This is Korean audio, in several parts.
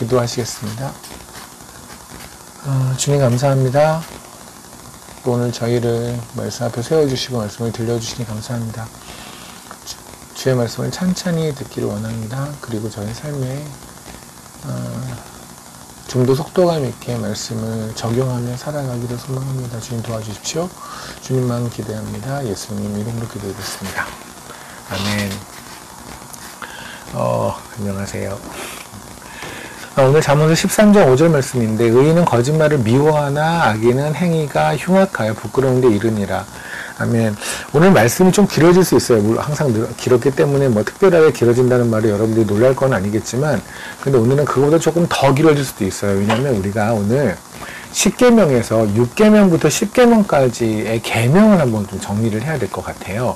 기도하시겠습니다. 주님 감사합니다. 또 오늘 저희를 말씀 앞에 세워주시고 말씀을 들려주시니 감사합니다. 주의 말씀을 찬찬히 듣기를 원합니다. 그리고 저희 삶에 좀 더 속도감 있게 말씀을 적용하며 살아가기를 소망합니다. 주님 도와주십시오. 주님만 기대합니다. 예수님 이름으로 기도드렸습니다. 아멘. 안녕하세요. 오늘 잠언서 13장 5절 말씀인데, 의인은 거짓말을 미워하나 악인은 행위가 흉악하여 부끄러운데 이르니라. 아멘. 오늘 말씀이 좀 길어질 수 있어요. 항상 길었기 때문에 뭐 특별하게 길어진다는 말에 여러분들이 놀랄 건 아니겠지만, 근데 오늘은 그거보다 조금 더 길어질 수도 있어요. 왜냐하면 우리가 오늘 10계명에서 6계명부터 10계명까지의 계명을 한번 좀 정리를 해야 될 것 같아요.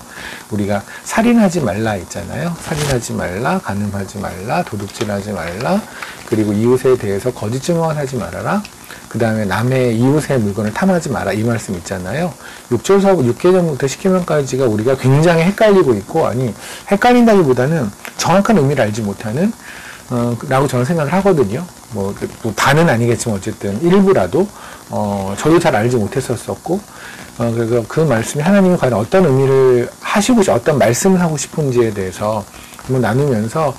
우리가 살인하지 말라 있잖아요. 살인하지 말라, 간음하지 말라, 도둑질하지 말라, 그리고 이웃에 대해서 거짓 증언하지 말아라. 그 다음에 남의 이웃의 물건을 탐하지 마라, 이 말씀 있잖아요. 6계명부터 10계명까지가 우리가 굉장히 헷갈리고 있고, 아니 헷갈린다기보다는 정확한 의미를 알지 못하는 라고 저는 생각을 하거든요. 뭐 다는 아니겠지만 어쨌든 일부라도 저도 잘 알지 못했었고, 그래서 그 말씀이 하나님이 과연 어떤 의미를 하시고 어떤 말씀을 하고 싶은지에 대해서 한번 나누면서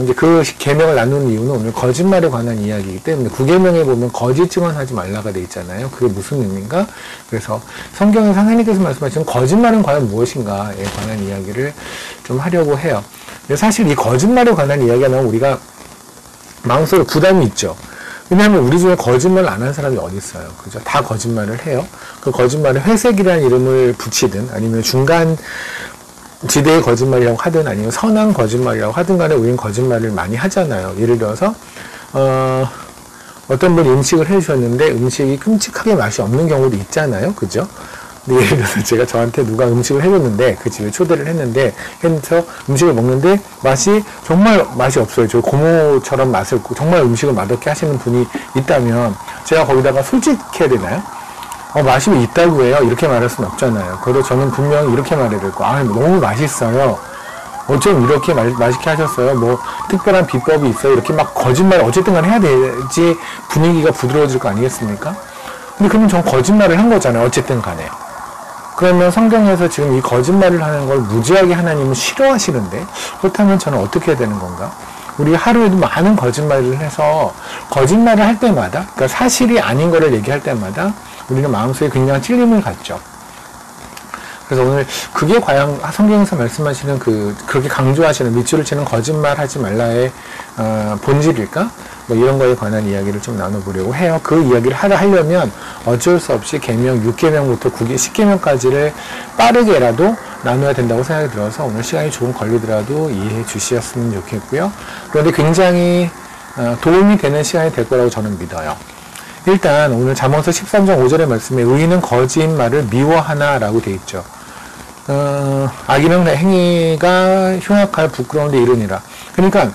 이제 그 계명을 나누는 이유는 오늘 거짓말에 관한 이야기이기 때문에 9계명에 보면 거짓 증언하지 말라가 돼 있잖아요. 그게 무슨 의미인가? 그래서 성경에서 하나님께서 말씀하시는 거짓말은 과연 무엇인가에 관한 이야기를 좀 하려고 해요. 사실 이 거짓말에 관한 이야기가 나오면 우리가 마음속에 부담이 있죠. 왜냐하면 우리 중에 거짓말을 안 한 사람이 어디 있어요. 그죠? 다 거짓말을 해요. 그 거짓말에 회색이라는 이름을 붙이든 아니면 중간 지대의 거짓말이라고 하든 아니면 선한 거짓말이라고 하든 간에 우리는 거짓말을 많이 하잖아요. 예를 들어서 어떤 분이 음식을 해주셨는데 음식이 끔찍하게 맛이 없는 경우도 있잖아요. 그죠? 근데 예를 들어서 제가 저한테 누가 음식을 해줬는데 그 집에 초대를 했는데 해서 음식을 먹는데 맛이 정말 맛이 없어요. 저 고모처럼 맛을 정말 음식을 맛없게 하시는 분이 있다면 제가 거기다가 솔직해야 되나요? 맛이 있다고 해요. 이렇게 말할 수는 없잖아요. 그래도 저는 분명히 이렇게 말해야 될 거. 너무 맛있어요. 어쩜 이렇게 맛있게 하셨어요? 뭐 특별한 비법이 있어요? 이렇게 막 거짓말 어쨌든 간에 해야 되지 분위기가 부드러워질 거 아니겠습니까? 근데 그러면 전 거짓말을 한 거잖아요. 어쨌든 간에. 그러면 성경에서 지금 이 거짓말을 하는 걸 무지하게 하나님은 싫어하시는데, 그렇다면 저는 어떻게 해야 되는 건가? 우리 하루에도 많은 거짓말을 해서 거짓말을 할 때마다, 그러니까 사실이 아닌 거를 얘기할 때마다 우리는 마음속에 굉장한 찔림을 갖죠. 그래서 오늘 그게 과연 성경에서 말씀하시는 그렇게 강조하시는 밑줄을 치는 거짓말 하지 말라의 본질일까? 뭐 이런 거에 관한 이야기를 좀 나눠보려고 해요. 그 이야기를 하려면 어쩔 수 없이 계명 6계명부터 10계명까지를 빠르게라도 나눠야 된다고 생각이 들어서 오늘 시간이 조금 걸리더라도 이해해 주셨으면 좋겠고요. 그런데 굉장히 도움이 되는 시간이 될 거라고 저는 믿어요. 일단 오늘 잠언서 13장 5절의 말씀에 의인은 거짓말을 미워하나 라고 돼 있죠. 악인은 행위가 흉악하여 부끄러운데 이르니라. 그러니까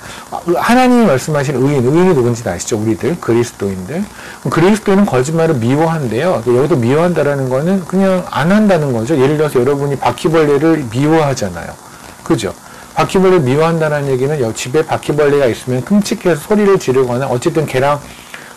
하나님이 말씀하신 의인이 누군지 아시죠? 우리들 그리스도인들. 그리스도인은 거짓말을 미워한대요. 여기서 미워한다라는 거는 그냥 안 한다는 거죠. 예를 들어서 여러분이 바퀴벌레를 미워하잖아요. 그죠? 바퀴벌레를 미워한다는 얘기는 집에 바퀴벌레가 있으면 끔찍해서 소리를 지르거나 어쨌든 걔랑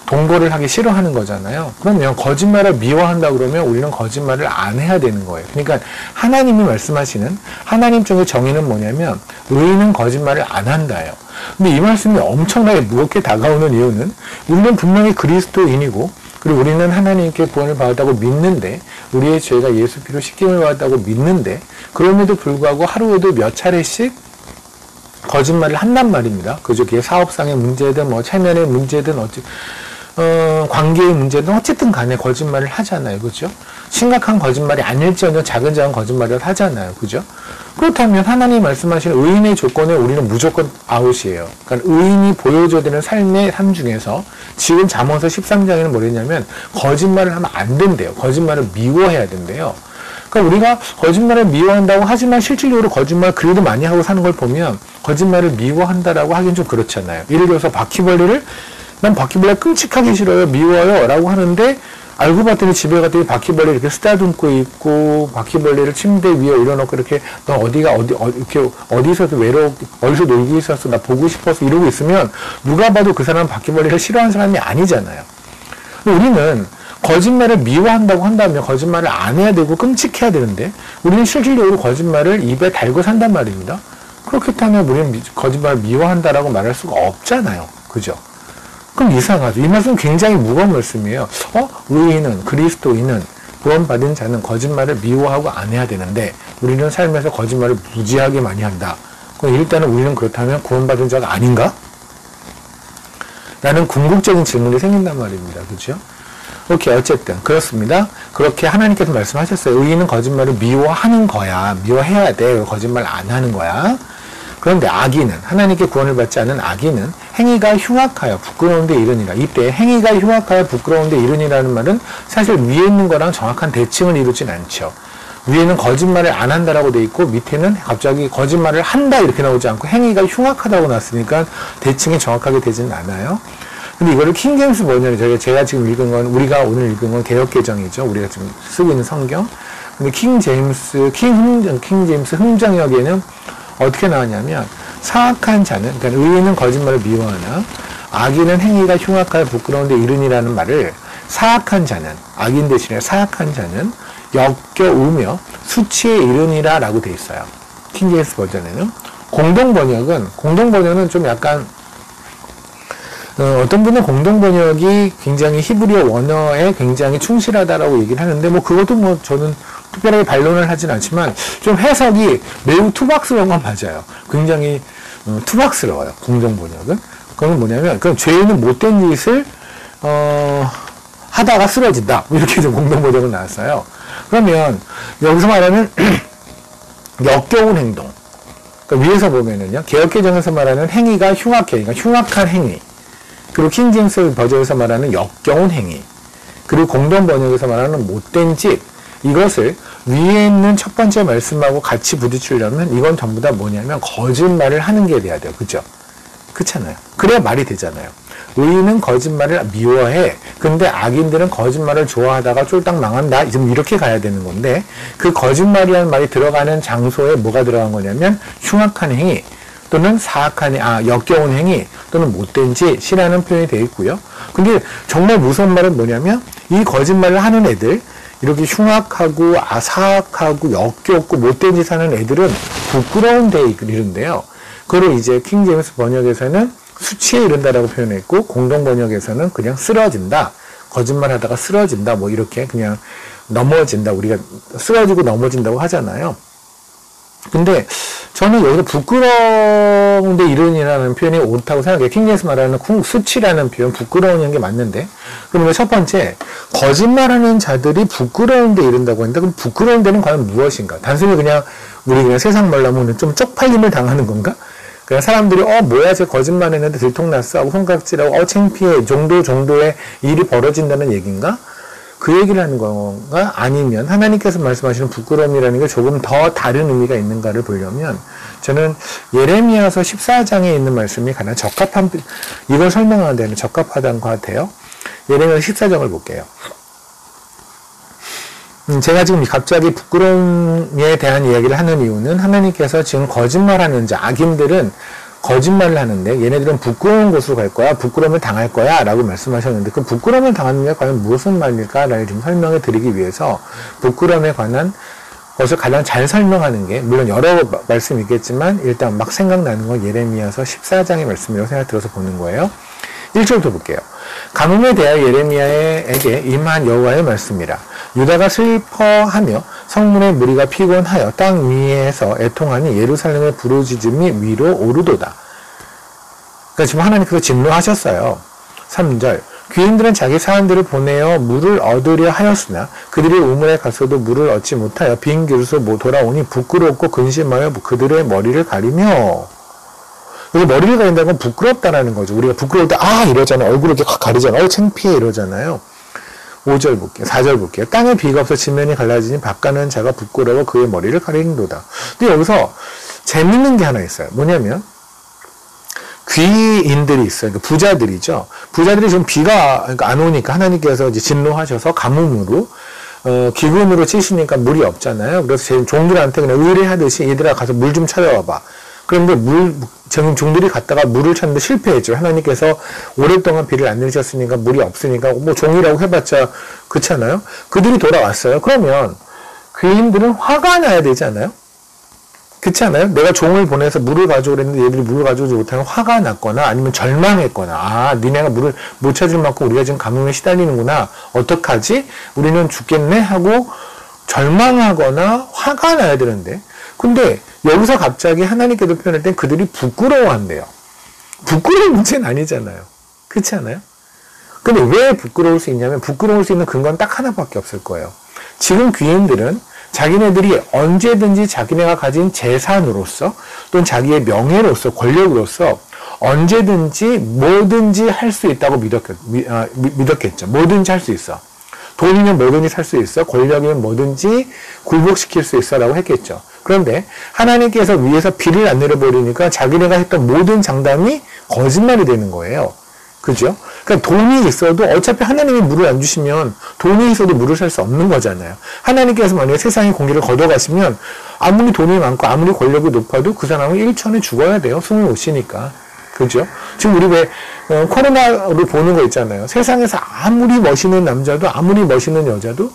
동거를 하기 싫어하는 거잖아요. 그러면 거짓말을 미워한다 그러면 우리는 거짓말을 안 해야 되는 거예요. 그러니까 하나님이 말씀하시는 하나님 쪽의 정의는 뭐냐면 의인은 거짓말을 안 한다예요. 근데 이 말씀이 엄청나게 무겁게 다가오는 이유는 우리는 분명히 그리스도인이고 그리고 우리는 하나님께 구원을 받았다고 믿는데 우리의 죄가 예수 피로 씻김을 받았다고 믿는데 그럼에도 불구하고 하루에도 몇 차례씩 거짓말을 한단 말입니다. 그죠? 그게 사업상의 문제든 뭐 체면의 문제든 관계의 문제든 어쨌든 간에 거짓말을 하잖아요. 그죠? 심각한 거짓말이 아닐지언정 작은 거짓말을 하잖아요. 그죠? 그렇다면 하나님이 말씀하시는 의인의 조건에 우리는 무조건 아웃이에요. 그러니까 의인이 보여줘야 되는 삶의 삶 중에서 지금 잠언서 13장에는 뭐랬냐면 거짓말을 하면 안 된대요. 거짓말을 미워해야 된대요. 그러니까 우리가 거짓말을 미워한다고 하지만 실질적으로 거짓말 그래도 많이 하고 사는 걸 보면 거짓말을 미워한다라고 하긴 좀 그렇잖아요. 예를 들어서 난 바퀴벌레 끔찍하게 싫어요, 미워요 라고 하는데 알고 봤더니 집에 갔더니 바퀴벌레 이렇게 쓰다듬고 있고, 바퀴벌레를 침대 위에 올려놓고 이렇게, 너 이렇게 어디서도 어디서 놀고 있었어? 나 보고 싶어서 이러고 있으면, 누가 봐도 그 사람은 바퀴벌레를 싫어하는 사람이 아니잖아요. 우리는 거짓말을 미워한다고 한다면 거짓말을 안 해야 되고 끔찍해야 되는데, 우리는 실질적으로 거짓말을 입에 달고 산단 말입니다. 그렇다면 우리는 거짓말을 미워한다라고 말할 수가 없잖아요. 그죠? 그럼 이상하죠. 이 말씀은 굉장히 무거운 말씀이에요. 의인은, 그리스도인은, 구원받은 자는 거짓말을 미워하고 안 해야 되는데, 우리는 삶에서 거짓말을 무지하게 많이 한다. 그럼 일단은 우리는 그렇다면 구원받은 자가 아닌가? 라는 궁극적인 질문이 생긴단 말입니다. 그죠? 오케이, 어쨌든 그렇습니다. 그렇게 하나님께서 말씀하셨어요. 의인은 거짓말을 미워하는 거야. 미워해야 돼. 거짓말 안 하는 거야. 그런데 악인은, 하나님께 구원을 받지 않은 악인은 행위가 흉악하여 부끄러운데 이르니라. 이때 행위가 흉악하여 부끄러운데 이르니라는 말은 사실 위에 있는 거랑 정확한 대칭을 이루진 않죠. 위에는 거짓말을 안 한다라고 돼 있고, 밑에는 갑자기 거짓말을 한다 이렇게 나오지 않고 행위가 흉악하다고 나왔으니까 대칭이 정확하게 되지는 않아요. 근데 이거를 킹제임스 버전이, 제가 지금 읽은 건, 우리가 오늘 읽은 건 개역개정이죠. 우리가 지금 쓰고 있는 성경. 근데 킹제임스 흥정역에는 어떻게 나왔냐면, 사악한 자는, 그러니까 의인은 거짓말을 미워하나, 악인은 행위가 흉악하여 부끄러운데 이르니라는 말을, 사악한 자는, 악인 대신에 사악한 자는 역겨우며 수치에 이르니라 라고 돼 있어요. 킹제임스 버전에는. 공동번역은 좀 약간, 어떤 분은 공동번역이 굉장히 히브리어 원어에 굉장히 충실하다라고 얘기를 하는데, 그것도 저는 특별하게 반론을 하진 않지만, 좀 해석이 매우 투박스러운 건 맞아요. 굉장히, 투박스러워요. 공동번역은. 그건 뭐냐면, 죄인은 못된 짓을, 하다가 쓰러진다. 이렇게 좀 공동번역은 나왔어요. 그러면, 여기서 말하는, 역겨운 행동. 그러니까 위에서 보면은요, 개역개정에서 말하는 행위가 그러니까 흉악한 행위. 그리고 킹제임스 버전에서 말하는 역겨운 행위, 그리고 공동번역에서 말하는 못된 짓, 이것을 위에 있는 첫 번째 말씀하고 같이 부딪히려면 이건 전부 다 뭐냐면 거짓말을 하는 게 돼야 돼요. 그죠? 그렇잖아요. 그래야 말이 되잖아요. 의인은 거짓말을 미워해. 근데 악인들은 거짓말을 좋아하다가 쫄딱 망한다. 지금 이렇게 가야 되는 건데, 그 거짓말이라는 말이 들어가는 장소에 뭐가 들어간 거냐면 흉악한 행위, 또는 역겨운 행위, 또는 못된 짓이라는 표현이 되어 있고요. 근데 정말 무서운 말은 뭐냐면, 이 거짓말을 하는 애들, 이렇게 흉악하고, 사악하고, 역겹고, 못된 짓 하는 애들은 부끄러운 데 이른데요. 그걸 이제 킹제임스 번역에서는 수치에 이른다라고 표현했고, 공동 번역에서는 그냥 쓰러진다. 거짓말 하다가 쓰러진다. 이렇게 그냥 넘어진다. 우리가 쓰러지고 넘어진다고 하잖아요. 근데 저는 여기서 부끄러운데 이른이라는 표현이 옳다고 생각해요. 킹제임스 말하는 수치라는 표현, 부끄러운 게 맞는데, 그러면 첫 번째, 거짓말하는 자들이 부끄러운데 이른다고 했는데, 그럼 부끄러운 데는 과연 무엇인가? 단순히 우리 그냥 세상 말로 하면 좀 쪽팔림을 당하는 건가? 그냥 사람들이 뭐야 쟤 거짓말했는데 들통났어 하고 손가락질하고 창피해 정도의 일이 벌어진다는 얘기인가? 그 얘기를 하는 건가? 아니면 하나님께서 말씀하시는 부끄러움이라는 게 조금 더 다른 의미가 있는가를 보려면, 저는 예레미야서 14장에 있는 말씀이 가장 적합한, 이걸 설명하는 데는 적합하다는 것 같아요. 예레미야 14장을 볼게요. 제가 지금 갑자기 부끄러움에 대한 이야기를 하는 이유는, 하나님께서 지금 거짓말하는 자, 악인들은 거짓말을 하는데 얘네들은 부끄러운 곳으로 갈 거야, 부끄러움을 당할 거야 라고 말씀하셨는데, 그 부끄러움을 당하는 게 과연 무슨 말일까를 좀 설명해 드리기 위해서 부끄러움에 관한 것을 가장 잘 설명하는 게, 물론 여러 말씀이 있겠지만 일단 막 생각나는 건 예레미야서 14장의 말씀이라고 생각 들어서 보는 거예요. 1절부터 볼게요. 가뭄에 대하여 예레미야에게 임한 여호와의 말씀이라. 유다가 슬퍼하며 성문의 무리가 피곤하여 땅 위에서 애통하니 예루살렘의 부르짖음이 위로 오르도다. 그러니까 지금 하나님께서 진노하셨어요. 3절. 귀인들은 자기 사람들을 보내어 물을 얻으려 하였으나 그들이 우물에 갔어도 물을 얻지 못하여 빈 그릇으로 돌아오니 부끄럽고 근심하여 그들의 머리를 가리며. 여기 머리를 가린다는 건 부끄럽다라는 거죠. 우리가 부끄러울 때 이러잖아요. 얼굴을 이렇게 확 가리잖아요. 창피해 이러잖아요. 5절 볼게요. 4절 볼게요. 땅에 비가 없어 지면이 갈라지니 밭가는 자가 부끄러워 그의 머리를 가리는도다. 근데 여기서 재밌는 게 하나 있어요. 뭐냐면 귀인들이 있어요. 그러니까 부자들이죠. 부자들이 지금 비가 그러니까 안 오니까 하나님께서 이제 진노하셔서 가뭄으로 기근으로 치시니까 물이 없잖아요. 그래서 제 종들한테 그냥 의뢰하듯이 얘들아 가서 물 좀 찾아와봐. 그런데 종들이 갔다가 물을 찾는데 실패했죠. 하나님께서 오랫동안 비를 안 내리셨으니까 물이 없으니까 뭐 종이라고 해봤자 그렇잖아요. 그들이 돌아왔어요. 그러면 귀인들은 화가 나야 되지 않아요? 그렇지 않아요? 내가 종을 보내서 물을 가져오랬는데 얘들이 물을 가져오지 못하면 화가 났거나 아니면 절망했거나 아 니네가 물을 못 찾을 만큼 우리가 지금 가뭄에 시달리는구나 어떡하지? 우리는 죽겠네? 하고 절망하거나 화가 나야 되는데 근데 여기서 갑자기 하나님께서 표현할 땐 그들이 부끄러워한대요. 부끄러운 문제는 아니잖아요. 그렇지 않아요? 근데 왜 부끄러울 수 있냐면 부끄러울 수 있는 근거는 딱 하나밖에 없을 거예요. 지금 귀인들은 자기네들이 언제든지 자기네가 가진 재산으로서 또는 자기의 명예로서 권력으로서 언제든지 뭐든지 할 수 있다고 믿었겠죠. 뭐든지 할 수 있어. 돈이면 뭐든지 살 수 있어. 권력이면 뭐든지 굴복시킬 수 있어 라고 했겠죠. 그런데 하나님께서 위에서 비를 안 내려버리니까 자기네가 했던 모든 장담이 거짓말이 되는 거예요. 그죠? 그러니까 돈이 있어도 어차피 하나님이 물을 안 주시면 돈이 있어도 물을 살 수 없는 거잖아요. 하나님께서 만약에 세상의 공기를 걷어가시면 아무리 돈이 많고 아무리 권력이 높아도 그 사람은 일천에 죽어야 돼요. 숨을 못 쉬니까. 그죠? 지금 우리 왜 코로나를 보는 거 있잖아요. 세상에서 아무리 멋있는 남자도 아무리 멋있는 여자도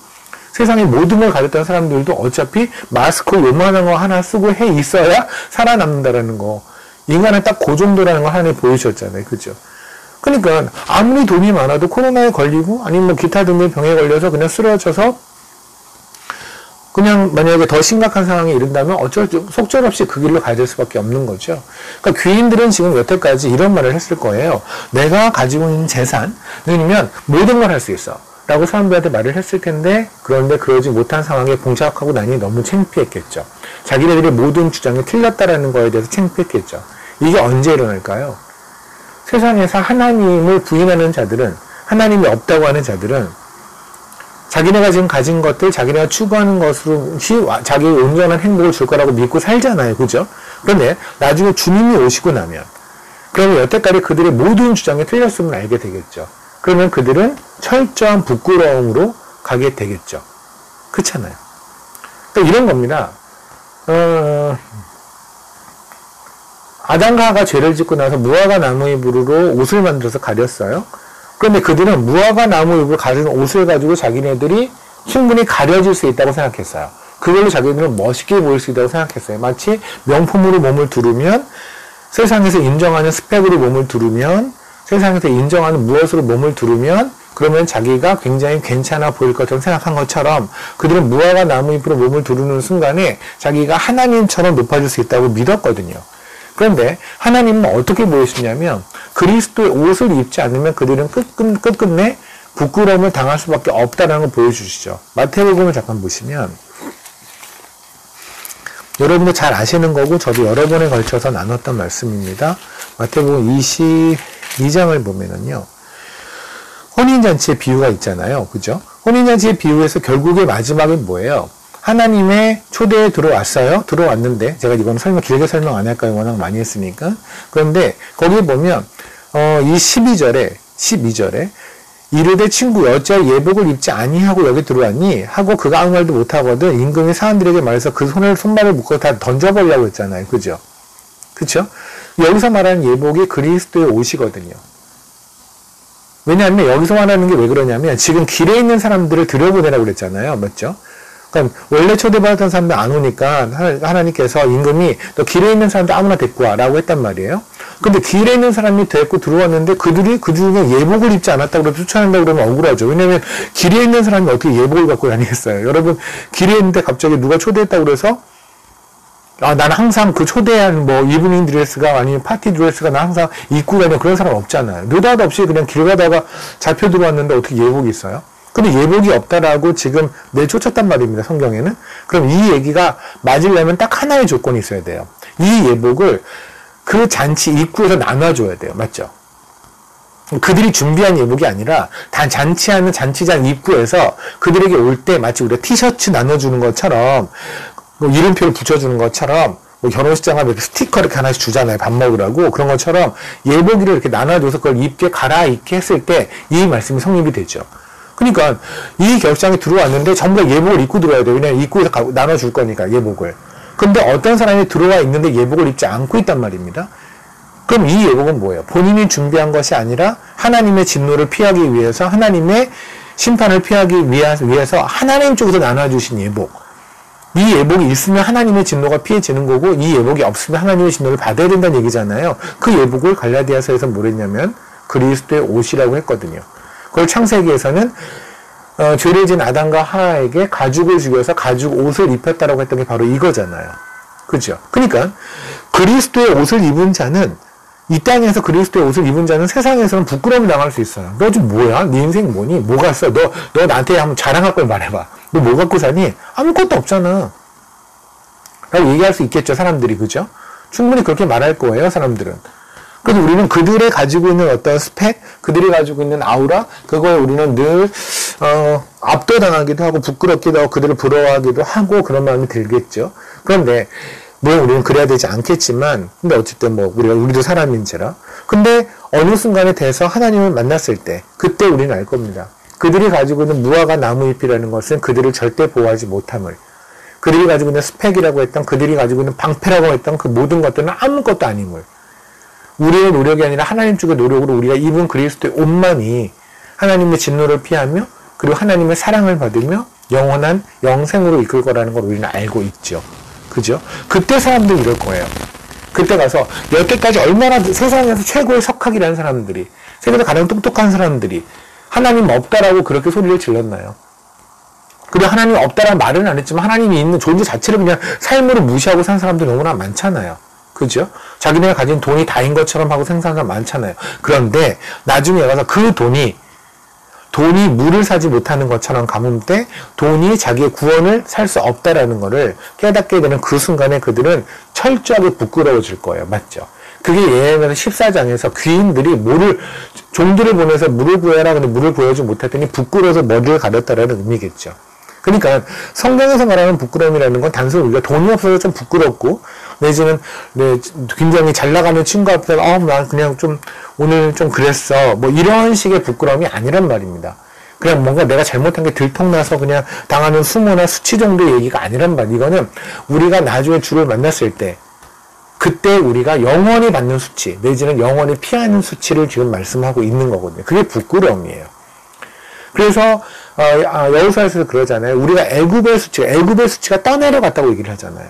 세상의 모든 걸 가졌던 사람들도 어차피 마스크 요만한 거 하나 쓰고 해 있어야 살아남는다라는 거. 인간은 딱 그 정도라는 걸 하나님 보여주셨잖아요. 그죠? 그러니까 아무리 돈이 많아도 코로나에 걸리고 아니면 뭐 기타 등의 병에 걸려서 그냥 쓰러져서 그냥 만약에 더 심각한 상황에 이른다면 속절없이 그 길로 가야 될 수밖에 없는 거죠. 그러니까 귀인들은 지금 여태까지 이런 말을 했을 거예요. 내가 가지고 있는 재산이면 모든 걸 할 수 있어. 라고 사람들한테 말을 했을 텐데 그런데 그러지 못한 상황에 봉착하고 나니 너무 창피했겠죠. 자기네들의 모든 주장이 틀렸다라는 거에 대해서 창피했겠죠. 이게 언제 일어날까요? 세상에서 하나님을 부인하는 자들은 하나님이 없다고 하는 자들은 자기네가 지금 가진 것들 자기네가 추구하는 것으로 자기의 온전한 행복을 줄 거라고 믿고 살잖아요. 그죠? 그런데 나중에 주님이 오시고 나면 그러면 여태까지 그들의 모든 주장이 틀렸음을 알게 되겠죠. 그러면 그들은 철저한 부끄러움으로 가게 되겠죠. 그렇잖아요. 그러니까 이런 겁니다. 아담과 하가 죄를 짓고 나서 무화과 나무 잎으로 옷을 만들어서 가렸어요. 그런데 그들은 무화과 나무 잎으로 가진 옷을 가지고 자기네들이 충분히 가려질 수 있다고 생각했어요. 그걸로 자기네들은 멋있게 보일 수 있다고 생각했어요. 마치 명품으로 몸을 두르면 세상에서 인정하는 스펙으로 몸을 두르면 세상에서 인정하는 무엇으로 몸을 두르면 그러면 자기가 굉장히 괜찮아 보일 것처럼 생각한 것처럼 그들은 무화과 나무 잎으로 몸을 두르는 순간에 자기가 하나님처럼 높아질 수 있다고 믿었거든요. 그런데 하나님은 어떻게 보여주냐면 그리스도의 옷을 입지 않으면 그들은 끝끝내 부끄러움을 당할 수밖에 없다는 걸 보여주시죠. 마태복음을 잠깐 보시면 여러분도 잘 아시는 거고 저도 여러 번에 걸쳐서 나눴던 말씀입니다. 마태복음 22장을 보면은요. 혼인잔치의 비유가 있잖아요. 그죠? 혼인잔치의 비유에서 결국의 마지막은 뭐예요? 하나님의 초대에 들어왔어요. 들어왔는데 제가 이건 길게 설명 안 할까요? 워낙 많이 했으니까. 그런데 거기에 보면 이 12절에 이르되 친구 여자의 예복을 입지 아니하고 여기 들어왔니? 하고 그가 아무 말도 못하거든 임금이 사람들에게 말해서 그 손발을 묶어 다 던져버리려고 했잖아요. 그죠? 그쵸? 여기서 말하는 예복이 그리스도의 옷이거든요. 왜냐하면 여기서 말하는 게 왜 그러냐면 지금 길에 있는 사람들을 들여보내라고 그랬잖아요. 맞죠? 그러니까 원래 초대받았던 사람들 안 오니까 하나님께서 임금이 너 길에 있는 사람들 아무나 데리고 와라고 했단 말이에요. 근데 길에 있는 사람이 데리고 들어왔는데 그들이 그 중에 예복을 입지 않았다고 그래서 쫓아낸다고 그러면 억울하죠. 왜냐면 길에 있는 사람이 어떻게 예복을 갖고 다니겠어요. 여러분 길에 있는데 갑자기 누가 초대했다고 그래서 나는 항상 그 초대한 이브닝 드레스가 아니면 파티 드레스가 나 항상 입고 다니는 그런 사람 없잖아요. 느닷없이 그냥 길 가다가 잡혀 들어왔는데 어떻게 예복이 있어요? 근데 예복이 없다라고 지금 내쫓았단 말입니다. 성경에는. 그럼 이 얘기가 맞으려면 딱 하나의 조건이 있어야 돼요. 이 예복을 그 잔치 입구에서 나눠줘야 돼요. 맞죠? 그들이 준비한 예복이 아니라 단 잔치하는 잔치장 입구에서 그들에게 올 때 마치 우리가 티셔츠 나눠주는 것처럼 이름표를 붙여주는 것처럼 뭐 결혼식장 가면 이렇게 스티커 이렇게 하나씩 주잖아요. 밥 먹으라고. 그런 것처럼 예복이를 이렇게 나눠줘서 그걸 입게 갈아입게 했을 때 이 말씀이 성립이 되죠. 그러니까 이 결혼식장에 들어왔는데 전부 다 예복을 입고 들어와야 돼요. 그냥 입구에서 나눠줄 거니까 예복을. 근데 어떤 사람이 들어와 있는데 예복을 입지 않고 있단 말입니다. 그럼 이 예복은 뭐예요? 본인이 준비한 것이 아니라 하나님의 진노를 피하기 위해서, 하나님의 심판을 피하기 위해서 하나님 쪽에서 나눠주신 예복. 이 예복이 있으면 하나님의 진노가 피해지는 거고, 이 예복이 없으면 하나님의 진노를 받아야 된다는 얘기잖아요. 그 예복을 갈라디아서에서 뭐랬냐면 그리스도의 옷이라고 했거든요. 그걸 창세기에서는 죄를 지은 아담과 하와에게 가죽을 죽여서 가죽 옷을 입혔다라고 했던 게 바로 이거잖아요. 그죠? 그러니까 그리스도의 옷을 입은 자는, 이 땅에서 그리스도의 옷을 입은 자는 세상에서는 부끄러움을 당할 수 있어요. 너 지금 뭐야? 네 인생 뭐니? 뭐가 있어? 너 나한테 한번 자랑할 걸 말해봐. 너 뭐 갖고 사니? 아무것도 없잖아. 라고 얘기할 수 있겠죠, 사람들이. 그죠? 충분히 그렇게 말할 거예요, 사람들은. 그래서 우리는 그들이 가지고 있는 어떤 스펙, 그들이 가지고 있는 아우라, 그거에 우리는 늘 압도당하기도 하고 부끄럽기도 하고 그들을 부러워하기도 하고 그런 마음이 들겠죠. 그런데 물론 우리는 그래야 되지 않겠지만, 근데 어쨌든 뭐 우리도 사람인지라. 근데 어느 순간에 대해서 하나님을 만났을 때, 그때 우리는 알 겁니다. 그들이 가지고 있는 무화과 나무잎이라는 것은 그들을 절대 보호하지 못함을, 그들이 가지고 있는 스펙이라고 했던, 그들이 가지고 있는 방패라고 했던 그 모든 것들은 아무것도 아님을, 우리의 노력이 아니라 하나님 쪽의 노력으로 우리가 입은 그리스도의 옷만이 하나님의 진노를 피하며 그리고 하나님의 사랑을 받으며 영원한 영생으로 이끌 거라는 걸 우리는 알고 있죠. 그죠? 그때 사람들이 이럴 거예요. 그때 가서 여태까지 얼마나 세상에서 최고의 석학이라는 사람들이, 세계에서 가장 똑똑한 사람들이 하나님 없다라고 그렇게 소리를 질렀나요? 그리고 하나님 없다라는 말은 안 했지만 하나님이 있는 존재 자체를 그냥 삶으로 무시하고 산 사람들이 너무나 많잖아요. 그죠? 자기네가 가진 돈이 다인 것처럼 하고 생산한 사람 많잖아요. 그런데 나중에 가서 그 돈이 물을 사지 못하는 것처럼 가뭄 때 돈이 자기의 구원을 살 수 없다라는 것을 깨닫게 되는 그 순간에 그들은 철저하게 부끄러워질 거예요. 맞죠? 그게 예레미야 14장에서 귀인들이 종들을 보내서 물을 구해라. 근데 물을 구해주지 못했더니 부끄러워서 머리를 가렸다라는 의미겠죠. 그러니까 성경에서 말하는 부끄러움이라는 건 단순히 우리가 돈이 없어서 좀 부끄럽고, 내지는 굉장히 잘 나가는 친구 앞에서 난 그냥 좀 오늘 좀 그랬어, 뭐 이런 식의 부끄러움이 아니란 말입니다. 그냥 뭔가 내가 잘못한 게 들통나서 그냥 당하는 수모나 수치 정도의 얘기가 아니란 말. 이거는 우리가 나중에 주를 만났을 때, 그때 우리가 영원히 받는 수치, 내지는 영원히 피하는 수치를 지금 말씀하고 있는 거거든요. 그게 부끄러움이에요. 그래서 여호수아에서 그러잖아요. 우리가 애굽의 수치가 떠내려갔다고 얘기를 하잖아요.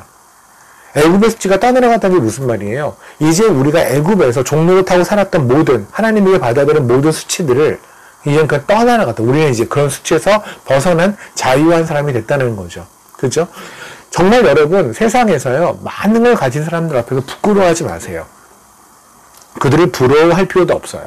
애굽의 수치가 떠내려갔다는 게 무슨 말이에요? 이제 우리가 애굽에서 종로를 타고 살았던 모든, 하나님에게 받아야 되는 모든 수치들을 이제 그냥 떠나려갔다. 우리는 이제 그런 수치에서 벗어난 자유한 사람이 됐다는 거죠. 그죠? 정말 여러분, 세상에서요, 많은 걸 가진 사람들 앞에서 부끄러워하지 마세요. 그들을 부러워할 필요도 없어요.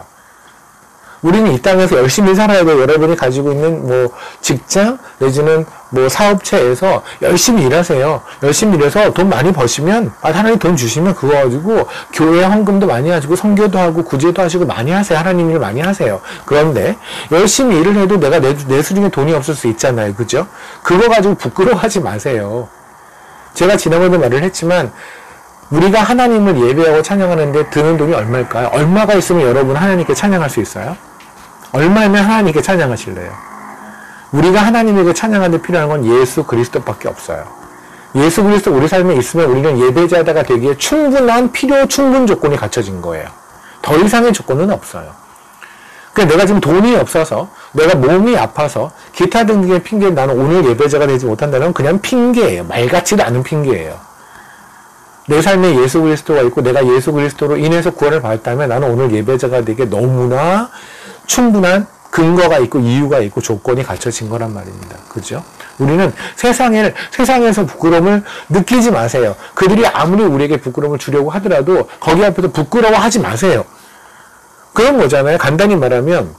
우리는 이 땅에서 열심히 살아야 돼요. 여러분이 가지고 있는 뭐 직장 내지는 뭐 사업체에서 열심히 일하세요. 열심히 일해서 돈 많이 버시면, 하나님 돈 주시면 그거 가지고 교회 헌금도 많이 하시고 선교도 하고 구제도 하시고 많이 하세요. 하나님 일 많이 하세요. 그런데 열심히 일을 해도 내가 내 수중에 돈이 없을 수 있잖아요. 그죠? 그거 가지고 부끄러워하지 마세요. 제가 지난번에 말을 했지만, 우리가 하나님을 예배하고 찬양하는데 드는 돈이 얼마일까요? 얼마가 있으면 여러분 하나님께 찬양할 수 있어요? 얼마면 하나님께 찬양하실래요? 우리가 하나님에게 찬양하는 데 필요한 건 예수 그리스도밖에 없어요. 예수 그리스도 우리 삶에 있으면 우리는 예배자가 되기에 충분 조건이 갖춰진 거예요. 더 이상의 조건은 없어요. 그러니까 내가 지금 돈이 없어서, 내가 몸이 아파서, 기타 등등의 핑계로 나는 오늘 예배자가 되지 못한다는 건 그냥 핑계예요. 말 같지도 않은 핑계예요. 내 삶에 예수 그리스도가 있고 내가 예수 그리스도로 인해서 구원을 받았다면 나는 오늘 예배자가 되게 너무나 충분한 근거가 있고 이유가 있고 조건이 갖춰진 거란 말입니다. 그죠? 우리는 세상에서 부끄러움을 느끼지 마세요. 그들이 아무리 우리에게 부끄러움을 주려고 하더라도 거기 앞에서 부끄러워하지 마세요. 그런 거잖아요. 간단히 말하면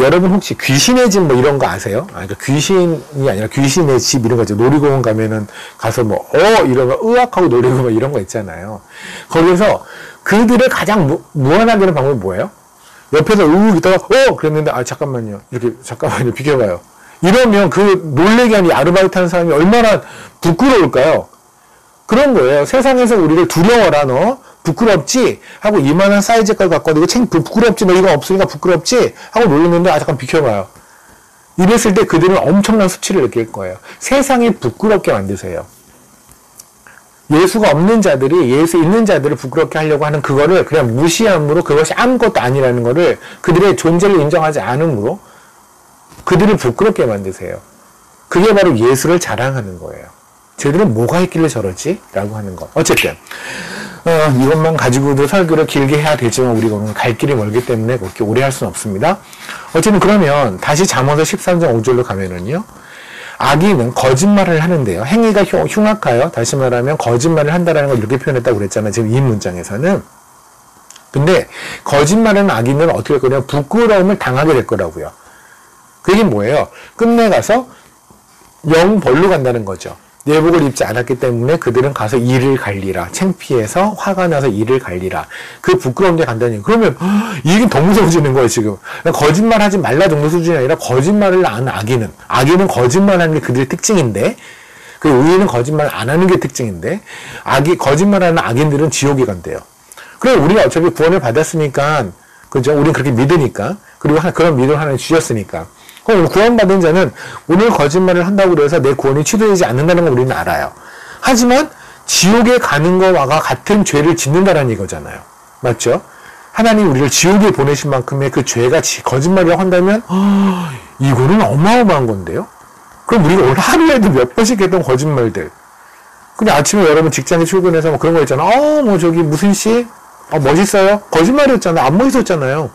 여러분 혹시 귀신의 집 뭐 이런 거 아세요? 그러니까 귀신이 아니라 귀신의 집 이런 거 있죠. 놀이공원 가면은 가서 이러면 으악하고 놀이고 뭐 이런 거 있잖아요. 거기서 그들을 가장 무한하게 하는 방법이 뭐예요? 옆에서 있다가 그랬는데 잠깐만요. 비켜봐요. 이러면 그 놀래게 하는 아르바이트 하는 사람이 얼마나 부끄러울까요? 그런 거예요. 세상에서 우리를 두려워라, 너. 부끄럽지? 하고 이만한 사이즈 걸 갖고, 이거 부끄럽지? 너 이거 없으니까 부끄럽지? 하고 놀리는데, 아, 잠깐 비켜봐요. 이랬을 때 그들은 엄청난 수치를 느낄 거예요. 세상에 부끄럽게 만드세요. 예수가 없는 자들이 예수 있는 자들을 부끄럽게 하려고 하는 그거를 그냥 무시함으로 그것이 아무것도 아니라는 거를 그들의 존재를 인정하지 않음으로 그들을 부끄럽게 만드세요. 그게 바로 예수를 자랑하는 거예요. 쟤들은 뭐가 있길래 저러지? 라고 하는 거. 어쨌든 이것만 가지고도 설교를 길게 해야 되지만 우리가 오늘 갈 길이 멀기 때문에 그렇게 오래 할 수는 없습니다. 어쨌든 그러면 다시 잠언서 13장 5절로 가면은요. 악인은 거짓말을 하는데요. 행위가 흉악하여 다시 말하면 거짓말을 한다라는 걸 이렇게 표현했다고 그랬잖아요. 지금 이 문장에서는. 근데 거짓말하는 악인은 어떻게 할 거냐면 부끄러움을 당하게 될 거라고요. 그게 뭐예요? 끝내 가서 영벌로 간다는 거죠. 예복을 입지 않았기 때문에 그들은 가서 이를 갈리라. 창피해서 화가 나서 이를 갈리라. 그 부끄러운 데 간다니. 그러면 이 얘기는 더 무서워지는 거예요, 지금. 거짓말 하지 말라 정도 수준이 아니라 거짓말을 하는 악인은 거짓말하는 게 그들의 특징인데 그 의인은 거짓말 안 하는 게 특징인데 거짓말하는 악인들은 지옥에 간대요. 그래 우리가 어차피 구원을 받았으니까 그죠? 우리는 그렇게 믿으니까 그리고 그런 믿음을 하나님 주셨으니까 그럼 구원받은 자는 오늘 거짓말을 한다고 해서 내 구원이 취소되지 않는다는 걸 우리는 알아요. 하지만 지옥에 가는 것과 같은 죄를 짓는다는 이거잖아요. 맞죠? 하나님 우리를 지옥에 보내신 만큼의 그 죄가 거짓말이라고 한다면 이거는 어마어마한 건데요. 그럼 우리가 오늘 하루에도 몇 번씩 했던 거짓말들. 근데 아침에 여러분 직장에 출근해서 뭐 그런 거 있잖아. 뭐 저기 무슨 씨? 멋있어요? 거짓말이었잖아요. 안 멋있었잖아요.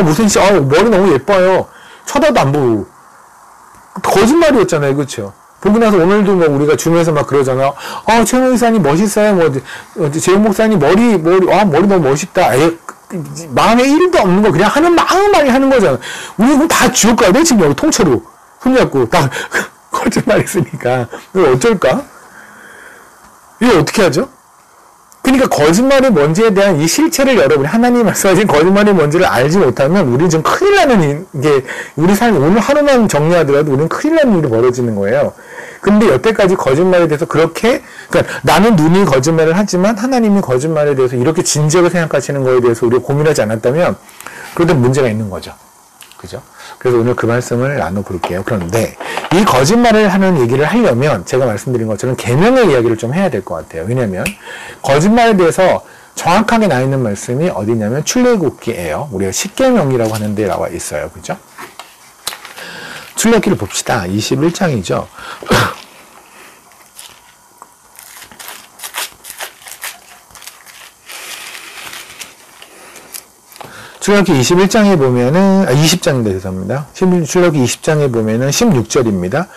무슨 씨, 머리 너무 예뻐요. 쳐다도 안 보고. 거짓말이었잖아요. 그쵸? 보고 나서 오늘도 뭐 우리가 주면서 막 그러잖아. 최 목사님 멋있어요. 재용 목사님 머리 너무 멋있다. 마음에 1도 없는 거 그냥 하는 마음만이 하는 거잖아. 우리 그럼 다 지옥 가야 돼? 지금 여기 통째로. 손잡고. 다 거짓말 했으니까. 이거 어쩔까? 이거 어떻게 하죠? 그러니까 거짓말이 뭔지에 대한 이 실체를 여러분이 하나님이 말씀하신 거짓말이 뭔지를 알지 못하면 우리 지금 큰일 나는 게 우리 삶 오늘 하루만 정리하더라도 우리는 큰일 나는 일이 벌어지는 거예요. 근데 여태까지 거짓말에 대해서 그러니까 나는 눈이 거짓말을 하지만 하나님이 거짓말에 대해서 이렇게 진지하게 생각하시는 거에 대해서 우리가 고민하지 않았다면 그래도 문제가 있는 거죠. 그죠? 그래서 오늘 그 말씀을 나눠볼게요. 그런데 이 거짓말을 하는 얘기를 하려면 제가 말씀드린 것처럼 계명의 이야기를 좀 해야 될 것 같아요. 왜냐하면 거짓말에 대해서 정확하게 나 있는 말씀이 어디냐면 출애굽기예요. 우리가 십계명이라고 하는 데 나와 있어요. 그죠? 출애굽기를 봅시다. 21장이죠. 출애굽기 21장에 보면은 20장인데 죄송합니다. 출애굽기 20장에 보면은 16절입니다.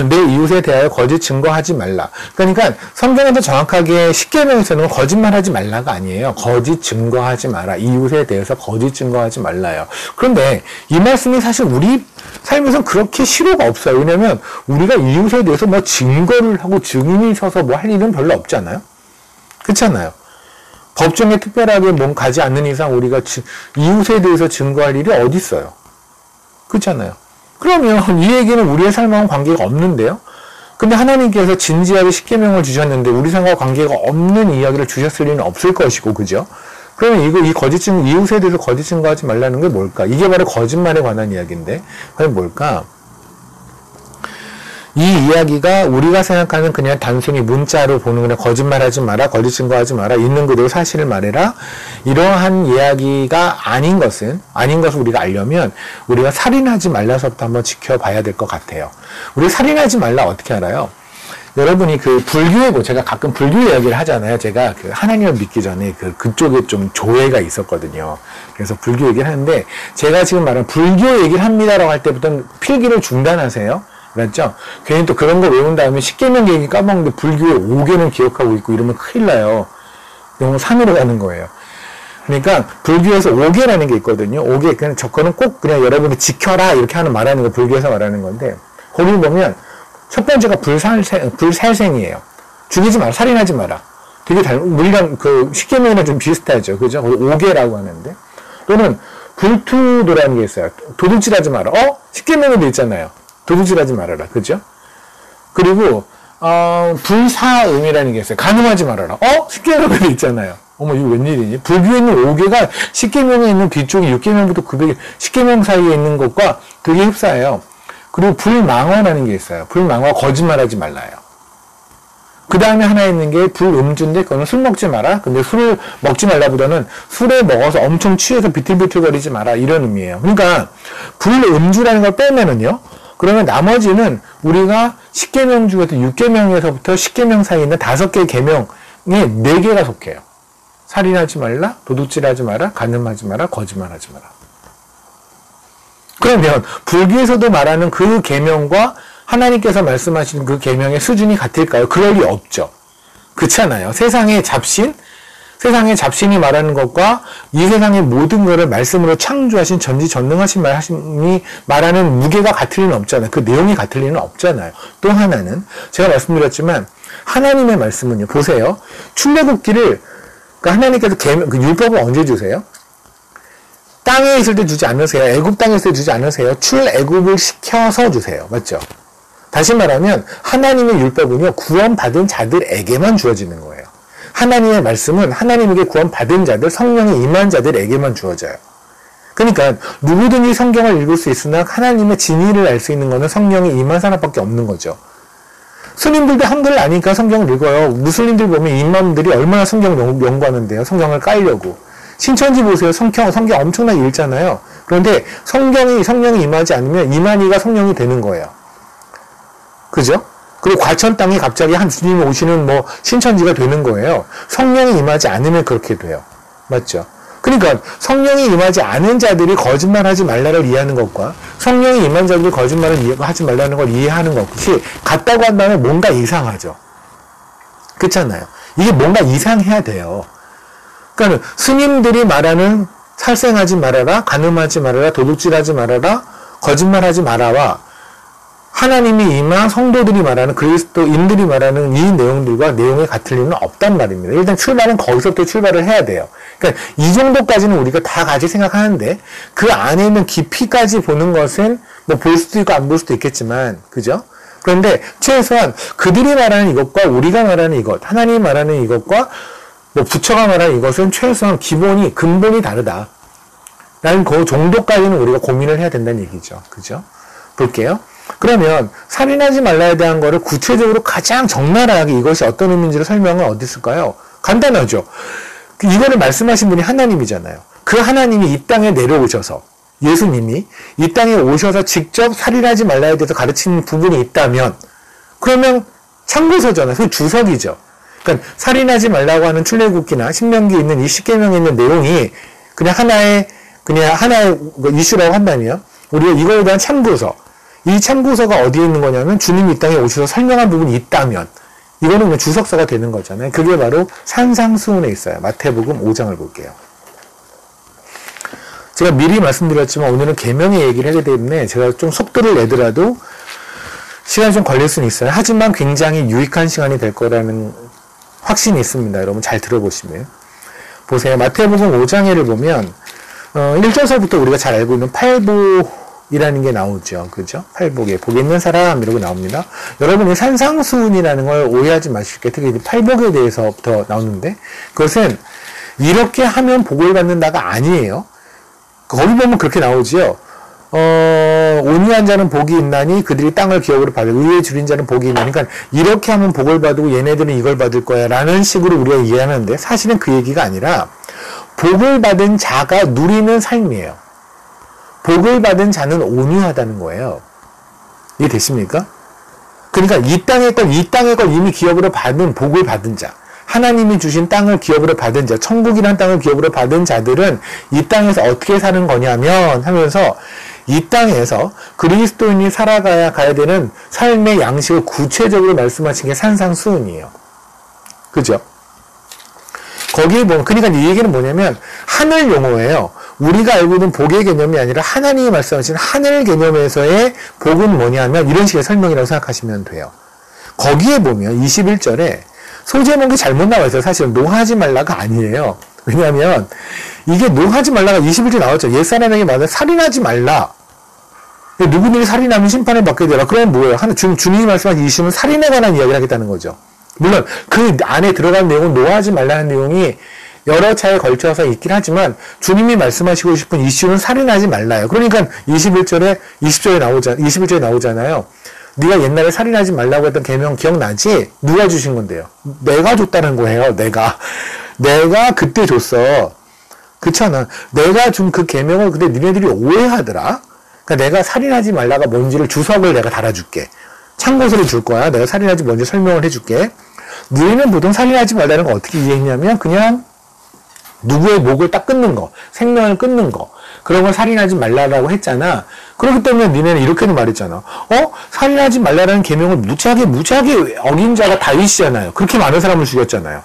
내 이웃에 대하여 거짓 증거하지 말라. 그러니까 성경에서 정확하게 십계명에서는 거짓말하지 말라가 아니에요. 거짓 증거하지 마라. 이웃에 대해서 거짓 증거하지 말라요. 그런데 이 말씀이 사실 우리 삶에서는 그렇게 실효가 없어요. 왜냐하면 우리가 이웃에 대해서 뭐 증거를 하고 증인이 서서 뭐 할 일은 별로 없잖아요. 그렇잖아요. 법정에 특별하게 가지 않는 이상 우리가 이웃에 대해서 증거할 일이 어디 있어요? 그렇잖아요. 그러면 이 얘기는 우리의 삶하고는 관계가 없는데요. 근데 하나님께서 진지하게 십계명을 주셨는데 우리 삶과 관계가 없는 이야기를 주셨을 리는 없을 것이고, 그죠? 그러면 이웃에 대해서 거짓 증거하지 말라는 게 뭘까? 이게 바로 거짓말에 관한 이야기인데, 과연 뭘까? 이 이야기가 우리가 생각하는 그냥 단순히 문자로 보는 그냥 거짓말하지 마라, 거짓 증거하지 마라, 있는 그대로 사실을 말해라, 이러한 이야기가 아닌 것을 우리가 알려면 우리가 살인하지 말라서부터 한번 지켜봐야 될 것 같아요. 우리 살인하지 말라 어떻게 알아요? 여러분이 제가 가끔 불교 이야기를 하잖아요. 제가 하나님을 믿기 전에 그쪽에 좀 조회가 있었거든요. 그래서 불교 얘기를 하는데, 제가 지금 말하는 불교 얘기를 합니다라고 할 때부터는 필기를 중단하세요. 맞죠? 괜히 또 그런 거 외운 다음에 십계명 얘기 까먹는데 불교의 5개는 기억하고 있고 이러면 큰일 나요. 너무 산으로 가는 거예요. 그러니까 불교에서 5개라는 게 있거든요. 5개, 그냥 저거는 꼭 그냥 여러분이 지켜라 이렇게 말하는 거, 불교에서 말하는 건데, 거기 보면 첫 번째가 불살생이에요. 죽이지 마라, 살인하지 마라. 되게 우리랑 십계명이랑 좀 비슷하죠. 그죠? 5개라고 하는데. 또는 불투도라는 게 있어요. 도둑질하지 마라. 십계명에도 있잖아요. 도둑질하지 말아라. 그죠? 그리고 불사음이라는 게 있어요. 간음하지 말아라. 십계명에 있잖아요. 어머, 이거 웬일이니? 불교에 있는 5개가 십계명에 있는 뒤쪽에 6계명부터 10계명 사이에 있는 것과 되게 흡사해요. 그리고 불망화라는 게 있어요. 불망화, 거짓말하지 말라요. 그 다음에 하나 있는 게 불음주인데, 그거는 술 먹지 마라. 근데 술을 먹지 말라보다는 술에 먹어서 엄청 취해서 비틀비틀거리지 마라. 이런 의미예요. 그러니까 불음주라는 걸 빼면은요. 그러면 나머지는 우리가 10계명 중에서 6계명에서부터 10계명 사이에 있는 5개의 계명에 4개가 속해요. 살인하지 말라, 도둑질하지 마라, 간음하지 마라, 거짓말하지 마라. 그러면 불교에서도 말하는 그 계명과 하나님께서 말씀하시는 그 계명의 수준이 같을까요? 그럴 리 없죠. 그렇잖아요. 세상의 잡신이 말하는 것과 이 세상의 모든 것을 말씀으로 창조하신 전지전능하신 말씀이 말하는 무게가 같을 리는 없잖아요. 그 내용이 같을 리는 없잖아요. 또 하나는 제가 말씀드렸지만 하나님의 말씀은요. 보세요. 출애굽기를 그러니까 하나님께서 그 율법을 언제 주세요? 땅에 있을 때 주지 않으세요. 애굽 땅에 있을 때 주지 않으세요. 출애굽을 시켜서 주세요. 맞죠? 다시 말하면 하나님의 율법은요. 구원받은 자들에게만 주어지는 거예요. 하나님의 말씀은 하나님에게 구원받은 자들, 성령이 임한 자들에게만 주어져요. 그러니까 누구든지 성경을 읽을 수 있으나 하나님의 진리를 알 수 있는 것은 성령이 임한 사람밖에 없는 거죠. 스님들도 한글을 아니까 성경을 읽어요. 무슬림들 보면 임ам들이 얼마나 성경을 연구하는데요. 성경을 깔려고. 신천지 보세요. 성경 엄청나게 읽잖아요. 그런데 성령이 임하지 않으면 이만희가 성령이 되는 거예요. 그죠? 그리고 과천 땅에 갑자기 한 주님이 오시는 신천지가 되는 거예요. 성령이 임하지 않으면 그렇게 돼요. 맞죠? 그러니까 성령이 임하지 않은 자들이 거짓말하지 말라를 이해하는 것과 성령이 임한 자들이 거짓말을 하지 말라는 걸 이해하는 것이 같다고 한다면 뭔가 이상하죠. 그렇잖아요. 이게 뭔가 이상해야 돼요. 그러니까 스님들이 말하는 살생하지 말아라, 간음하지 말아라, 도둑질하지 말아라, 거짓말하지 말아와 하나님이 임한 성도들이 말하는 그리스도인들이 말하는 이 내용들과 내용이 같을 리는 없단 말입니다. 일단 출발은 거기서부터 출발을 해야 돼요. 그러니까 이 정도까지는 우리가 다 같이 생각하는데 그 안에 있는 깊이까지 보는 것은 볼 수도 있고 안 볼 수도 있겠지만 그죠? 그런데 최소한 그들이 말하는 이것과 우리가 말하는 이것, 하나님이 말하는 이것과 부처가 말하는 이것은 최소한 근본이 다르다. 라는 그 정도까지는 우리가 고민을 해야 된다는 얘기죠. 그죠? 볼게요. 그러면 살인하지 말라에 대한 거를 구체적으로 가장 적나라하게 이것이 어떤 의미인지를 설명은 어디 있을까요? 간단하죠. 이거를 말씀하신 분이 하나님이잖아요. 그 하나님이 이 땅에 내려오셔서 예수님이 이 땅에 오셔서 직접 살인하지 말라에 대해서 가르치는 부분이 있다면 그러면 참고서잖아요. 그 주석이죠. 그러니까 살인하지 말라고 하는 출애굽기나 신명기에 있는 이 10계명에 있는 내용이 그냥 하나의 이슈라고 한다면 우리가 이거에 대한 참고서 이 참고서가 어디에 있는 거냐면 주님이 이 땅에 오셔서 설명한 부분이 있다면 이거는 그냥 주석서가 되는 거잖아요. 그게 바로 산상수훈에 있어요. 마태복음 5장을 볼게요. 제가 미리 말씀드렸지만 오늘은 계명의 얘기를 하기 때문에 제가 좀 속도를 내더라도 시간이 좀 걸릴 수는 있어요. 하지만 굉장히 유익한 시간이 될 거라는 확신이 있습니다. 여러분 잘 들어보시면 보세요. 마태복음 5장에를 보면 1절서부터 우리가 잘 알고 있는 팔복이라는 게 나오죠. 그죠? 팔복에 복 있는 사람 이러고 나옵니다. 여러분이 산상수훈이라는 걸 오해하지 마실게요. 특히 팔복에 대해서부터 나오는데 그것은 이렇게 하면 복을 받는다가 아니에요. 거기 보면 그렇게 나오지요. 온유한 자는 복이 있나니 그들이 땅을 기업으로 받을 의에 줄인 자는 복이 있나니 그러니까 이렇게 하면 복을 받고 얘네들은 이걸 받을 거야 라는 식으로 우리가 이해하는데 사실은 그 얘기가 아니라 복을 받은 자가 누리는 삶이에요. 복을 받은 자는 온유하다는 거예요. 이해 되십니까? 그러니까 이 땅의 걸 이미 기업으로 받은 복을 받은 자 하나님이 주신 땅을 기업으로 받은 자 천국이란 땅을 기업으로 받은 자들은 이 땅에서 어떻게 사는 거냐면 하면서 이 땅에서 그리스도인이 가야 되는 삶의 양식을 구체적으로 말씀하신 게 산상수훈이에요. 그죠? 거기에 보면, 그러니까 이 얘기는 뭐냐면, 하늘 용어예요. 우리가 알고 있는 복의 개념이 아니라 하나님이 말씀하신 하늘 개념에서의 복은 뭐냐면, 이런 식의 설명이라고 생각하시면 돼요. 거기에 보면, 21절에, 소제목이 잘못 나와 있어요. 사실, 노하지 말라가 아니에요. 왜냐하면, 이게 노하지 말라가 21절 나왔죠. 옛사람에게 말하면 살인하지 말라. 누구들이 살인하면 심판을 받게 되라. 그럼 뭐예요? 주님이 말씀하신 이슈는 살인에 관한 이야기를 하겠다는 거죠. 물론 그 안에 들어간 내용은 노하지 말라는 내용이 여러 차례 걸쳐서 있긴 하지만 주님이 말씀하시고 싶은 이슈는 살인하지 말라요. 그러니까 21절에 나오잖아요. 네가 옛날에 살인하지 말라고 했던 계명 기억나지? 누가 주신 건데요? 내가 줬다는 거예요. 내가 그때 줬어. 그렇잖아. 내가 준 그 계명을 근데 니네들이 오해하더라. 그러니까 내가 살인하지 말라가 뭔지를 주석을 내가 달아줄게. 참고서를 줄 거야. 내가 살인하지 뭔지 설명을 해줄게. 너희는 보통 살인하지 말라는 거 어떻게 이해했냐면 그냥 누구의 목을 딱 끊는 거, 생명을 끊는 거, 그런 걸 살인하지 말라라고 했잖아. 그렇기 때문에 니네는 이렇게도 말했잖아. 살인하지 말라라는 계명을 무지하게 어긴 자가 다윗이잖아요. 그렇게 많은 사람을 죽였잖아요.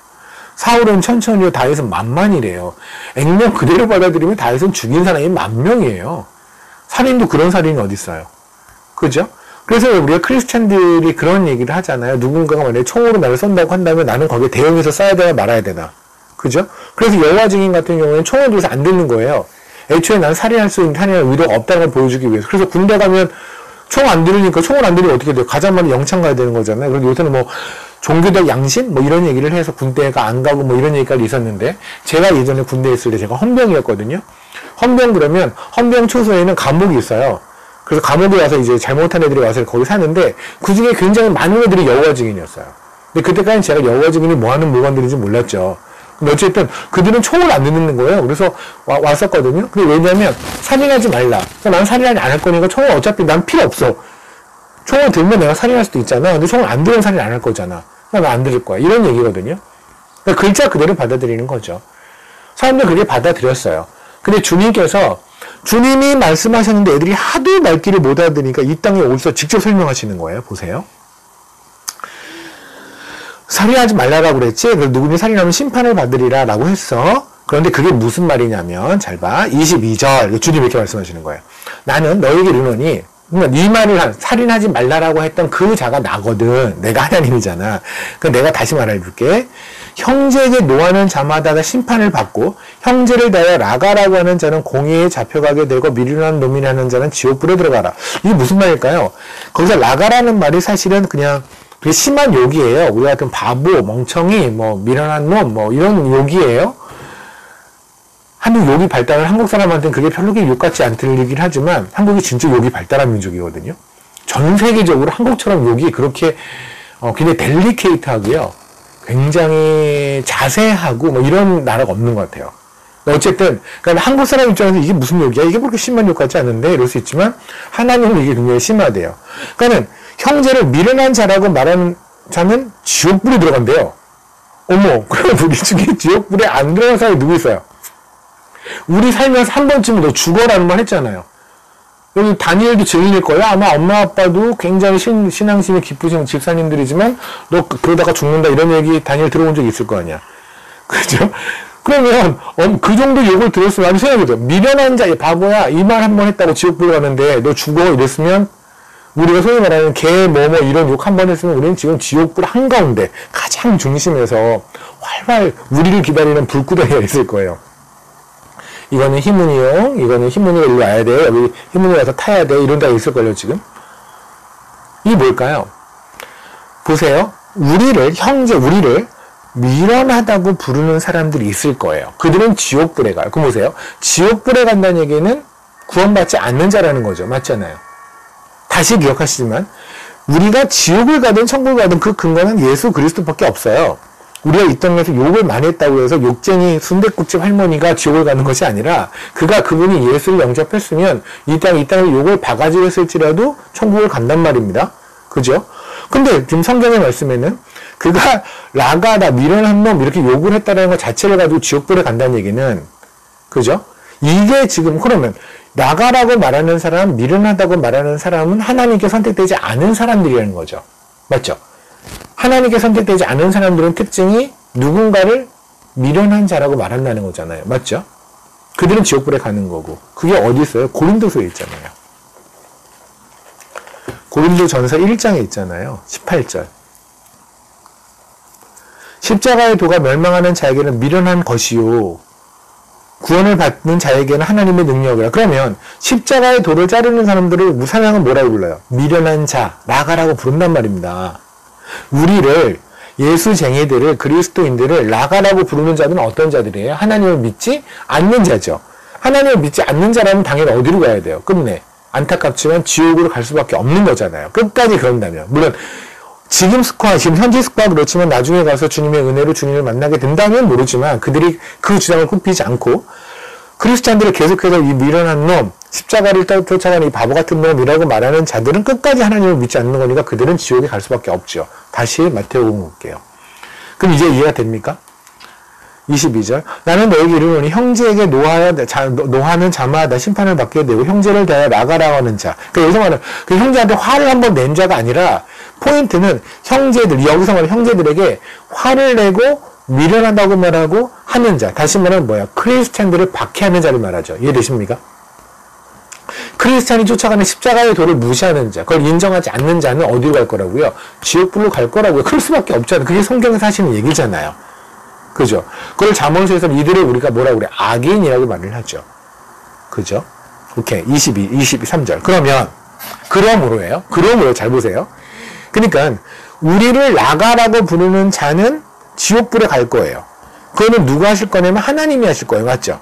사울은 천천히요, 다윗은 만만이래요. 액면 그대로 받아들이면 다윗은 죽인 사람이 10,000명이에요. 살인도 그런 살인이 어디 있어요. 그죠? 그래서 우리가 크리스찬들이 그런 얘기를 하잖아요. 누군가가 만약에 총으로 나를 쏜다고 한다면 나는 거기에 대응해서 쏴야 되나 말아야 되나. 그죠? 그래서 여호와 증인 같은 경우에는 총을 들어서 안 듣는 거예요. 애초에 난 살인할 의도가 없다는 걸 보여주기 위해서. 그래서 군대 가면 총 안 들으니까 총을 안 들으면 어떻게 돼요? 가자마자 영창 가야 되는 거잖아요. 그래서 요새는 뭐 종교적 양심? 뭐 이런 얘기를 해서 군대가 안 가고 뭐 이런 얘기까지 있었는데 제가 예전에 군대에 있을 때 제가 헌병이었거든요. 헌병 그러면 헌병 초소에는 감옥이 있어요. 그래서 감옥에 와서 이제 잘못한 애들이 와서 거기 사는데 그 중에 굉장히 많은 애들이 여호와 증인이었어요. 근데 그때까지는 제가 여호와 증인이 뭐 하는 물건들인지 몰랐죠. 근데 어쨌든 그들은 총을 안 듣는 거예요. 그래서 왔었거든요. 근데 왜냐면 살인하지 말라. 그러니까 난 살인하지 않을 거니까 총을 어차피 난 필요 없어. 총을 들면 내가 살인할 수도 있잖아. 근데 총을 안 들으면 살인 안 할 거잖아. 그러니까 난 안 들을 거야. 이런 얘기거든요. 그러니까 글자 그대로 받아들이는 거죠. 사람들 그렇게 받아들였어요. 근데 주님이 말씀하셨는데 애들이 하도 말귀를 못 알아들으니까 이 땅에 오셔서 직접 설명하시는 거예요. 보세요. 살인하지 말라라고 그랬지? 누구니 살인하면 심판을 받으리라 라고 했어. 그런데 그게 무슨 말이냐면 잘 봐. 22절 주님이 이렇게 말씀하시는 거예요. 나는 너에게 이르노니 그러니까 네 말을 살인하지 말라라고 했던 그 자가 나거든. 내가 하나님이잖아. 그러니까 내가 다시 말해줄게. 형제에게 노하는 자마다 심판을 받고 형제를 대하여 라가라고 하는 자는 공의에 잡혀가게 되고 미련한 놈이라는 자는 지옥불에 들어가라. 이게 무슨 말일까요? 거기서 라가라는 말이 사실은 그냥 되게 심한 욕이에요. 우리 같은 바보, 멍청이, 뭐 미련한 놈, 뭐 이런 욕이에요. 한국 욕이 발달한 한국 사람한테는 그게 별로 욕 같지 않 들리긴 하지만 한국이 진짜 욕이 발달한 민족이거든요. 전 세계적으로 한국처럼 욕이 그렇게 굉장히 델리케이트하고요. 굉장히 자세하고 뭐 이런 나라가 없는 것 같아요. 어쨌든 그러니까 한국 사람 입장에서 이게 무슨 욕이야? 이게 그렇게 심한 욕 같지 않은데 이럴 수 있지만 하나님은 이게 굉장히 심하대요. 그러니까는 형제를 미련한 자라고 말하는 자는 지옥불에 들어간대요. 어머, 그럼 우리 중에 지옥불에 안 들어간 사람이 누구 있어요? 우리 살면서 한 번쯤은 너 죽어라는 말 했잖아요. 여기 다니엘도 증인일 거야. 아마 엄마 아빠도 굉장히 신앙심이 깊으신 집사님들이지만 너 그러다가 죽는다 이런 얘기 다니엘 들어본 적 있을 거 아니야. 그죠? 그러면 그 정도 욕을 들었으면 아주 생각해보죠. 미련한 자, 바보야 이 말 한 번 했다고 지옥불 가는데 너 죽어 이랬으면 우리가 소위 말하는 개, 뭐뭐 이런 욕 한 번 했으면 우리는 지금 지옥불 한가운데 가장 중심에서 활활 우리를 기다리는 불구덩이가 있을 거예요. 이거는 희문이요. 이거는 희문이가 일로 와야 돼. 여기 희문이 와서 타야 돼. 이런 데가 있을걸요, 지금. 이게 뭘까요? 보세요. 우리를 미련하다고 부르는 사람들이 있을 거예요. 그들은 지옥불에 가요. 그럼 보세요. 지옥불에 간다는 얘기는 구원받지 않는 자라는 거죠. 맞잖아요. 다시 기억하시지만 우리가 지옥을 가든 천국을 가든 그 근거는 예수 그리스도밖에 없어요. 우리가 이 땅에서 욕을 많이 했다고 해서 욕쟁이 순댓국집 할머니가 지옥을 가는 것이 아니라 그분이 예수를 영접했으면 이 땅에 욕을 바가지로 했을지라도 천국을 간단 말입니다. 그죠? 근데 지금 성경의 말씀에는 그가 라가다 미련한 놈 이렇게 욕을 했다는 것 자체를 가지고 지옥불에 간다는 얘기는 그죠? 이게 지금 그러면 라가라고 말하는 사람, 미련하다고 말하는 사람은 하나님께 선택되지 않은 사람들이라는 거죠. 맞죠? 하나님께 선택되지 않은 사람들은 특징이 누군가를 미련한 자라고 말한다는 거잖아요. 맞죠? 그들은 지옥불에 가는 거고. 그게 어디 있어요? 고린도서에 있잖아요. 고린도전서 1장에 있잖아요. 18절. 십자가의 도가 멸망하는 자에게는 미련한 것이요. 구원을 받는 자에게는 하나님의 능력이라. 그러면 십자가의 돌을 자르는 사람들을 무사냥은 뭐라고 불러요? 미련한 자, 라가라고 부른단 말입니다. 우리를, 예수쟁이들을, 그리스도인들을 라가라고 부르는 자들은 어떤 자들이에요? 하나님을 믿지 않는 자죠. 하나님을 믿지 않는 자라면 당연히 어디로 가야 돼요? 끝내. 안타깝지만 지옥으로 갈 수밖에 없는 거잖아요. 끝까지 그런다면. 물론 지금 현재 스코어 그렇지만 나중에 가서 주님의 은혜로 주님을 만나게 된다면 모르지만 그들이 그 주장을 굽히지 않고 크리스찬들을 계속해서 이 미련한 놈, 십자가를 쫓아가는 이 바보 같은 놈이라고 말하는 자들은 끝까지 하나님을 믿지 않는 거니까 그들은 지옥에 갈 수밖에 없죠. 다시 마태복음 볼게요. 그럼 이제 이해가 됩니까? 22절. 나는 너에게 이르노니 형제에게 노하는 자마다 심판을 받게 되고 형제를 대하여 나가라고 하는 자. 그러니까 여기서 말하는 그 형제한테 화를 한번 낸 자가 아니라 포인트는 형제들, 여기서 말하는 형제들에게 화를 내고 미련하다고 말하고 하는 자. 다시 말하면 뭐야? 크리스찬들을 박해하는 자를 말하죠. 이해되십니까? 크리스찬이 쫓아가는 십자가의 도를 무시하는 자, 그걸 인정하지 않는 자는 어디로 갈 거라고요? 지옥불로 갈 거라고요. 그럴 수밖에 없잖아요. 그게 성경에서 하시는 얘기잖아요. 그죠? 그걸 잠언서에서 해서 이들을 우리가 뭐라고 그래? 악인이라고 말을 하죠. 그죠? 오케이. 23절. 그러므로예요. 그러므로 잘 보세요. 그러니까, 우리를 나가라고 부르는 자는 지옥불에 갈 거예요. 그거는 누가 하실 거냐면 하나님이 하실 거예요. 맞죠?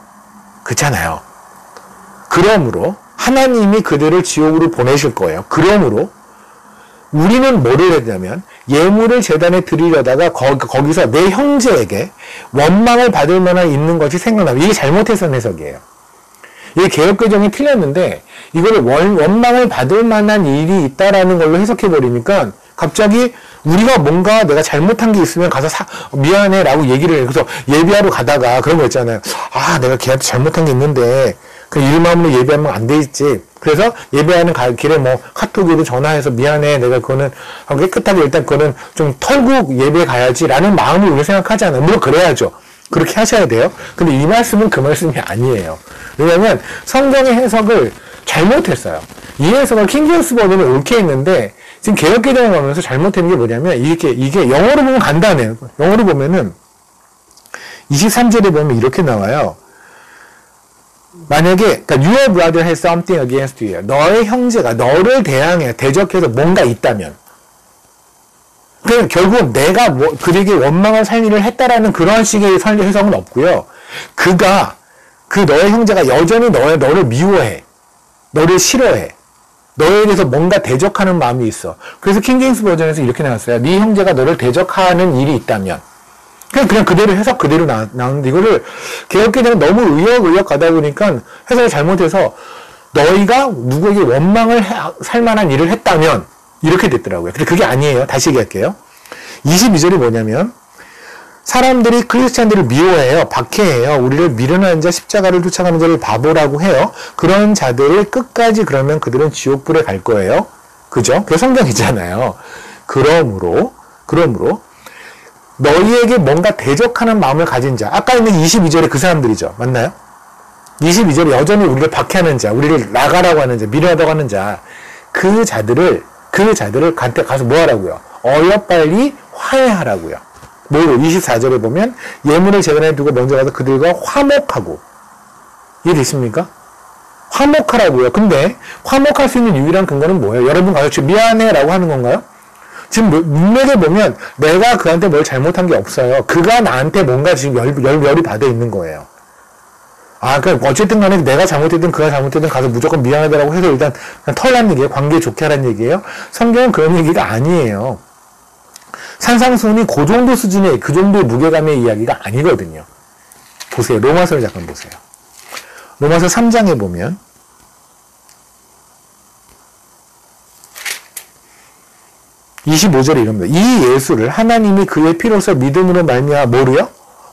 그렇잖아요. 그러므로, 하나님이 그들을 지옥으로 보내실 거예요. 그러므로, 우리는 뭐를 했냐면 예물을 제단에 드리려다가 거기서 내 형제에게 원망을 받을 만한 있는 것이 생각나면 이게 잘못해서 해석이에요. 이게 개혁개정이 틀렸는데 이거를 원망을 받을 만한 일이 있다라는 걸로 해석해버리니까 갑자기 우리가 뭔가 내가 잘못한 게 있으면 가서 미안해 라고 얘기를 해요. 그래서 예배하러 가다가 그런 거 있잖아요. 아, 내가 걔한테 잘못한 게 있는데 그 일마음으로 예배하면 안 되겠지. 그래서 예배하는 길에 뭐 카톡으로 전화해서 미안해. 내가 그거는 깨끗하게 일단 그거는 좀 털고 예배 가야지라는 마음을 우리가 생각하잖아요. 물론 그래야죠. 그렇게 하셔야 돼요. 근데 이 말씀은 그 말씀이 아니에요. 왜냐면 성경의 해석을 잘못했어요. 이 해석을 킹제임스 버전이 옳게 했는데 지금 개혁개정을 하면서 잘못된 게 뭐냐면 이게 영어로 보면 간단해요. 영어로 보면은 23절에 보면 이렇게 나와요. 만약에 그러니까 your brother has something against you. 너의 형제가 너를 대적해서 뭔가 있다면 그러니까 결국 내가 그에게 원망을 살 일을 했다라는 그런 식의 해석은 없고요. 너의 형제가 여전히 너를 미워해. 너를 싫어해. 너에 대해서 뭔가 대적하는 마음이 있어. 그래서 킹제임스 버전에서 이렇게 나왔어요. 네 형제가 너를 대적하는 일이 있다면. 그냥 그대로 해석 그대로 나오는데 이거를 개혁개정은 너무 의역 가다 보니까 해석을 잘못해서 너희가 누구에게 원망을 살 만한 일을 했다면 이렇게 됐더라고요. 근데 그게 아니에요. 다시 얘기할게요. 22절이 뭐냐면 사람들이 크리스찬들을 미워해요. 박해해요. 우리를 미련한 자, 십자가를 쫓아가는 자를 바보라고 해요. 그런 자들을 끝까지 그러면 그들은 지옥불에 갈 거예요. 그죠? 그게 성경이잖아요. 그러므로 너희에게 뭔가 대적하는 마음을 가진 자. 아까 있는 22절에 그 사람들이죠. 맞나요? 22절에 여전히 우리를 박해하는 자, 우리를 나가라고 하는 자, 미련하다고 하는 자. 그 자들을 가서 뭐 하라고요? 빨리 화해하라고요. 뭐로? 24절에 보면 예물을 제단에 두고 먼저 가서 그들과 화목하고. 이해되십니까? 화목하라고요. 근데 화목할 수 있는 유일한 근거는 뭐예요? 여러분 가서 지금 미안해 라고 하는 건가요? 지금 문맥에 보면 내가 그한테 뭘 잘못한 게 없어요. 그가 나한테 뭔가 지금 열이 받아 있는 거예요. 그러니까 어쨌든 간에 내가 잘못했든 그가 잘못했든 가서 무조건 미안하다라고 해서 일단 털라는 얘기예요. 관계 좋게 하라는 얘기예요. 성경은 그런 얘기가 아니에요. 산상수훈이 그 정도 수준의 그 정도의 무게감의 이야기가 아니거든요. 보세요. 로마서를 잠깐 보세요. 로마서 3장에 보면 25절에 이럽니다. 이 예수를 하나님이 그의 피로서 믿음으로 말미암아 뭐로요?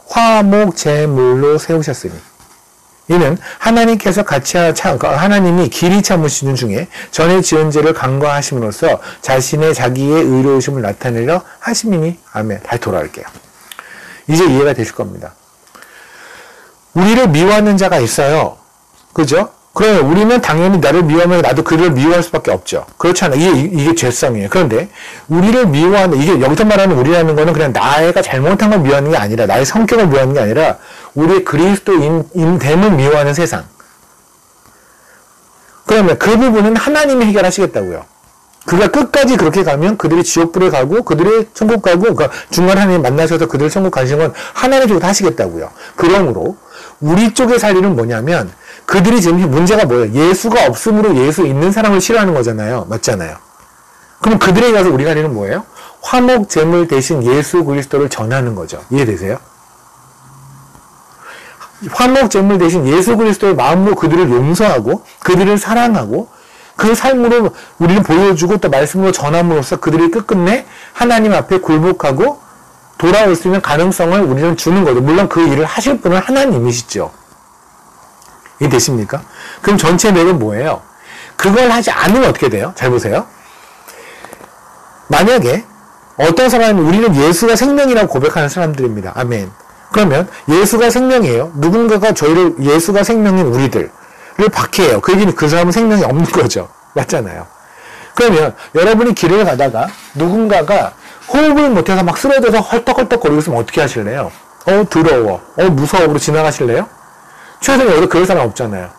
화목 제물로 세우셨으니 이는 하나님께서 하나님이 길이 참으시는 중에 전에 지은 죄를 간과하심으로써 자기의 의로우심을 나타내려 하심이니. 아멘. 다시 돌아올게요. 이제 이해가 되실 겁니다. 우리를 미워하는 자가 있어요. 그죠? 그러면 우리는 당연히 나를 미워하면 나도 그를 미워할 수밖에 없죠. 그렇잖아요. 이게 죄성이에요. 그런데 우리를 미워하는, 이게 여기서 말하는 우리라는 거는 그냥 나가 잘못한 걸 미워하는 게 아니라, 나의 성격을 미워하는 게 아니라, 우리의 그리스도인됨을 미워하는 세상. 그러면 그 부분은 하나님이 해결하시겠다고요. 그가 끝까지 그렇게 가면 그들이 지옥불에 가고 그들이 천국 가고, 그러니까 중간에 하나님 만나셔서 그들을 천국 가시는 건 하나님 쪽에서 하시겠다고요. 그러므로 우리 쪽의 살리는 뭐냐면, 그들이 지금 문제가 뭐예요? 예수가 없음으로 예수 있는 사람을 싫어하는 거잖아요. 맞잖아요. 그럼 그들에게 가서 우리가 하는 뭐예요? 화목 제물 대신 예수 그리스도를 전하는 거죠. 이해되세요? 화목 제물 대신 예수 그리스도의 마음으로 그들을 용서하고 그들을 사랑하고 그 삶으로 우리는 보여주고 또 말씀으로 전함으로써 그들이 끝끝내 하나님 앞에 굴복하고 돌아올 수 있는 가능성을 우리는 주는 거죠. 물론 그 일을 하실 분은 하나님이시죠. 이해되십니까? 그럼 전체 맥은 뭐예요? 그걸 하지 않으면 어떻게 돼요? 잘 보세요. 만약에 어떤 사람은 우리는 예수가 생명이라고 고백하는 사람들입니다. 아멘. 그러면 예수가 생명이에요. 누군가가 저희를 예수가 생명인 우리들을 박해해요. 그 얘기는 그 사람은 생명이 없는 거죠. 맞잖아요. 그러면 여러분이 길을 가다가 누군가가 호흡을 못해서 막 쓰러져서 헐떡헐떡거리고 있으면 어떻게 하실래요? 더러워. 무서워.로 지나가실래요? 최소한 여기 그럴 사람 없잖아요.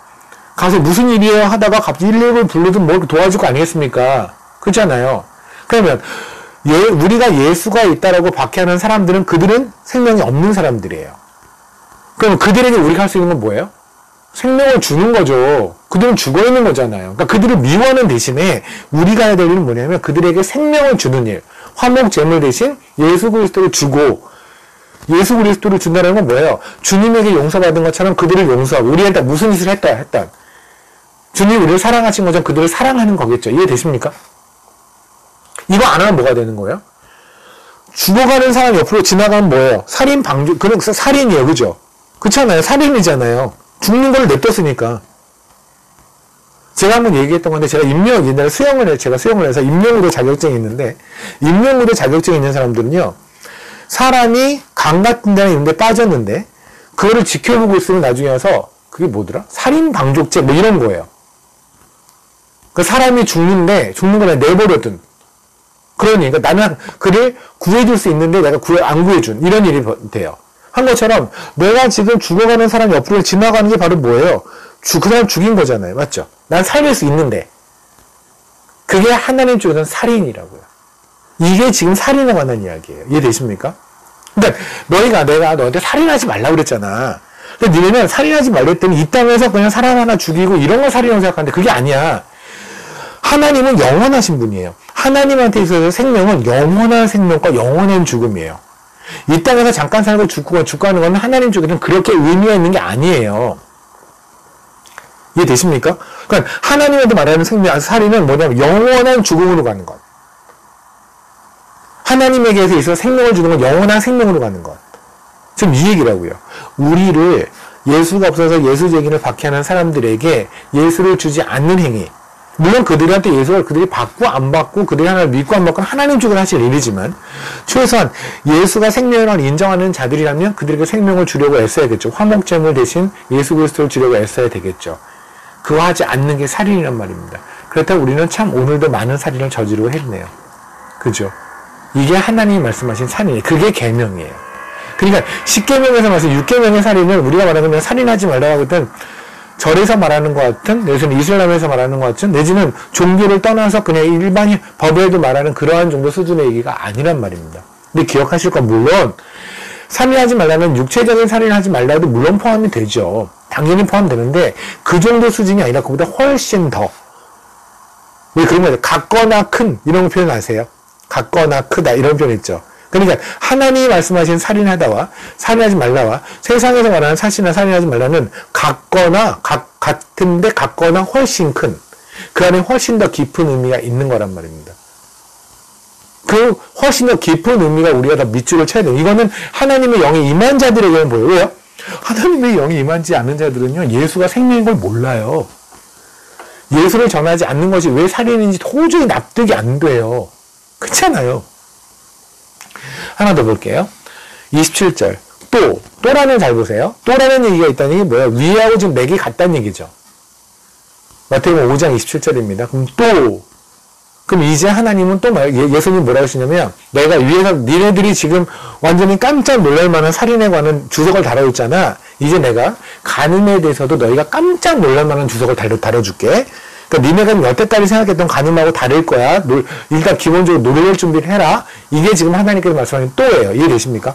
가서 무슨 일이에요 하다가 갑자기 119를 불러도 뭘 도와줄 거 아니겠습니까? 그렇잖아요. 그러면 우리가 예수가 있다라고 박해하는 사람들은 그들은 생명이 없는 사람들이에요. 그럼 그들에게 우리가 할 수 있는 건 뭐예요? 생명을 주는 거죠. 그들은 죽어있는 거잖아요. 그러니까 그들을 미워하는 대신에 우리가 해야 될 일은 뭐냐면 그들에게 생명을 주는 일. 화목 제물 대신 예수 그리스도를 주고, 예수 그리스도를 준다는 건 뭐예요? 주님에게 용서받은 것처럼 그들을 용서하고, 우리한테 무슨 짓을 했다. 주님이 우리를 사랑하신 것처럼 그들을 사랑하는 거겠죠. 이해되십니까? 이거 안 하면 뭐가 되는 거예요? 죽어가는 사람 옆으로 지나가면 뭐예요? 살인 방조, 그런 살인이에요. 그죠? 그렇잖아요. 살인이잖아요. 죽는 걸 냅뒀으니까. 제가 한번 얘기했던 건데, 제가 옛날에 제가 수영을 해서 임명의료 자격증이 있는데, 임명의료 자격증이 있는 사람들은요, 사람이 강 같은 데나 이런 데 빠졌는데, 그거를 지켜보고 있으면 나중에 와서, 그게 뭐더라? 살인방조죄, 뭐 이런 거예요. 그 사람이 죽는 걸 내버려둔. 그러니까 나는 그를 구해줄 수 있는데 내가 안 구해준. 이런 일이 돼요. 한 것처럼, 내가 지금 죽어가는 사람 옆으로 지나가는 게 바로 뭐예요? 그 사람 죽인 거잖아요. 맞죠? 난 살릴 수 있는데. 그게 하나님 쪽에서는 살인이라고요. 이게 지금 살인에 관한 이야기예요. 이해되십니까? 그러니까 내가 너한테 살인하지 말라고 그랬잖아. 근데 니네는 살인하지 말라 했더니 이 땅에서 그냥 사람 하나 죽이고 이런 걸 살인이라고 생각하는데 그게 아니야. 하나님은 영원하신 분이에요. 하나님한테 있어서 생명은 영원한 생명과 영원한 죽음이에요. 이 땅에서 잠깐 살고 죽고 하는 건 하나님 쪽에서는 그렇게 의미가 있는 게 아니에요. 이해되십니까? 그러니까 하나님한테 말하는 살인은 뭐냐면 영원한 죽음으로 가는 것. 하나님에게 있어서 생명을 주는 건 영원한 생명으로 가는 것. 지금 이 얘기라고요. 우리를 예수가 없어서 예수 제기를 박해하는 사람들에게 예수를 주지 않는 행위. 물론 그들한테 예수를 그들이 받고 안 받고 그들이 하나를 믿고 안 받고 하나님 쪽으로 하실 일이지만 최소한 예수가 생명을 인정하는 자들이라면 그들에게 생명을 주려고 애써야겠죠. 화목제물 대신 예수 그리스도를 주려고 애써야 되겠죠. 그거 하지 않는 게 살인이란 말입니다. 그렇다고 우리는 참 오늘도 많은 살인을 저지르고 했네요. 그죠? 이게 하나님이 말씀하신 살인이에요. 그게 계명이에요. 그러니까 10계명에서 말씀 6계명의 살인은 우리가 말하는 그냥 살인하지 말라고 하거든 절에서 말하는 것 같은, 내지는 이슬람에서 말하는 것 같은, 내지는 종교를 떠나서 그냥 일반인 법에도 말하는 그러한 정도 수준의 얘기가 아니란 말입니다. 근데 기억하실 건 물론 살인하지 말라는 육체적인 살인을 하지 말라도 물론 포함이 되죠. 당연히 포함되는데 그 정도 수준이 아니라 그보다 훨씬 더. 왜 그런 거예요? 같거나 큰 이런 거 표현 아세요? 같거나 크다 이런 표현 있죠. 그러니까 하나님이 말씀하신 살인하다와 살인하지 말라와 세상에서 말하는 사실이나 살인하지 말라는 같은데 같거나 훨씬 큰, 그 안에 훨씬 더 깊은 의미가 있는 거란 말입니다. 그 훨씬 더 깊은 의미가 우리가 더 밑줄을 쳐야 돼요. 이거는 하나님의 영이 임한 자들에게는 보여요. 왜요? 하나님의 영이 임하지 않는 자들은요, 예수가 생명인 걸 몰라요. 예수를 전하지 않는 것이 왜 살인인지 도저히 납득이 안 돼요. 그렇잖아요. 하나 더 볼게요. 27절. 또라는 잘 보세요. 또라는 얘기가 있다는 얘기 뭐예요? 위하고 지금 맥이 같다는 얘기죠. 마태복음 5장 27절입니다. 그럼 그럼 이제 하나님은 또 예수님 뭐라고 하시냐면, 내가 위에서 니네들이 지금 완전히 깜짝 놀랄 만한 살인에 관한 주석을 다뤄줬잖아. 이제 내가 간음에 대해서도 너희가 깜짝 놀랄 만한 주석을 다뤄줄게. 그러니까 니네가 여태까지 생각했던 간음하고 다를 거야. 일단 기본적으로 노래할 준비를 해라. 이게 지금 하나님께서 말씀하신 또예요. 이해되십니까?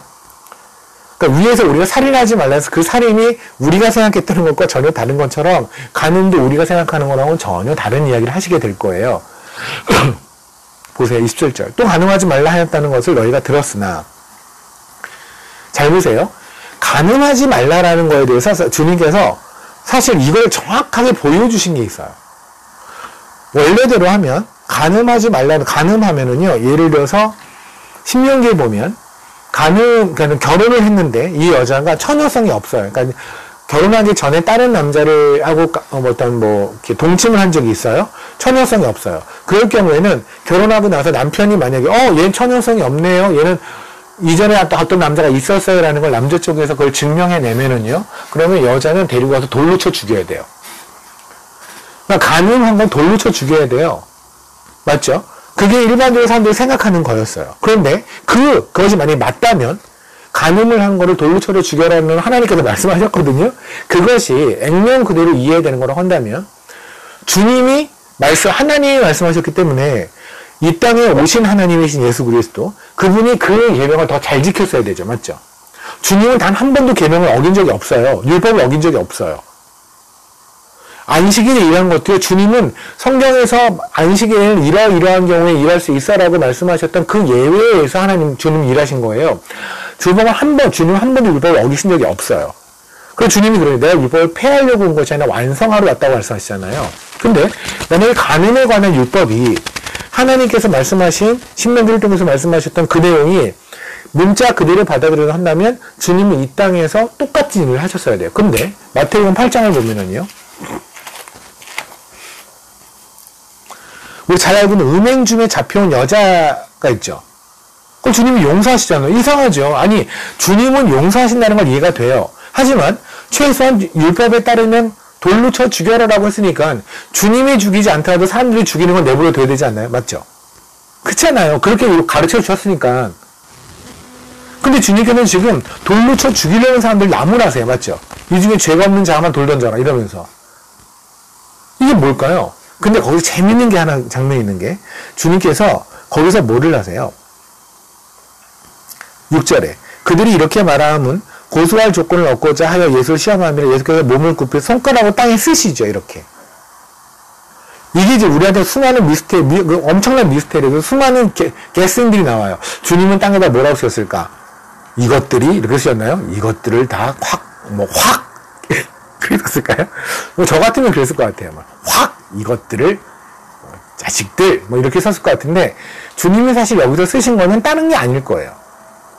그러니까 위에서 우리가 살인하지 말라 해서 그 살인이 우리가 생각했던 것과 전혀 다른 것처럼 간음도 우리가 생각하는 거랑은 전혀 다른 이야기를 하시게 될 거예요. 보세요. 27절. 또 간음하지 말라 하였다는 것을 너희가 들었으나. 잘 보세요. 간음하지 말라라는 거에 대해서 주님께서 사실 이걸 정확하게 보여주신 게 있어요. 원래대로 하면 간음하지 말라는, 간음하면은요, 예를 들어서 신명기에 보면 그러니까 결혼을 했는데 이 여자가 처녀성이 없어요. 그러니까 결혼하기 전에 다른 남자를 하고 이렇게 동침을 한 적이 있어요. 처녀성이 없어요. 그럴 경우에는 결혼하고 나서 남편이 만약에 얘는 처녀성이 없네요. 얘는 이전에 어떤 남자가 있었어요라는 걸 남자 쪽에서 그걸 증명해내면은요. 그러면 여자는 데리고 와서 돌로 쳐 죽여야 돼요. 그러니까 간음한 건 돌로 쳐 죽여야 돼요. 맞죠? 그게 일반적으로 사람들이 생각하는 거였어요. 그런데 그것이 만약에 맞다면 간음을 한 거를 돌로 쳐서 죽여라는 하나님께서 말씀하셨거든요. 그것이 액면 그대로 이해되는 거라고 한다면 하나님이 말씀하셨기 때문에 이 땅에 오신 하나님이신 예수 그리스도, 그분이 그 계명을 더 잘 지켰어야 되죠. 맞죠? 주님은 단 한 번도 계명을 어긴 적이 없어요. 율법을 어긴 적이 없어요. 안식일에 일한 것도요, 주님은 성경에서 안식일에는 이러한 경우에 일할 수 있어라고 말씀하셨던 그 예외에서 주님이 일하신 거예요. 주님은 한 번도 율법을 어기신 적이 없어요. 그래서 주님이 그래요. 내가 율법을 폐하려고 온 것이 아니라 완성하러 왔다고 말씀하시잖아요. 근데 만약에 간음에 관한 율법이 하나님께서 말씀하신 신명기를 통해서 말씀하셨던 그 내용이 문자 그대로 받아들여서 한다면 주님은 이 땅에서 똑같은 일을 하셨어야 돼요. 근데 마태복음 8장을 보면은요, 우리 잘 알고 있는 음행 중에 잡혀온 여자가 있죠. 그걸 주님이 용서하시잖아요. 이상하죠. 아니, 주님은 용서하신다는 건 이해가 돼요. 하지만 최소한 율법에 따르면 돌로 쳐 죽여라라고 했으니까 주님이 죽이지 않더라도 사람들이 죽이는 건 내버려 둬야 되지 않나요? 맞죠? 그렇잖아요. 그렇게 가르쳐 주셨으니까. 근데 주님께서는 지금 돌로 쳐 죽이려는 사람들 나무라세요. 맞죠? 이 중에 죄가 없는 자만 돌 던져라 이러면서. 이게 뭘까요? 근데 거기서 재밌는 게 하나 장면이 있는 게, 주님께서 거기서 뭐를 하세요? 6절에 그들이 이렇게 말하면 고소할 조건을 얻고자 하여 예수를 시험하며 예수께서 몸을 굽혀 손가락으로 땅에 쓰시죠. 이렇게. 이게 이제 우리한테 수많은 엄청난 미스테리고 수많은 게스팅들이 나와요. 주님은 땅에다 뭐라고 쓰셨을까? 이것들이 이렇게 쓰셨나요? 이것들을 다 확 그랬을까요? 저 같으면 그랬을 것 같아요. 확 이것들을 자식들 이렇게 썼을 것 같은데, 주님이 사실 여기서 쓰신 거는 다른 게 아닐 거예요.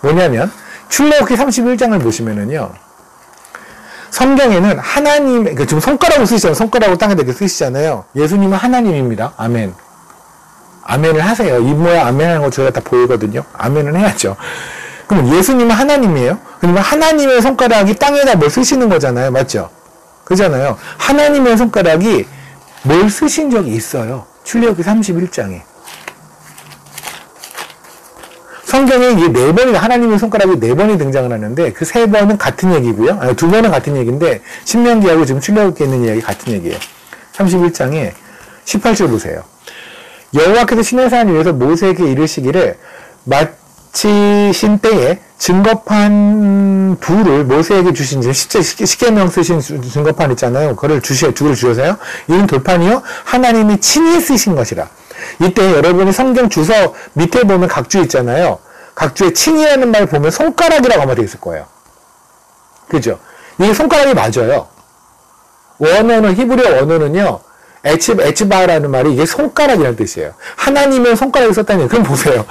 뭐냐면 출애굽기 31장을 보시면은요, 성경에는 하나님, 지금 손가락으로 쓰시잖아요. 손가락으로 땅에다 이렇게 쓰시잖아요. 예수님은 하나님입니다. 아멘. 아멘을 하세요. 입 모양 아멘 하는 거 저희가 다 보이거든요. 아멘은 해야죠. 그럼 예수님은 하나님이에요? 그러면 하나님의 손가락이 땅에다 뭘 쓰시는 거잖아요. 맞죠? 그잖아요. 하나님의 손가락이 뭘 쓰신 적이 있어요. 출애굽기 31장에. 성경에 이게 4번이, 하나님의 손가락이 4번이 등장을 하는데, 그 3번은 같은 얘기고요. 아니, 2번은 같은 얘기인데, 신명기하고 지금 출애굽기에 있는 이야기 같은 얘기예요. 31장에 18절 보세요. 여호와께서 시내산 위에서 모세에게 이르시기를 마치신 때에 증거판 두를 모세에게 주신 십계명 쓰신 증거판 있잖아요. 그거를 두를 주셔서요. 이는 돌판이요 하나님이 친히 쓰신 것이라. 이때 여러분이 성경 주서 밑에 보면 각주 있잖아요. 각주에 친이라는 말 보면 손가락이라고 아마 되어 있을 거예요. 그죠? 이게 손가락이 맞아요. 원어는, 히브리어 원어는요, 에츠바라는 말이 이게 손가락이라는 뜻이에요. 하나님의 손가락이 썼다는 얘기예요. 그럼 보세요.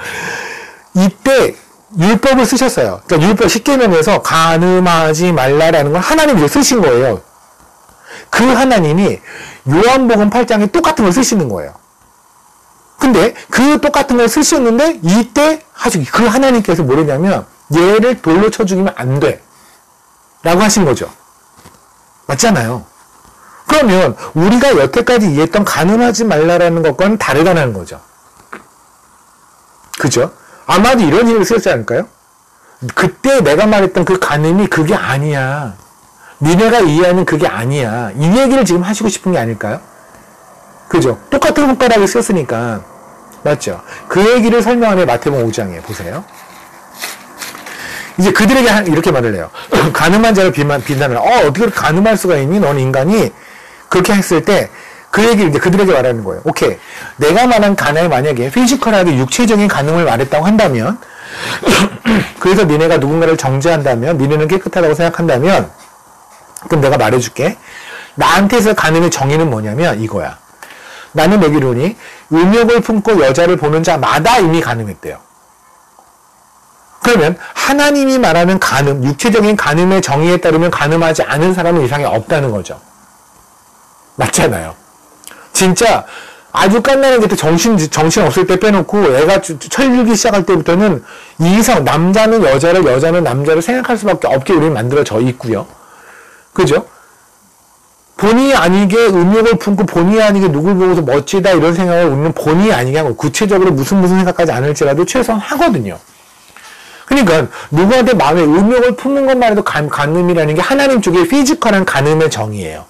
이때 율법을 쓰셨어요. 그러니까 율법 십계명에서 간음하지 말라라는 걸 하나님이 쓰신 거예요. 그 하나님이 요한복음 8장에 똑같은 걸 쓰시는 거예요. 근데 그 똑같은 걸 쓰셨는데 이때 그 하나님께서 뭐랬냐면 얘를 돌로 쳐 죽이면 안 돼 라고 하신 거죠. 맞잖아요. 그러면 우리가 여태까지 이해했던 간음하지 말라라는 것과는 다르다는 거죠. 그죠? 아마도 이런 얘기를 쓰였지 않을까요? 그때 내가 말했던 그 간음이 그게 아니야. 니네가 이해하는 그게 아니야. 이 얘기를 지금 하시고 싶은 게 아닐까요? 그죠? 똑같은 손가락을 썼으니까. 맞죠? 그 얘기를 설명하는 마태복음 5장에 보세요. 이제 그들에게 이렇게 말을 해요. 가늠한 자를 비난을, 어떻게 그렇게 가늠할 수가 있니? 넌 인간이. 그렇게 했을 때, 그 얘기를 이제 그들에게 말하는 거예요. 오케이. 내가 말한 가늠이 만약에 피지컬하게 육체적인 가늠을 말했다고 한다면, 그래서 니네가 누군가를 정죄한다면, 니네는 깨끗하다고 생각한다면, 그럼 내가 말해줄게. 나한테서 가늠의 정의는 뭐냐면 이거야. 나는 여기로니 음욕을 품고 여자를 보는 자마다 이미 가늠했대요. 그러면 하나님이 말하는 가늠, 육체적인 가늠의 정의에 따르면 가늠하지 않은 사람은 이 세상에 없다는 거죠. 맞잖아요. 진짜 아주 깐나는 게 정신 없을 때 빼놓고 애가 철들기 시작할 때부터는 이 이상 남자는 여자를, 여자는 남자를 생각할 수밖에 없게 우리는 만들어져 있고요. 그죠? 본의 아니게 음욕을 품고 본의 아니게 누굴 보고서 멋지다 이런 생각을 우리는 본의 아니게 하고 구체적으로 무슨 생각하지 않을지라도 최소한 하거든요. 그러니까 누구한테 마음에 음욕을 품는 것만 해도 간음이라는 게 하나님 쪽의 피지컬한 간음의 정의예요.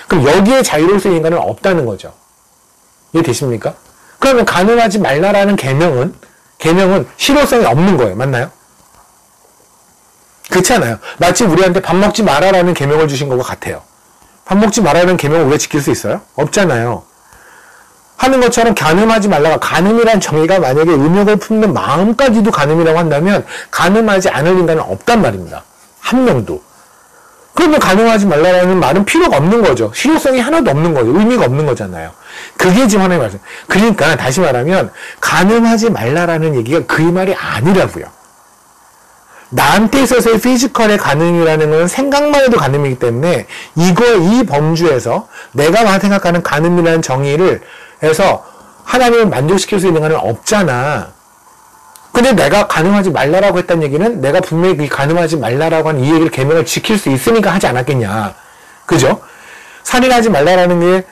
그럼 여기에 자유로울 수 있는 인간은 없다는 거죠. 이해되십니까? 그러면 간음하지 말라라는 계명은 실효성이 없는 거예요. 맞나요? 그렇지 않아요? 마치 우리한테 밥 먹지 마라라는 계명을 주신 것과 같아요. 밥 먹지 말라는 계명을 우리가 지킬 수 있어요? 없잖아요. 하는 것처럼 간음하지 말라가, 간음이란 정의가 만약에 음욕을 품는 마음까지도 간음이라고 한다면 간음하지 않을 인간은 없단 말입니다. 한 명도. 그러면 간음하지 말라라는 말은 필요가 없는 거죠. 실효성이 하나도 없는 거죠. 의미가 없는 거잖아요. 그게 지금 하나의 말씀. 그러니까 다시 말하면 간음하지 말라라는 얘기가 그 말이 아니라고요. 나한테 있어서의 피지컬의 간음이라는 건 생각만 해도 간음이기 때문에 이 범주에서 내가 생각하는 간음이라는 정의를 해서 하나님을 만족시킬 수 있는 건 없잖아. 근데 내가 간음하지 말라라고 했다는 얘기는 내가 분명히 그 간음하지 말라라고 한 이 얘기를 계명을 지킬 수 있으니까 하지 않았겠냐. 그죠? 살인하지 말라라는 게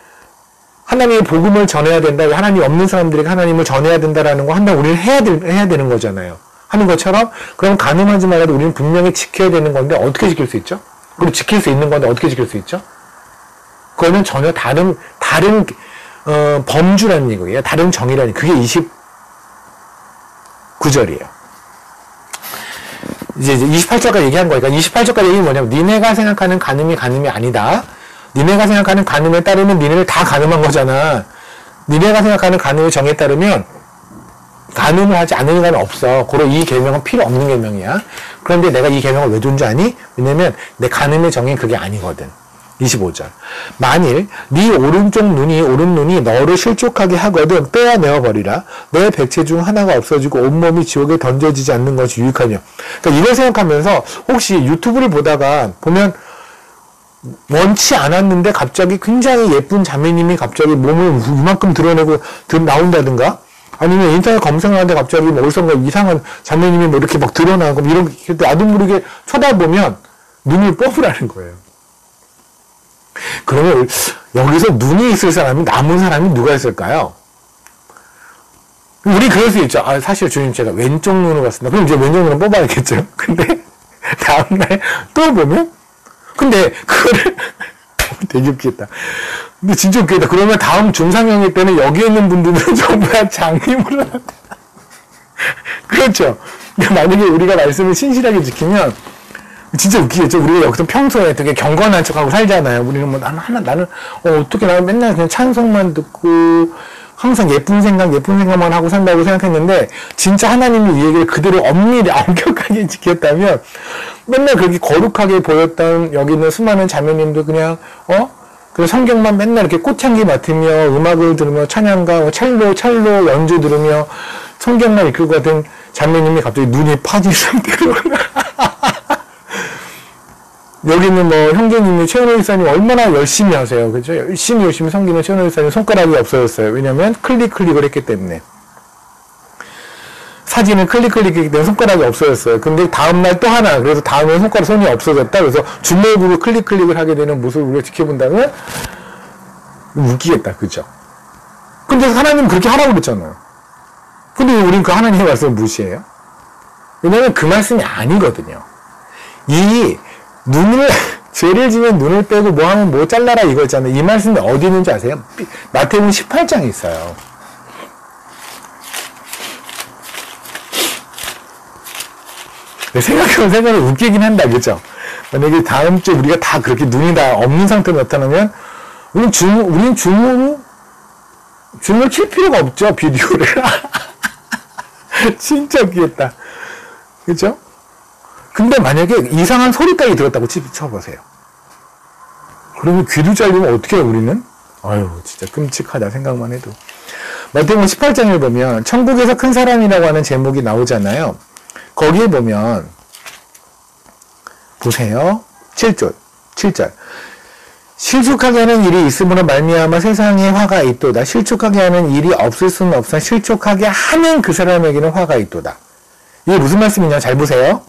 하나님의 복음을 전해야 된다. 하나님이 없는 사람들에게 하나님을 전해야 된다라는 거 한다면 우리는 해야 되는 거잖아요. 하는 것처럼 그럼 간음하지 말라도 우리는 분명히 지켜야 되는 건데 어떻게 지킬 수 있죠? 그리고 지킬 수 있는 건데 어떻게 지킬 수 있죠? 그거는 전혀 다른 범주라는 얘기예요. 다른 정의라는 그게 29절이에요. 이제 28절까지 얘기한 거니까 28절까지 얘기는 뭐냐면 니네가 생각하는 간음이 아니다. 니네가 생각하는 간음에 따르면 니네를 다 간음한 거잖아. 니네가 생각하는 간음의 정의에 따르면 간음을 하지 않는 인간은 없어. 고로 이 계명은 필요 없는 계명이야. 그런데 내가 이 계명을 왜 준 줄 아니? 왜냐면 내 간음의 정의는 그게 아니거든. 25절. 만일 네 오른 눈이 너를 실족하게 하거든 빼어내어 버리라. 내 백체 중 하나가 없어지고 온몸이 지옥에 던져지지 않는 것이 유익하냐. 그러니까 이걸 생각하면서 혹시 유튜브를 보면 원치 않았는데 갑자기 굉장히 예쁜 자매님이 갑자기 몸을 이만큼 드러내고 나온다든가 아니면 인터넷 검색을 하는데 갑자기 뭐 어디선가 이상한 자매님이 뭐 이렇게 막 드러나고 이런 나도 모르게 쳐다보면 눈을 뽑으라는 거예요. 그러면 여기서 눈이 있을 사람이 남은 사람이 누가 있을까요? 우리 그럴 수 있죠. 사실 주님 제가 왼쪽 눈으로 봤습니다. 그럼 이제 왼쪽 눈을 뽑아야겠죠. 근데 다음날 또 보면 근데 그거를 되게 웃기겠다. 근데 진짜 웃기겠다. 그러면 다음 중상형일 때는 여기 있는 분들은 전부 다 장님으로 나타나. 그렇죠. 그러니까 만약에 우리가 말씀을 신실하게 지키면 진짜 웃기겠죠. 우리가 여기서 평소에 되게 경건한 척하고 살잖아요. 우리는 뭐 나는 어떻게 나는 맨날 그냥 찬송만 듣고 항상 예쁜 생각만 하고 산다고 생각했는데 진짜 하나님이 이 얘기를 그대로 엄밀히 엄격하게 지켰다면 맨날 그렇게 거룩하게 보였던 여기 있는 수많은 자매님도 그냥 그 성경만 맨날 이렇게 꽃향기 맡으며 음악을 들으며 찬양가 첼로 연주 들으며 성경만 읽고 가던 자매님이 갑자기 눈이 파진 상태로 여기 있는 뭐 형제님이 최은호 일사님 얼마나 열심히 하세요. 그죠? 열심히 섬기는 최은호 일사님 손가락이 없어졌어요. 왜냐면 클릭을 했기 때문에. 사진을 클릭했기 때문에 손가락이 없어졌어요. 근데 다음날 또 하나, 그래서 다음에 손이 없어졌다. 그래서 주먹으로 클릭을 하게 되는 모습을 우리가 지켜본다면 웃기겠다. 그죠? 근데 하나님 그렇게 하라고 그랬잖아요. 근데 왜 우린 그 하나님의 말씀을 무시해요? 왜냐면 그 말씀이 아니거든요. 이 눈을 죄를 지면 눈을 빼고 뭐 하면 뭐 잘라라 이거 있잖아요. 이 말씀이 어디 있는지 아세요? 마태복음 18장에 있어요. 생각하면 웃기긴 한다, 그죠? 만약에 다음 주에 우리가 다 그렇게 눈이 다 없는 상태로 나타나면 우린 줌을 킬 필요가 없죠, 비디오를. 진짜 웃기겠다. 그죠? 근데 만약에 이상한 소리까지 들었다고 쳐보세요. 그러면 귀도 잘리면 어떻게 해요, 우리는? 아유, 진짜 끔찍하다, 생각만 해도. 마태복음 18장을 보면, 천국에서 큰 사람이라고 하는 제목이 나오잖아요. 거기에 보면, 보세요. 7절. 실족하게 하는 일이 있음으로 말미암아 세상에 화가 있도다. 실족하게 하는 일이 없을 수는 없으나 실족하게 하는 그 사람에게는 화가 있도다. 이게 무슨 말씀이냐? 잘 보세요.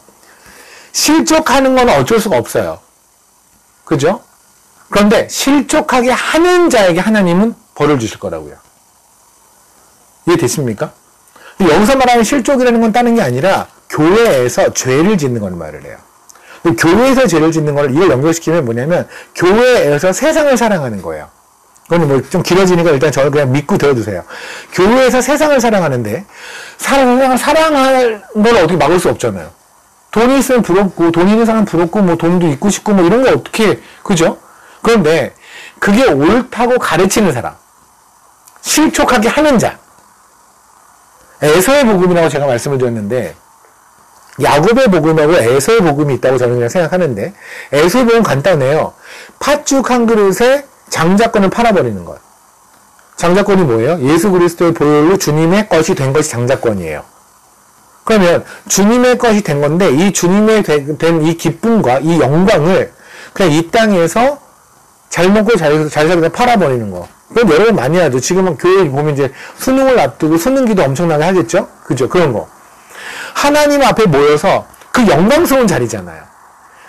실족하는 건 어쩔 수가 없어요. 그죠? 그런데 실족하게 하는 자에게 하나님은 벌을 주실 거라고요. 이해되십니까? 여기서 말하는 실족이라는 건 다른 게 아니라 교회에서 죄를 짓는 건 말을 해요. 교회에서 죄를 짓는 걸 이걸 연결시키면 뭐냐면 교회에서 세상을 사랑하는 거예요. 그건 뭐 좀 길어지니까 일단 저를 그냥 믿고 들어주세요. 교회에서 세상을 사랑하는데 사랑할 걸 어떻게 막을 수 없잖아요. 돈이 있으면 부럽고 돈 있는 사람 부럽고 뭐 돈도 있고 싶고 뭐 이런 거 어떻게 그죠? 그런데 그게 옳다고 가르치는 사람, 실족하게 하는 자, 에서의 복음이라고 제가 말씀을 드렸는데 야곱의 복음하고 에서의 복음이 있다고 저는 그냥 생각하는데 에서의 복음은 간단해요. 팥죽 한 그릇에 장자권을 팔아버리는 것. 장자권이 뭐예요? 예수 그리스도의 보혈로 주님의 것이 된 것이 장자권이에요. 그러면 주님의 것이 된 건데 이 주님의 된 이 기쁨과 이 영광을 그냥 이 땅에서 잘 먹고 잘 살고 팔아버리는 거. 그건 여러분 많이 하죠. 지금은 교회 보면 이제 수능을 앞두고 수능기도 엄청나게 하겠죠? 그죠? 그런 거. 하나님 앞에 모여서 그 영광스러운 자리잖아요.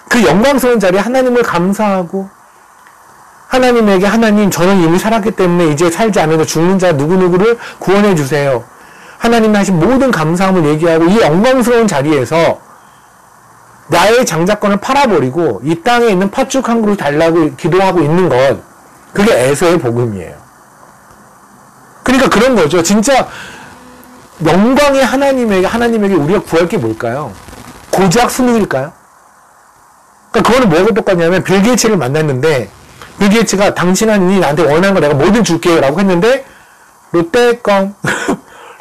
그 영광스러운 자리에 하나님을 감사하고 하나님에게 하나님 저는 이미 살았기 때문에 이제 살지 않아도 죽는 자 누구누구를 구원해 주세요. 하나님이 하신 모든 감사함을 얘기하고 이 영광스러운 자리에서 나의 장자권을 팔아버리고 이 땅에 있는 팥죽 한 그릇 달라고 기도하고 있는 것 그게 에서의 복음이에요. 그러니까 그런 거죠. 진짜 영광의 하나님에게 우리가 구할 게 뭘까요? 고작 수능일까요? 그러니까 그거는 뭐하고 똑같냐면 빌 게이츠를 만났는데 빌 게이츠가 당신이 나한테 원하는 거 내가 뭐든 줄게요 라고 했는데 롯데껌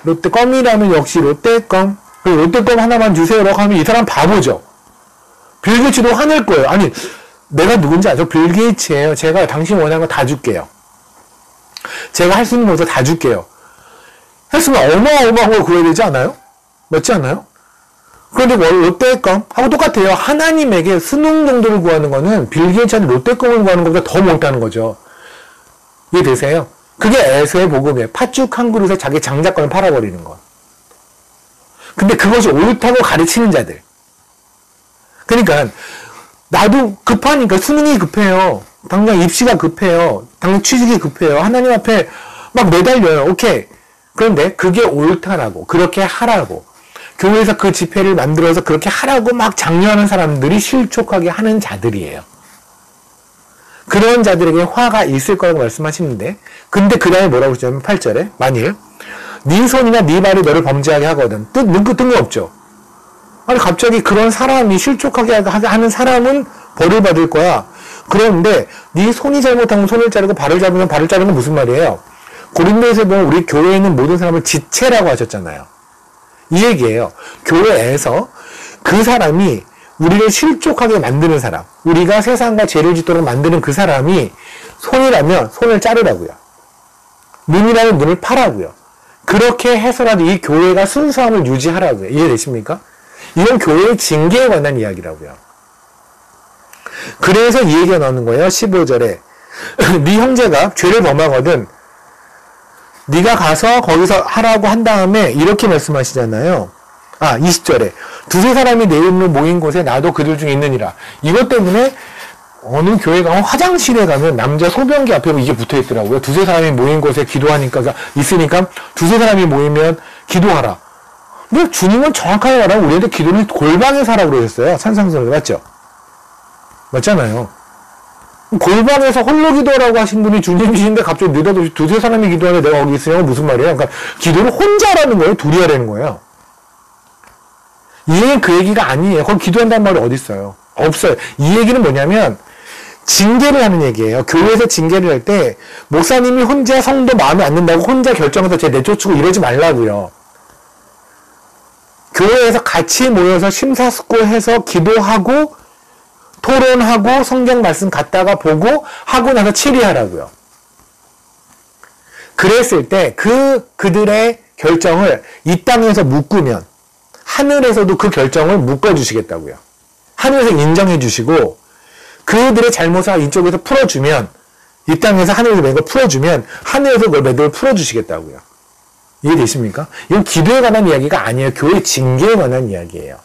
롯데껌이라면 역시 롯데껌 롯데껌 하나만 주세요 라고 하면 이 사람 바보죠. 빌 게이츠도 화낼 거예요. 아니 내가 누군지 아죠? 빌 게이츠예요. 제가 당신 원하는 거 다 줄게요. 제가 할 수 있는 것도 다 줄게요. 했으면 어마어마한 걸 구해야 되지 않아요? 맞지 않아요? 그런데 롯데껌 하고 똑같아요. 하나님에게 수능 정도를 구하는 거는 빌 게이츠한테 롯데껌을 구하는 것보다 더 못하는 거죠. 이해되세요? 그게 에서의 복음이에요. 팥죽 한 그릇에 자기 장자권을 팔아버리는 것. 근데 그것이 옳다고 가르치는 자들. 그러니까 나도 급하니까 수능이 급해요. 당장 입시가 급해요. 당장 취직이 급해요. 하나님 앞에 막 매달려요. 오케이. 그런데 그게 옳다라고 그렇게 하라고 교회에서 그 집회를 만들어서 그렇게 하라고 막 장려하는 사람들이 실족하게 하는 자들이에요. 그런 자들에게 화가 있을 거라고 말씀하시는데 근데 그 다음에 뭐라고 하시냐면 8절에 만일 네 손이나 네 발이 너를 범죄하게 하거든 뜬금없죠. 아니 갑자기 그런 사람이 실족하게 하는 사람은 벌을 받을 거야. 그런데 네 손이 잘못하면 손을 자르고 발을 잡으면 발을 자르는 건 무슨 말이에요? 고린도에서 보면 우리 교회에 있는 모든 사람을 지체라고 하셨잖아요. 이 얘기예요. 교회에서 그 사람이 우리를 실족하게 만드는 사람, 우리가 세상과 죄를 짓도록 만드는 그 사람이 손이라면 손을 자르라고요. 눈이라면 눈을 파라고요. 그렇게 해서라도 이 교회가 순수함을 유지하라고요. 이해되십니까? 이건 교회의 징계에 관한 이야기라고요. 그래서 이 얘기가 나오는 거예요. 15절에 네 형제가 죄를 범하거든 네가 가서 거기서 하라고 한 다음에 이렇게 말씀하시잖아요. 20절에 두세 사람이 내 이름으로 모인 곳에 나도 그들 중에 있느니라. 이것 때문에 어느 교회 가면 화장실에 가면 남자 소변기 앞에 이게 붙어 있더라고요. 두세 사람이 모인 곳에 기도하니까 있으니까 두세 사람이 모이면 기도하라. 근데 주님은 정확하게 말하면 우리한테 기도를 골방에서 하라고 그러셨어요. 산상수훈 맞죠? 맞잖아요. 골방에서 홀로 기도하라고 하신 분이 주님이신데 갑자기 느닷없이 두세 사람이 기도하는데 내가 거기 있으냐고 무슨 말이에요? 그러니까 기도를 혼자 하라는 거예요? 둘이 하라는 거예요? 이 얘기는 그 얘기가 아니에요. 거기 기도한다는 말이 어디 있어요? 없어요. 이 얘기는 뭐냐면 징계를 하는 얘기예요. 교회에서 징계를 할 때 목사님이 혼자 성도 마음에 안 든다고 혼자 결정해서 쟤 내쫓고 이러지 말라고요. 교회에서 같이 모여서 심사숙고해서 기도하고 토론하고 성경 말씀 갖다가 보고 하고 나서 치리하라고요. 그랬을 때 그들의 결정을 이 땅에서 묶으면 하늘에서도 그 결정을 묶어주시겠다고요. 하늘에서 인정해 주시고 그들의 잘못을 이쪽에서 풀어주면 이 땅에서 하늘에서 맨 걸 풀어주면 하늘에서 그걸 맨 걸 풀어주시겠다고요. 이해되십니까? 이건 기도에 관한 이야기가 아니에요. 교회 징계에 관한 이야기예요.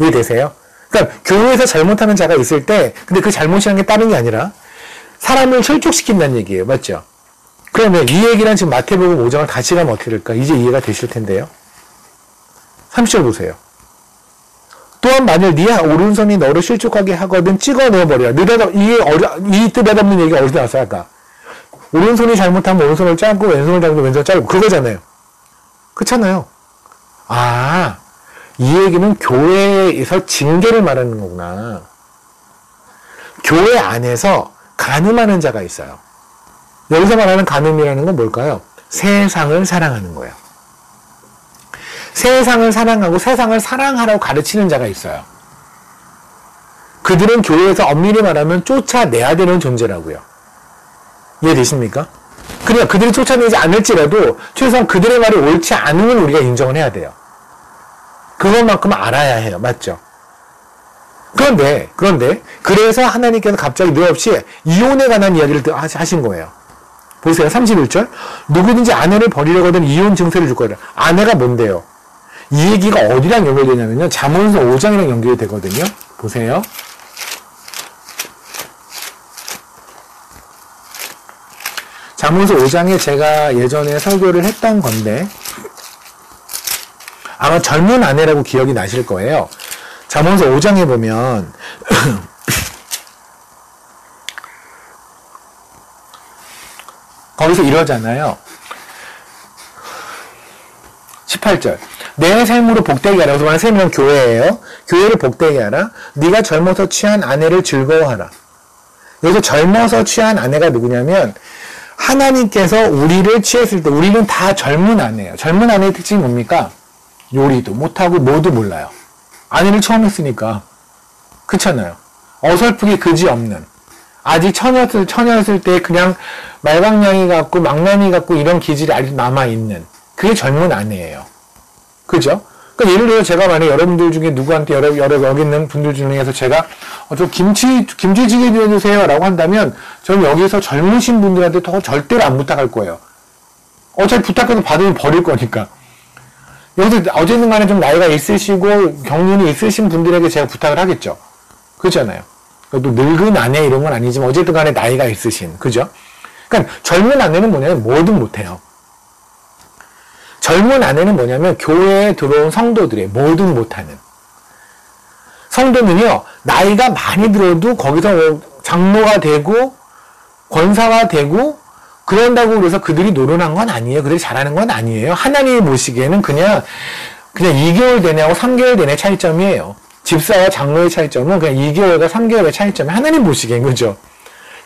이해되세요? 그러니까 교회에서 잘못하는 자가 있을 때 근데 그 잘못이라는 게 다른 게 아니라 사람을 실족시킨다는 얘기예요. 맞죠? 그러면 이 얘기랑 지금 마태복음 5장을 다시 가면 어떻게 될까? 이제 이해가 되실 텐데요. 30절 보세요. 또한 만일 네 오른손이 너를 실족하게 하거든 찍어내어버려. 이 뜻없는 얘기가 어디서 나왔어요? 아까 오른손이 잘못하면 오른손을 짧고 왼손을 잘못하면 왼손을 짧고 그거잖아요. 그렇잖아요. 아, 이 얘기는 교회에서 징계를 말하는 거구나. 교회 안에서 간음하는 자가 있어요. 여기서 말하는 간음이라는 건 뭘까요? 세상을 사랑하는 거예요. 세상을 사랑하고 세상을 사랑하라고 가르치는 자가 있어요. 그들은 교회에서 엄밀히 말하면 쫓아내야 되는 존재라고요. 이해되십니까? 그러니까 그들이 쫓아내지 않을지라도 최소한 그들의 말이 옳지 않음을 우리가 인정을 해야 돼요. 그것만큼 알아야 해요. 맞죠? 그런데 그래서 하나님께서 갑자기 느없이 이혼에 관한 이야기를 하신 거예요. 보세요. 31절. 누구든지 아내를 버리려거든 이혼 증서를 줄 거라. 아내가 뭔데요? 이 얘기가 어디랑 연결되냐면요. 잠언서 5장이랑 연결이 되거든요. 보세요. 잠언서 5장에 제가 예전에 설교를 했던 건데 아마 젊은 아내라고 기억이 나실 거예요. 잠언서 5장에 보면 거기서 이러잖아요. 18절. 내 삶으로 복되게 하라. 그래서 삶은 교회예요. 교회를 복되게 하라. 네가 젊어서 취한 아내를 즐거워하라. 여기서 젊어서 취한 아내가 누구냐면 하나님께서 우리를 취했을 때 우리는 다 젊은 아내예요. 젊은 아내의 특징이 뭡니까? 요리도 못하고 뭐도 몰라요. 아내를 처음 했으니까. 그렇잖아요. 어설프게 그지없는. 아직 처녀였을 때 그냥 말광냥이 같고 망나니 같고 이런 기질이 아직 남아있는. 그게 젊은 아내예요. 그죠? 그러니까 예를 들어 제가 만약에 여러분들 중에 누구한테 여기 있는 분들 중에서 제가 좀 김치찌개 해주세요 라고 한다면 저는 여기서 젊으신 분들한테 더 절대로 안 부탁할 거예요. 어차피 부탁해서 받으면 버릴 거니까. 여기서 어쨌든 간에 좀 나이가 있으시고 경륜이 있으신 분들에게 제가 부탁을 하겠죠. 그렇잖아요. 또 늙은 아내 이런 건 아니지만 어쨌든 간에 나이가 있으신. 그죠? 그러니까 젊은 아내는 뭐냐면 뭐든 못해요. 젊은 아내는 뭐냐면 교회에 들어온 성도들의 뭐든 못하는. 성도는요. 나이가 많이 들어도 거기서 장로가 되고 권사가 되고 그런다고 그래서 그들이 노련한 건 아니에요. 그들이 잘하는 건 아니에요. 하나님이 보시기에는 그냥 2개월 되냐고 3개월 되냐 차이점이에요. 집사와 장로의 차이점은 그냥 2개월과 3개월의 차이점이 하나님 보시기엔 그죠?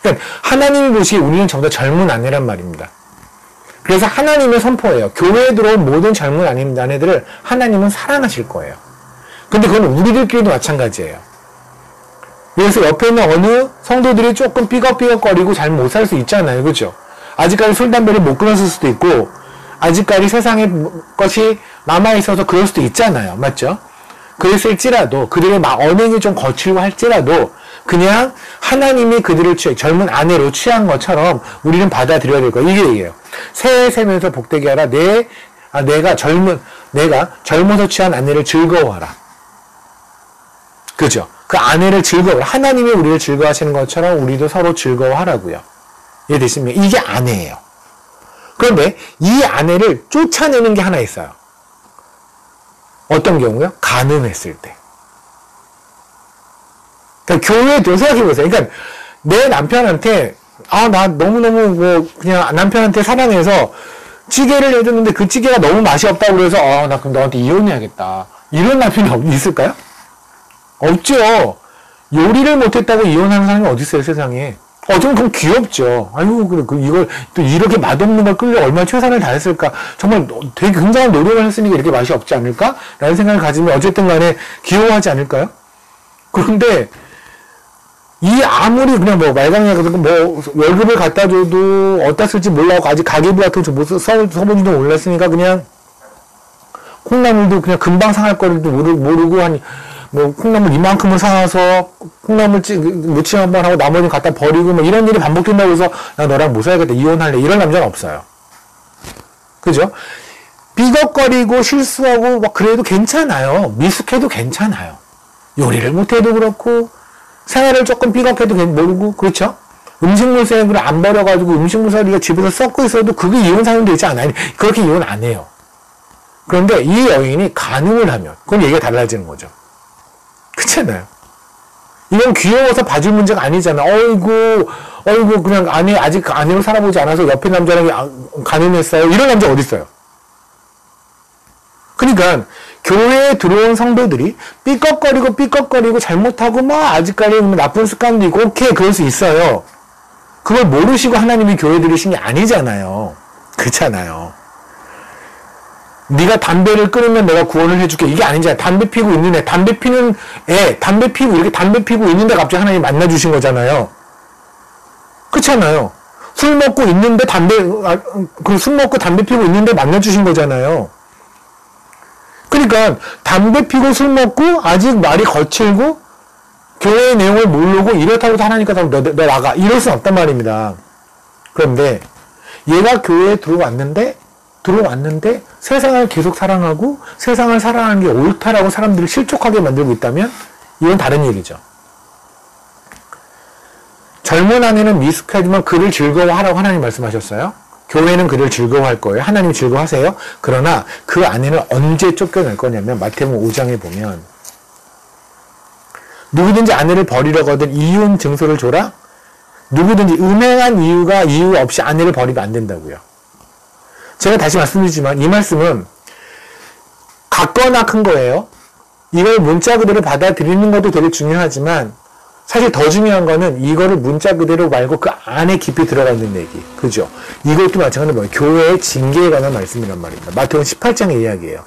그러니까 하나님이 보시기에 우리는 전부 다 젊은 아내란 말입니다. 그래서 하나님의 선포예요. 교회에 들어온 모든 젊은 아내들을 하나님은 사랑하실 거예요. 근데 그건 우리들끼리도 마찬가지예요. 그래서 옆에 있는 어느 성도들이 조금 삐걱삐걱거리고 잘 못 살 수 있잖아요. 그죠? 아직까지 술, 담배를 못 끊었을 수도 있고 아직까지 세상에 것이 남아있어서 그럴 수도 있잖아요. 맞죠? 그랬을지라도 그들의 언행이 좀 거칠고 할지라도 그냥 하나님이 그들을 젊은 아내로 취한 것처럼 우리는 받아들여야 될 거예요. 이게 얘기예요. 새해 세면서 복되게 하라. 내가 젊어서 취한 아내를 즐거워하라. 그죠? 그 아내를 즐거워하라. 하나님이 우리를 즐거워하시는 것처럼 우리도 서로 즐거워하라고요. 이해되십니까? 이게 아내예요. 그런데 이 아내를 쫓아내는 게 하나 있어요. 어떤 경우요? 간음했을 때. 그러니까 교회도 생각해보세요. 그러니까 내 남편한테 나 너무너무 그냥 남편한테 사랑해서 찌개를 해줬는데 그 찌개가 너무 맛이 없다고 그래서 나 그럼 너한테 이혼해야겠다. 이런 남편이 있을까요? 없죠. 요리를 못했다고 이혼하는 사람이 어디 있어요, 세상에. 좀 그럼 귀엽죠. 아이고, 이걸 또 이렇게 맛없는 걸 끌려 얼마나 최선을 다했을까. 정말 되게 굉장한 노력을 했으니까 이렇게 맛이 없지 않을까? 라는 생각을 가지면 어쨌든 간에 귀여워하지 않을까요? 그런데 아무리 그냥 말강이가 월급을 갖다 줘도 어디다 쓸지 몰라고 아직 가계부 같은 거 써본지도 몰랐으니까 그냥 콩나물도 그냥 금방 상할 거리도 모르고 콩나물 이만큼을 사와서 콩나물 무침 한번 하고 나머지는 갖다 버리고 이런 일이 반복된다고 해서 나 너랑 못 살겠다 이혼할래 이런 남자는 없어요. 그죠? 삐걱거리고 실수하고 그래도 괜찮아요. 미숙해도 괜찮아요. 요리를 못해도 그렇고 생활을 조금 삐걱해도 모르고 그렇죠? 음식물 쓰레기를 안 버려가지고 음식물 쓰레기가 집에서 썩고 있어도 그게 이혼 사유 되지 않아요. 그렇게 이혼 안 해요. 그런데 이 여인이 간음을 하면 그럼 얘기가 달라지는 거죠. 그렇잖아요. 이건 귀여워서 봐줄 문제가 아니잖아. 어이구 그냥 아직 아내로 살아보지 않아서 옆에 남자랑 간음했어요. 이런 남자 어디 있어요? 그러니까 교회에 들어온 성도들이 삐걱거리고 잘못하고 아직까지 나쁜 습관도 있고 오케이 그럴 수 있어요. 그걸 모르시고 하나님이 교회 들이신 게 아니잖아요. 그렇잖아요. 네가 담배를 끊으면 내가 구원을 해줄게. 이게 아니잖아요. 담배 피고 있는 애, 담배 피고 이렇게 담배 피고 있는데 갑자기 하나님 만나주신 거잖아요. 그렇잖아요. 술 먹고 담배 피고 있는데 만나주신 거잖아요. 그러니까 담배 피고 술 먹고 아직 말이 거칠고 교회의 내용을 모르고 이렇다고 해서 하나님께 너 나가 이럴 수는 없단 말입니다. 그런데 얘가 교회에 들어왔는데 세상을 계속 사랑하고 세상을 사랑하는 게 옳다라고 사람들을 실족하게 만들고 있다면 이건 다른 얘기죠. 젊은 아내는 미숙하지만 그를 즐거워하라고 하나님 말씀하셨어요. 교회는 그를 즐거워할 거예요. 하나님 즐거워하세요. 그러나 그 아내는 언제 쫓겨날 거냐면 마태복음 5장에 보면 누구든지 아내를 버리려거든 이혼 증서를 줘라. 누구든지 음행한 이유 없이 아내를 버리면 안 된다고요. 제가 다시 말씀드리지만 이 말씀은 같거나 큰 거예요. 이걸 문자 그대로 받아들이는 것도 되게 중요하지만 사실 더 중요한 거는 이거를 문자 그대로 말고 그 안에 깊이 들어가 있는 얘기. 그죠? 이것도 마찬가지로 뭐예요? 교회의 징계에 관한 말씀이란 말입니다. 마태복음 18장의 이야기예요.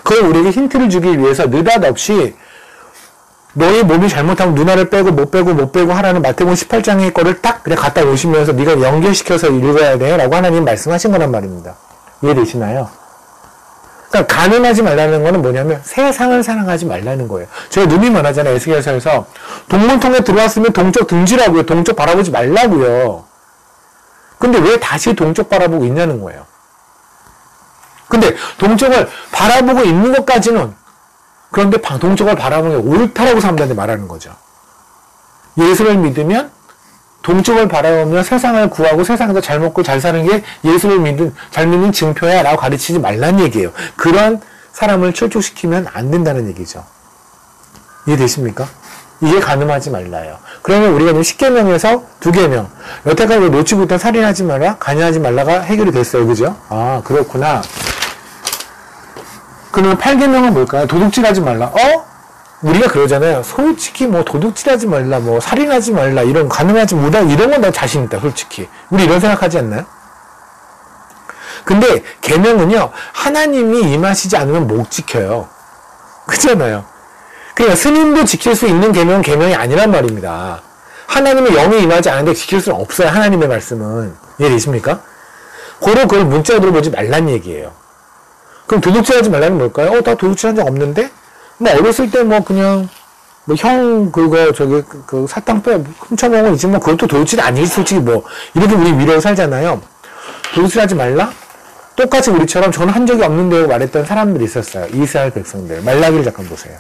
그걸 우리에게 힌트를 주기 위해서 느닷없이 너의 몸이 잘못하면 누나를 빼고 못 빼고 하라는 마태복음 18장의 거를 딱 그냥 갖다 오시면서 네가 연결시켜서 읽어야 돼 라고 하나님 말씀하신 거란 말입니다. 이해되시나요? 그러니까 간음하지 말라는 거는 뭐냐면 세상을 사랑하지 말라는 거예요. 제가 눈이 많아잖아요. 에스겔서에서 동문통에 들어왔으면 동쪽 등지라고요. 동쪽 바라보지 말라고요. 근데 왜 다시 동쪽 바라보고 있냐는 거예요. 근데 동쪽을 바라보고 있는 것까지는 그런데 동쪽을 바라보는 게 옳다라고 사람들한테 말하는 거죠. 예수를 믿으면 동쪽을 바라보며 세상을 구하고 세상에서 잘 먹고 잘 사는 게 예수를 잘 믿는 증표야 라고 가르치지 말란 얘기예요. 그런 사람을 출족시키면 안 된다는 얘기죠. 이해되십니까? 이게 간음하지 말라요. 그러면 우리가 10계명에서 2계명 여태까지 놓지 못한 살인하지 마라, 간여하지 말라가 해결이 됐어요. 그죠? 아 그렇구나. 그러면 8계명은 뭘까요? 도둑질하지 말라. 우리가 그러잖아요. 솔직히 도둑질하지 말라, 살인하지 말라, 이런 간음하지 못하 이런 건 나 자신 있다. 솔직히 우리 이런 생각하지 않나요? 근데 계명은요 하나님이 임하시지 않으면 못 지켜요. 그렇잖아요. 그러니까 스님도 지킬 수 있는 계명이 아니란 말입니다. 하나님의 영이 임하지 않는데 지킬 수는 없어요. 하나님의 말씀은. 이해되십니까? 그걸 문자로 보지 말란 얘기예요. 그럼 도둑질하지 말라는 뭘까요? 나 도둑질한 적 없는데? 어렸을 때 그냥 사탕 훔쳐먹은 거 있지만 그것도 도둑질이 아니지 솔직히 이렇게 우리 미래에 살잖아요. 도둑질하지 말라? 똑같이 우리처럼 저는 한 적이 없는데 말했던 사람들이 있었어요. 이스라엘 백성들. 말라기를 잠깐 보세요.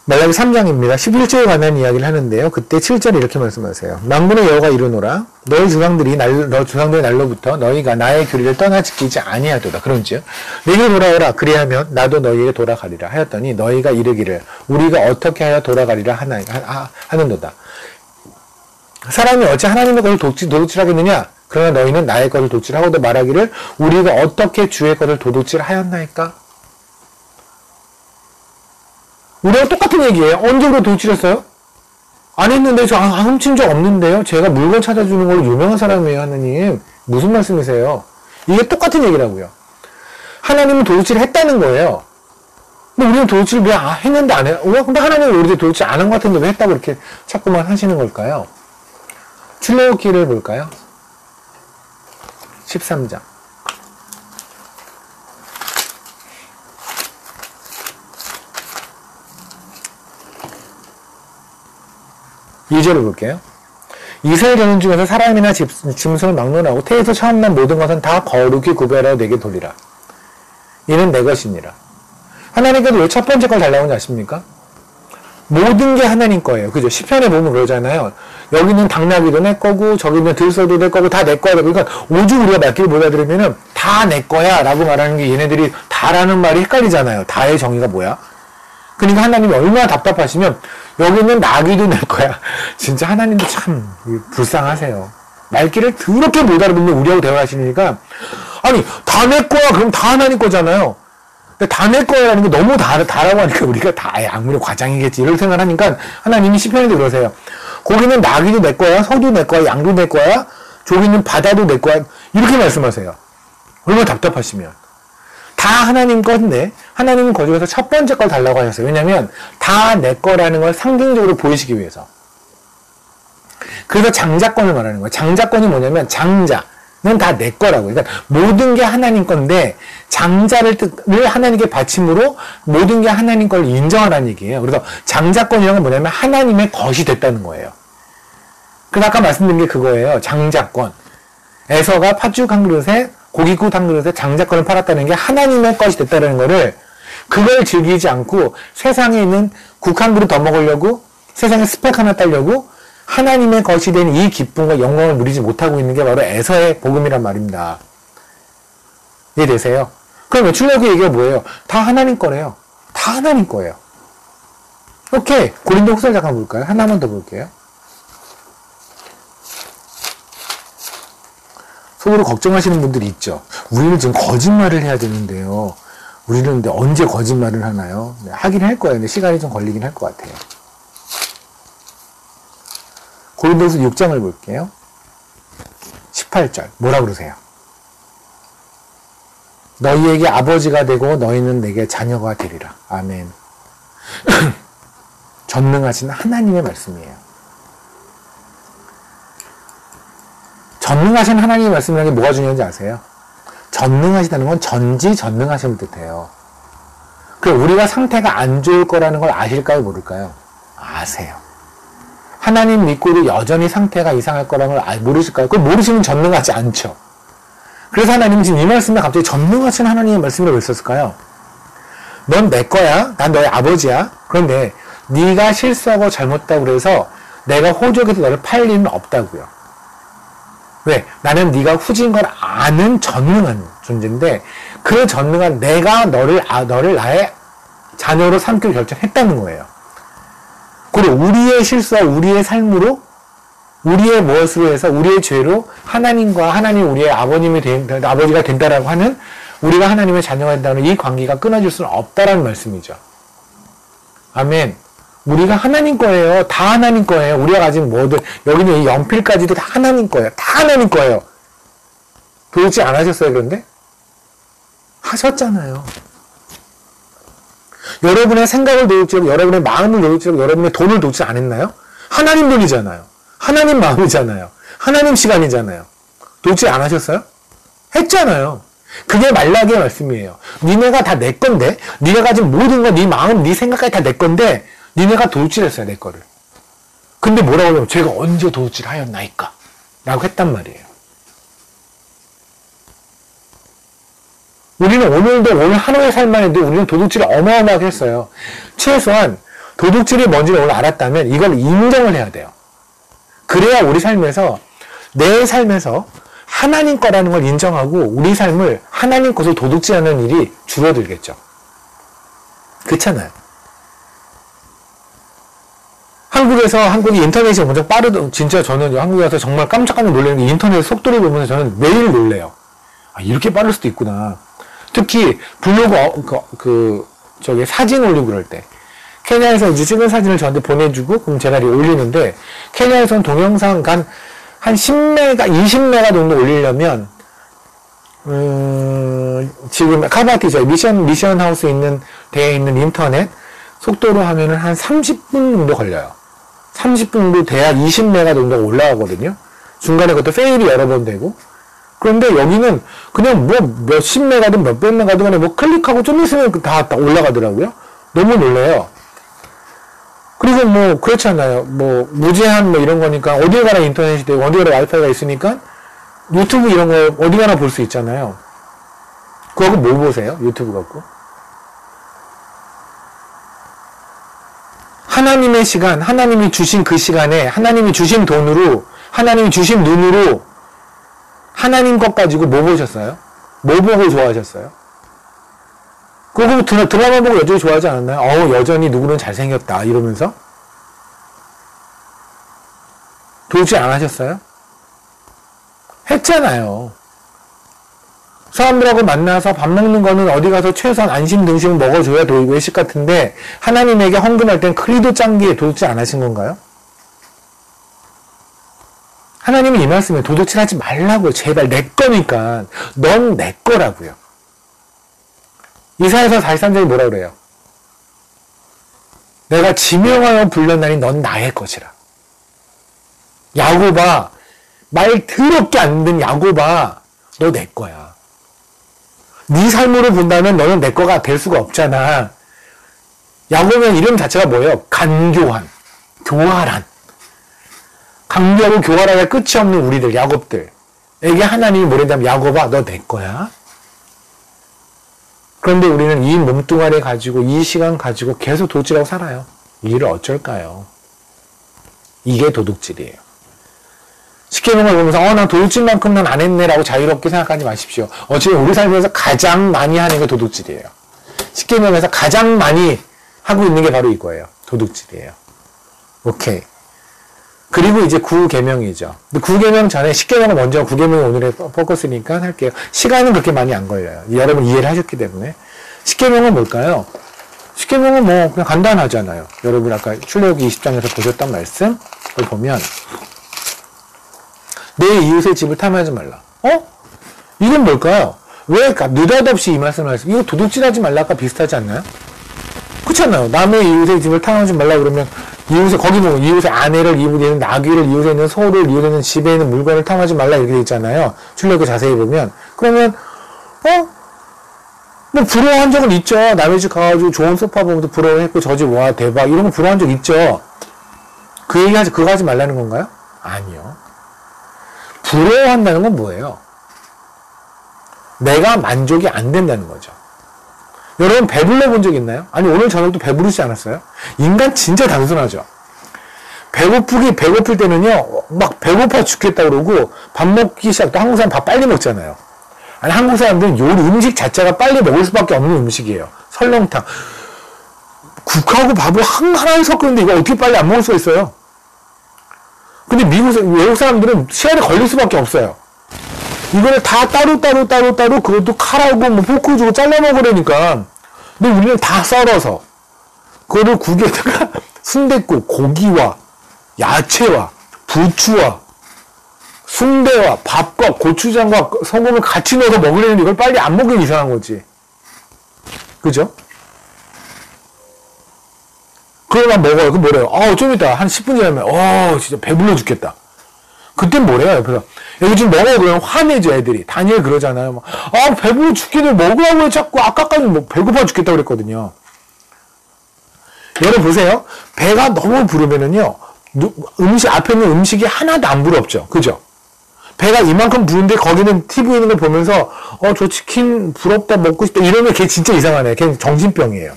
말라기 3장입니다. 11조에 관한 이야기를 하는데요. 그때 7절에 이렇게 말씀하세요. 만군의 여호와가 이르노라 너희 조상들이 너 조상들의 날로부터 너희가 나의 규례를 떠나 지키지 아니하도다. 그런즉 내게 돌아오라 그리하면 나도 너희에게 돌아가리라 하였더니 너희가 이르기를 우리가 어떻게 하여 돌아가리라 하는도다. 사람이 어찌 하나님의 것을 도둑질하겠느냐? 그러나 너희는 나의 것을 도둑질하고도 말하기를 우리가 어떻게 주의 것을 도둑질하였나이까? 우리가 똑같은 얘기예요. 언제 우리가 도둑질했어요? 안 했는데 저 훔친 적 없는데요. 제가 물건 찾아주는 걸로 유명한 사람이에요. 하나님. 무슨 말씀이세요? 이게 똑같은 얘기라고요. 하나님은 도둑질을 했다는 거예요. 근데 우리는 도둑질을 왜 했는데 안 해요? 근데 하나님은 우리들 도둑질 안 한 것 같은데 왜 했다고 이렇게 자꾸만 하시는 걸까요? 출애굽기를 볼까요? 13장. 2절을 볼게요. 이스라엘 자손 중에서 사람이나 짐승을 막론하고 태에서 처음 난 모든 것은 다 거룩히 구별하여 내게 돌리라. 이는 내 것이니라. 하나님께서 왜 첫 번째 걸 달라고 하는지 아십니까? 모든 게 하나님 거예요. 그죠? 시편에 보면 그러잖아요. 여기는 당나귀도 내 거고 저기는 들소도 내 거고 다 내 거야. 그러니까 오죽 우리가 맡기를 못 알아들으면은 다 내 거야 라고 말하는 게 얘네들이 다라는 말이 헷갈리잖아요. 다의 정의가 뭐야? 그러니까 하나님이 얼마나 답답하시면 여기는 나귀도 낼 거야. 진짜 하나님도 참 불쌍하세요. 말귀를 그렇게 못 알아듣는 우리하고 대화하시니까 아니 다 내 거야 그럼 다 하나님 거잖아요. 근데 다 내 거야라는 게 너무 다라고 하니까 우리가 다 아무리 과장이겠지 이런 생각을 하니까 하나님이 시편에도 그러세요. 거기는 나귀도 내 거야, 소도 내 거야, 양도 내 거야, 저기는 바다도 내 거야 이렇게 말씀하세요. 얼마나 답답하시면. 다 하나님 건데 하나님은 거기에서 첫 번째 걸 달라고 하셨어요. 왜냐하면 다 내 거라는 걸 상징적으로 보이시기 위해서. 그래서 장자권을 말하는 거예요. 장자권이 뭐냐면 장자는 다 내 거라고요. 그러니까 모든 게 하나님 건데 장자를 하나님께 바침으로 모든 게 하나님 걸 인정하라는 얘기예요. 그래서 장자권이라는 건 뭐냐면 하나님의 것이 됐다는 거예요. 그래서 아까 말씀드린 게 그거예요. 장자권. 에서가 팥죽 한 그릇에 고깃국 한 그릇에 장자권을 팔았다는 게 하나님의 것이 됐다는 거를 그걸 즐기지 않고 세상에 있는 국 한 그릇 더 먹으려고 세상에 스펙 하나 따려고 하나님의 것이 된 이 기쁨과 영광을 누리지 못하고 있는 게 바로 에서의 복음이란 말입니다. 이해되세요? 그럼 출애굽기 얘기가 뭐예요? 다 하나님 거래요. 다 하나님 거예요. 오케이. 고린도 후서 잠깐 볼까요? 하나만 더 볼게요. 속으로 걱정하시는 분들이 있죠. 우리는 지금 거짓말을 해야 되는데요. 우리는 근데 언제 거짓말을 하나요? 네, 하긴 할 거예요. 근데 시간이 좀 걸리긴 할 것 같아요. 고린도후서 6장을 볼게요. 18절. 뭐라 그러세요? 너희에게 아버지가 되고 너희는 내게 자녀가 되리라. 아멘. 전능하신 하나님의 말씀이에요. 전능하신 하나님의 말씀이라는 게 뭐가 중요한지 아세요? 전능하시다는 건 전지전능하심을 뜻해요. 그럼 우리가 상태가 안 좋을 거라는 걸 아실까요? 모를까요? 아세요. 하나님 믿고도 여전히 상태가 이상할 거라는 걸 모르실까요? 그걸 모르시면 전능하지 않죠. 그래서 하나님은 지금 이 말씀에 갑자기 전능하신 하나님의 말씀이라고 했었을까요? 넌 내 거야. 난 너의 아버지야. 그런데 네가 실수하고 잘못했다고 그래서 내가 호적에서 너를 팔 일은 없다고요. 왜? 나는 네가 후진 걸 아는 전능한 존재인데 그 전능한 내가 너를 나의 자녀로 삼기로 결정했다는 거예요. 그리고 우리의 실수와 우리의 삶으로 우리의 무엇으로 해서 우리의 죄로 하나님과 하나님 우리의 아버지가 된다라고 하는 우리가 하나님의 자녀가 된다는 이 관계가 끊어질 수는 없다라는 말씀이죠. 아멘. 우리가 하나님 거예요. 다 하나님 거예요. 우리가 가진 뭐든 여기는 이 연필까지도 다 하나님 거예요. 다 하나님 거예요. 도대체 안 하셨어요? 그런데? 하셨잖아요. 여러분의 생각을 도둑질하고 여러분의 마음을 도둑질하고 여러분의 돈을 도둑질 안 했나요? 하나님 돈이잖아요. 하나님 마음이잖아요. 하나님 시간이잖아요. 도둑질 안 하셨어요? 했잖아요. 그게 말라기의 말씀이에요. 니네가 다 내 건데 니네가 가진 모든 거, 네 마음, 네 생각까지 다 내 건데 니네가 도둑질했어요. 내 거를. 근데 뭐라고 하냐면 제가 언제 도둑질하였나이까? 라고 했단 말이에요. 우리는 오늘 하루의 삶만 해도 우리는 도둑질을 어마어마하게 했어요. 최소한 도둑질이 뭔지를 오늘 알았다면 이걸 인정을 해야 돼요. 그래야 우리 삶에서, 내 삶에서 하나님 거라는 걸 인정하고 우리 삶을 하나님 것을 도둑질하는 일이 줄어들겠죠. 그렇잖아요. 한국이 인터넷이 엄청 진짜 저는 한국에 와서 정말 깜짝깜짝 놀라는 게 인터넷 속도를 보면서 저는 매일 놀래요. 아, 이렇게 빠를 수도 있구나. 특히 블로그, 사진 올리고 그럴 때. 케냐에서 이제 찍은 사진을 저한테 보내주고, 그럼 제가 올리는데, 케냐에서는 동영상 한 10메가, 20메가 정도 올리려면, 지금 카바티, 저희 미션 하우스 대에 있는 인터넷 속도로 하면은 한 30분 정도 걸려요. 30분 정도 돼야 20메가 정도 올라가거든요. 중간에 그것도 페일이 여러 번 되고. 그런데 여기는 그냥 몇십 메가든 몇백 메가든 간에 클릭하고 좀 있으면 다 올라가더라고요. 너무 놀래요. 그리고 그렇지 않아요. 무제한 이런 거니까 어디 가나 인터넷이 되고 어디 가나 와이파이가 있으니까 유튜브 이런 거 어디 가나 볼 수 있잖아요. 그거 뭐 보세요? 유튜브 갖고. 하나님의 시간, 하나님이 주신 그 시간에 하나님이 주신 돈으로, 하나님이 주신 눈으로 하나님 것 가지고 뭐 보셨어요? 뭐 보고 좋아하셨어요? 그거 드라마 보고 여전히 좋아하지 않았나요? 여전히 누구는 잘생겼다 이러면서? 도대체 안 하셨어요? 했잖아요. 사람들하고 만나서 밥 먹는 거는 어디 가서 최소한 안심 등심을 먹어줘야 외식 같은데 하나님에게 헌금할 땐 크리도 짠게 도대체 안 하신 건가요? 하나님이 이 말씀에 도둑질 하지 말라고요. 제발 내 거니까. 넌 내 거라고요. 이사야서 43장이 뭐라 그래요? 내가 지명하여 불렀나니 넌 나의 것이라. 야곱아, 말 더럽게 안 듣는 야곱아, 너 내 거야. 네 삶으로 본다면 너는 내 거가 될 수가 없잖아. 야곱은 이름 자체가 뭐예요? 간교한, 교활한. 강교하고 교활하게 끝이 없는 우리들, 야곱들에게 하나님이 뭐랬냐면 야곱아, 너 내 거야. 그런데 우리는 이 몸뚱아리 가지고 이 시간 가지고 계속 도둑질하고 살아요. 이 일을 어쩔까요? 이게 도둑질이에요. 십계명을 보면서 난 도둑질만큼 난 안 했네라고 자유롭게 생각하지 마십시오. 어차피 우리 삶에서 가장 많이 하는 게 도둑질이에요. 십계명에서 가장 많이 하고 있는 게 바로 이거예요. 도둑질이에요. 오케이. 그리고 이제 9계명이죠. 근데 9계명 전에 10계명을 먼저 9계명이 오늘의 포커스니까 할게요. 시간은 그렇게 많이 안 걸려요. 여러분 이해를 하셨기 때문에. 10계명은 뭘까요? 10계명은 그냥 간단하잖아요. 여러분 아까 출애굽기 20장에서 보셨던 말씀을 보면 내 이웃의 집을 탐하지 말라. 이건 뭘까요? 왜 느닷없이 이 말씀을 하세요? 이거 도둑질하지 말라가 비슷하지 않나요? 그렇잖아요. 남의 이웃의 집을 탐하지 말라 그러면 거기 보면 이웃의 아내를, 이웃에 있는 나귀를, 이웃에 있는 소를, 이웃에 있는 집에 있는 물건을 탐하지 말라 이렇게 돼 있잖아요. 출애굽기 자세히 보면. 그러면 부러워한 적은 있죠. 남의 집 가가지고 좋은 소파 보면서 부러워했고 저 집 와 대박 이런 거 부러워한 적 있죠. 그거 하지 말라는 건가요? 아니요. 부러워한다는 건 뭐예요? 내가 만족이 안 된다는 거죠. 여러분 배불러 본 적 있나요? 아니 오늘 저녁도 배부르지 않았어요? 인간 진짜 단순하죠. 배고플 때는요 막 배고파 죽겠다 그러고 밥 먹기 시작도 한국 사람 밥 빨리 먹잖아요. 아니 한국 사람들은 요리 음식 자체가 빨리 먹을 수밖에 없는 음식이에요. 설렁탕 국하고 밥을 하나에 섞었는데 이거 어떻게 빨리 안 먹을 수가 있어요? 근데 외국 사람들은 시간이 걸릴 수밖에 없어요. 이거를 다 따로 그것도 칼하고 포크 주고 잘라 먹으려니까. 근데 우리는 다 썰어서 그거를 국에다가 순댓국, 고기와 야채와 부추와 순대와 밥과 고추장과 소금을 같이 넣어서 먹으려는데 이걸 빨리 안 먹으면 이상한 거지. 그죠? 그러면 먹어요. 그럼 뭐래요? 좀 이따 한 10분 지나면 진짜 배불러 죽겠다. 그땐 뭐래요? 옆에서 여기 지금 먹어 그러면 화내죠 애들이. 다니엘 그러잖아요. 배불러 죽겠네. 먹으라고 해 자꾸 아까까지 배고파 죽겠다 그랬거든요. 여러분 보세요. 배가 너무 부르면은요 앞에 있는 음식이 하나도 안 부럽죠. 그죠? 배가 이만큼 부른데 거기는 TV 있는 걸 보면서 저 치킨 부럽다 먹고 싶다 이러면 걔 진짜 이상하네. 걔 정신병이에요.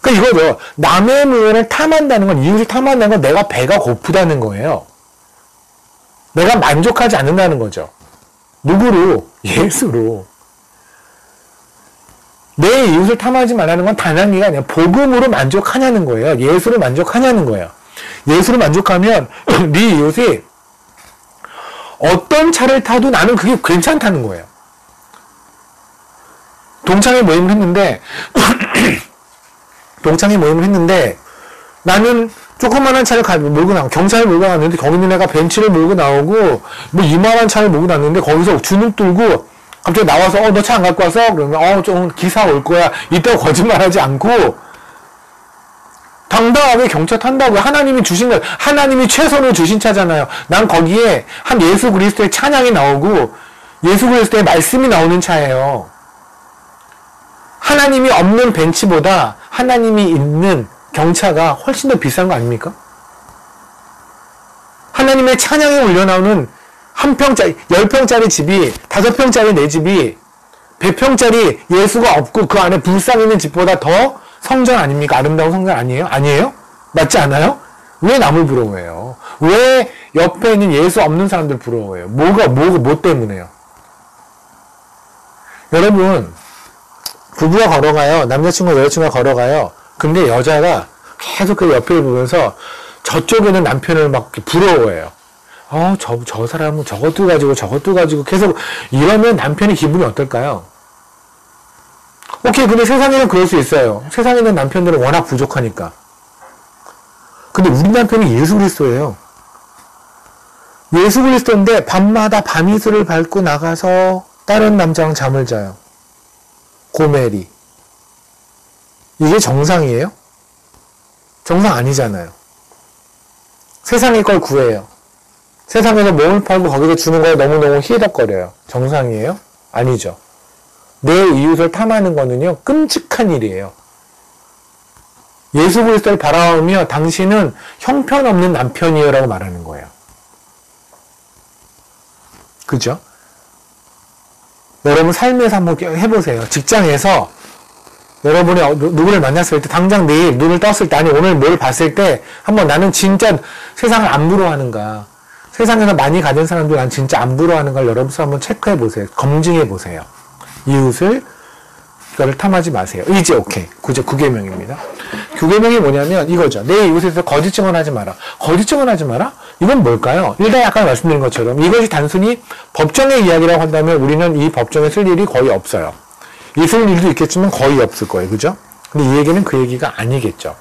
그러니까 이거죠. 남의 물건을 탐한다는 건, 이웃을 탐한다는 건 내가 배가 고프다는 거예요. 내가 만족하지 않는다는 거죠. 누구로? 예수로. 내 이웃을 탐하지 말라는 건 단한기가 아니라 복음으로 만족하냐는 거예요. 예수로 만족하냐는 거예요. 예수로 만족하면 네 이웃이 어떤 차를 타도 나는 그게 괜찮다는 거예요. 동창회 모임을 했는데 나는 조그만한 차를 몰고 나오고 경차를 몰고 나왔는데 거기 있는 애가 벤츠를 몰고 나오고 뭐 이만한 차를 몰고 나왔는데 거기서 주눅 들고 갑자기 나와서 너 차 안 갖고 왔어? 그러면 좀 기사 올 거야. 이따 거짓말하지 않고 당당하게 경차 탄다고요. 하나님이 주신 거, 하나님이 최선을 주신 차잖아요. 난 거기에 한 예수 그리스도의 찬양이 나오고 예수 그리스도의 말씀이 나오는 차예요. 하나님이 없는 벤츠보다 하나님이 있는 경차가 훨씬 더 비싼 거 아닙니까? 하나님의 찬양이 올려나오는 한 평짜리, 10평짜리 집이, 5평짜리 내 집이 100평짜리 예수가 없고 그 안에 불상 있는 집보다 더 성전 아닙니까? 아름다운 성전 아니에요? 아니에요? 맞지 않아요? 왜 남을 부러워해요? 왜 옆에 있는 예수 없는 사람들 부러워해요? 뭐 때문에요? 여러분, 부부가 걸어가요. 남자친구가 여자친구가 걸어가요. 근데 여자가 계속 그 옆을 보면서 저쪽에는 남편을 막 부러워해요. 저 사람은 저것도 가지고 계속 이러면 남편의 기분이 어떨까요? 오케이, 근데 세상에는 그럴 수 있어요. 세상에는 남편들은 워낙 부족하니까. 근데 우리 남편이 예수 그리스도예요. 예수 그리스도인데 밤마다 밤이슬을 밟고 나가서 다른 남자랑 잠을 자요. 고멜이. 이게 정상이에요? 정상 아니잖아요. 세상의 걸 구해요. 세상에서 몸을 팔고 거기서 주는 거에 너무너무 희덕거려요. 정상이에요? 아니죠. 내 이웃을 탐하는 거는요, 끔찍한 일이에요. 예수 그리스도를 바라보며 당신은 형편없는 남편이에요 라고 말하는 거예요. 그죠? 여러분 삶에서 한번 해보세요. 직장에서 여러분이 누구를 만났을 때 당장 내일 눈을 떴을 때 아니 오늘 뭘 봤을 때 한번 나는 진짜 세상을 안 부러워하는가, 세상에서 많이 가진 사람들 난 진짜 안 부러워하는가를 여러분 한번 체크해 보세요. 검증해 보세요. 이웃을 그거를 탐하지 마세요. 이제 오케이. 9계명입니다. 9계명이 뭐냐면 이거죠. 내 이웃에 대해서 거짓 증언하지 마라. 거짓 증언하지 마라? 이건 뭘까요? 일단 아까 말씀드린 것처럼 이것이 단순히 법정의 이야기라고 한다면 우리는 이 법정에 쓸 일이 거의 없어요. 있을 일도 있겠지만 거의 없을 거예요. 그죠? 근데 이 얘기는 그 얘기가 아니겠죠.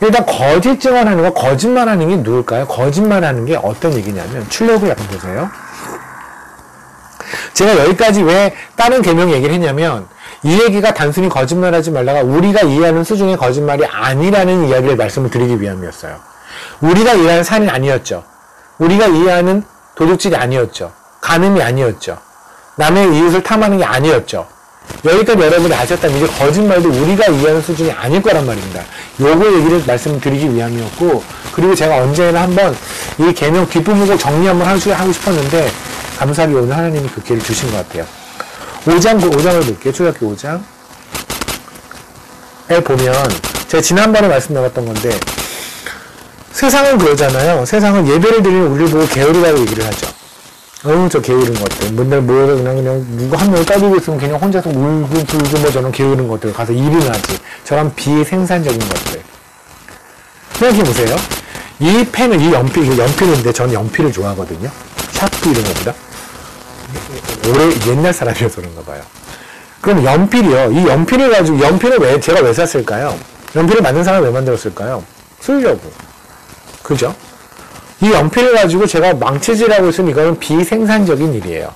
일단 거짓 증언하는 거, 거짓말하는 게 누굴까요? 거짓말하는 게 어떤 얘기냐면 출애굽을 약간 보세요. 제가 여기까지 왜 다른 계명 얘기를 했냐면 이 얘기가 단순히 거짓말하지 말라가 우리가 이해하는 수준의 거짓말이 아니라는 이야기를 말씀을 드리기 위함이었어요. 우리가 이해하는 산이 아니었죠. 우리가 이해하는 도둑질이 아니었죠. 간음이 아니었죠. 남의 이웃을 탐하는 게 아니었죠. 여기까지 여러분이 아셨다면 이제 거짓말도 우리가 이해하는 수준이 아닐 거란 말입니다. 요거 얘기를 말씀드리기 위함이었고, 그리고 제가 언제나 한번 이 계명 뒷부분 꼭 정리 한번 하고 싶었는데 감사하게 오늘 하나님이 그 기회를 주신 것 같아요. 5장을 볼게요. 출애굽기 5장에 보면 제가 지난번에 말씀 나눴던 건데 세상은 그러잖아요. 세상은 예배를 드리는 우리를 보고 게으르다고 얘기를 하죠. 저 게으른 것들. 맨날 모여서 그냥 누구 한 명을 떠들고 있으면 그냥 혼자서 울고 불고 뭐 저런 게으른 것들 가서 일을 하지. 저런 비생산적인 것들. 생각해보세요. 이 펜은, 이 연필인데 전 연필을 좋아하거든요. 샤프 이런 거보다. 옛날 사람이어서 그런가 봐요. 그럼 연필이요. 이 연필을 가지고, 연필을 제가 왜 샀을까요? 연필을 만든 사람이 왜 만들었을까요? 쓰려고. 그죠? 이 연필을 가지고 제가 망치질하고 있으면 이거는 비생산적인 일이에요.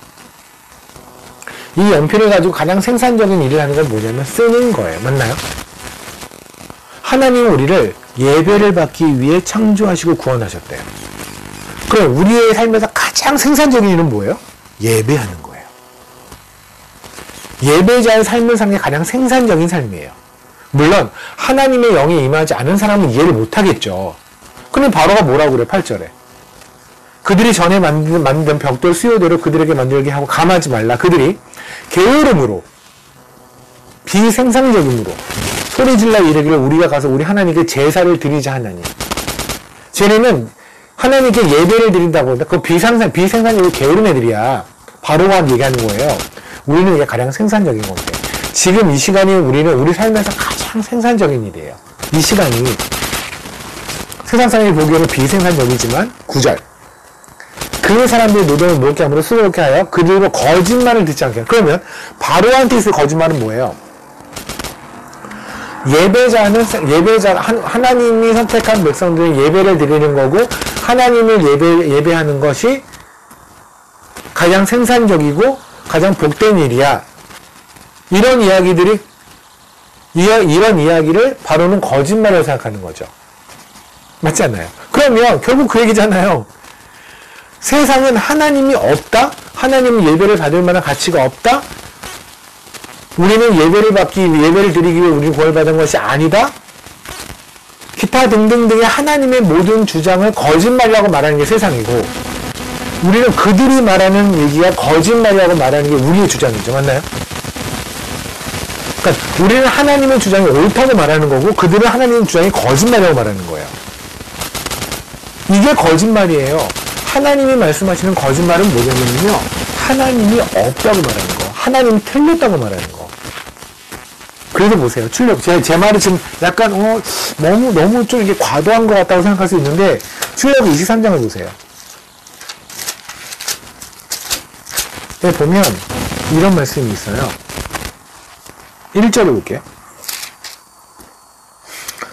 이 연필을 가지고 가장 생산적인 일을 하는 건 뭐냐면 쓰는 거예요. 맞나요? 하나님은 우리를 예배를 받기 위해 창조하시고 구원하셨대요. 그럼 우리의 삶에서 가장 생산적인 일은 뭐예요? 예배하는 거예요. 예배자의 삶을 사는 게 가장 생산적인 삶이에요. 물론 하나님의 영이 임하지 않은 사람은 이해를 못하겠죠. 근데 바로가 뭐라고 그래? 8절에 그들이 전에 만든 벽돌 수요대로 그들에게 만들게 하고 감하지 말라. 그들이 게으름으로 비생산적임으로 소리질러 이르기를 우리가 가서 우리 하나님께 제사를 드리자 하나니. 쟤네는 하나님께 예배를 드린다고 한다. 그 비생산적으로 게으른 애들이야. 바로가 얘기하는 거예요. 우리는 이게 가장 생산적인 건데. 지금 이 시간이 우리 삶에서 가장 생산적인 일이에요. 이 시간이. 세상 사람이 보기에는 비생산적이지만 9절. 그 사람들의 노동을 무겁게 함으로 수고롭게 하여 그들로 거짓말을 듣지 않게. 그러면 바로한테 있을 거짓말은 뭐예요? 하나님이 선택한 백성들은 예배를 드리는 거고, 하나님을 예배하는 것이 가장 생산적이고 가장 복된 일이야. 이런 이야기를 바로는 거짓말을 생각하는 거죠. 맞지 않나요? 그러면 결국 그 얘기잖아요. 세상은 하나님이 없다? 하나님은 예배를 받을 만한 가치가 없다? 우리는 예배를 드리기 위해 우리는 구원받은 것이 아니다? 기타 등등등의 하나님의 모든 주장을 거짓말이라고 말하는 게 세상이고, 우리는 그들이 말하는 얘기가 거짓말이라고 말하는 게 우리의 주장이죠. 맞나요? 그러니까 우리는 하나님의 주장이 옳다고 말하는 거고, 그들은 하나님의 주장이 거짓말이라고 말하는 거예요. 이게 거짓말이에요. 하나님이 말씀하시는 거짓말은 뭐냐면요, 하나님이 없다고 말하는 거, 하나님이 틀렸다고 말하는 거. 그래도 보세요. 출력. 제 말이 지금 약간, 너무 좀 이게 과도한 것 같다고 생각할 수 있는데, 출력 23장을 보세요. 네, 보면, 이런 말씀이 있어요. 1절을 볼게요.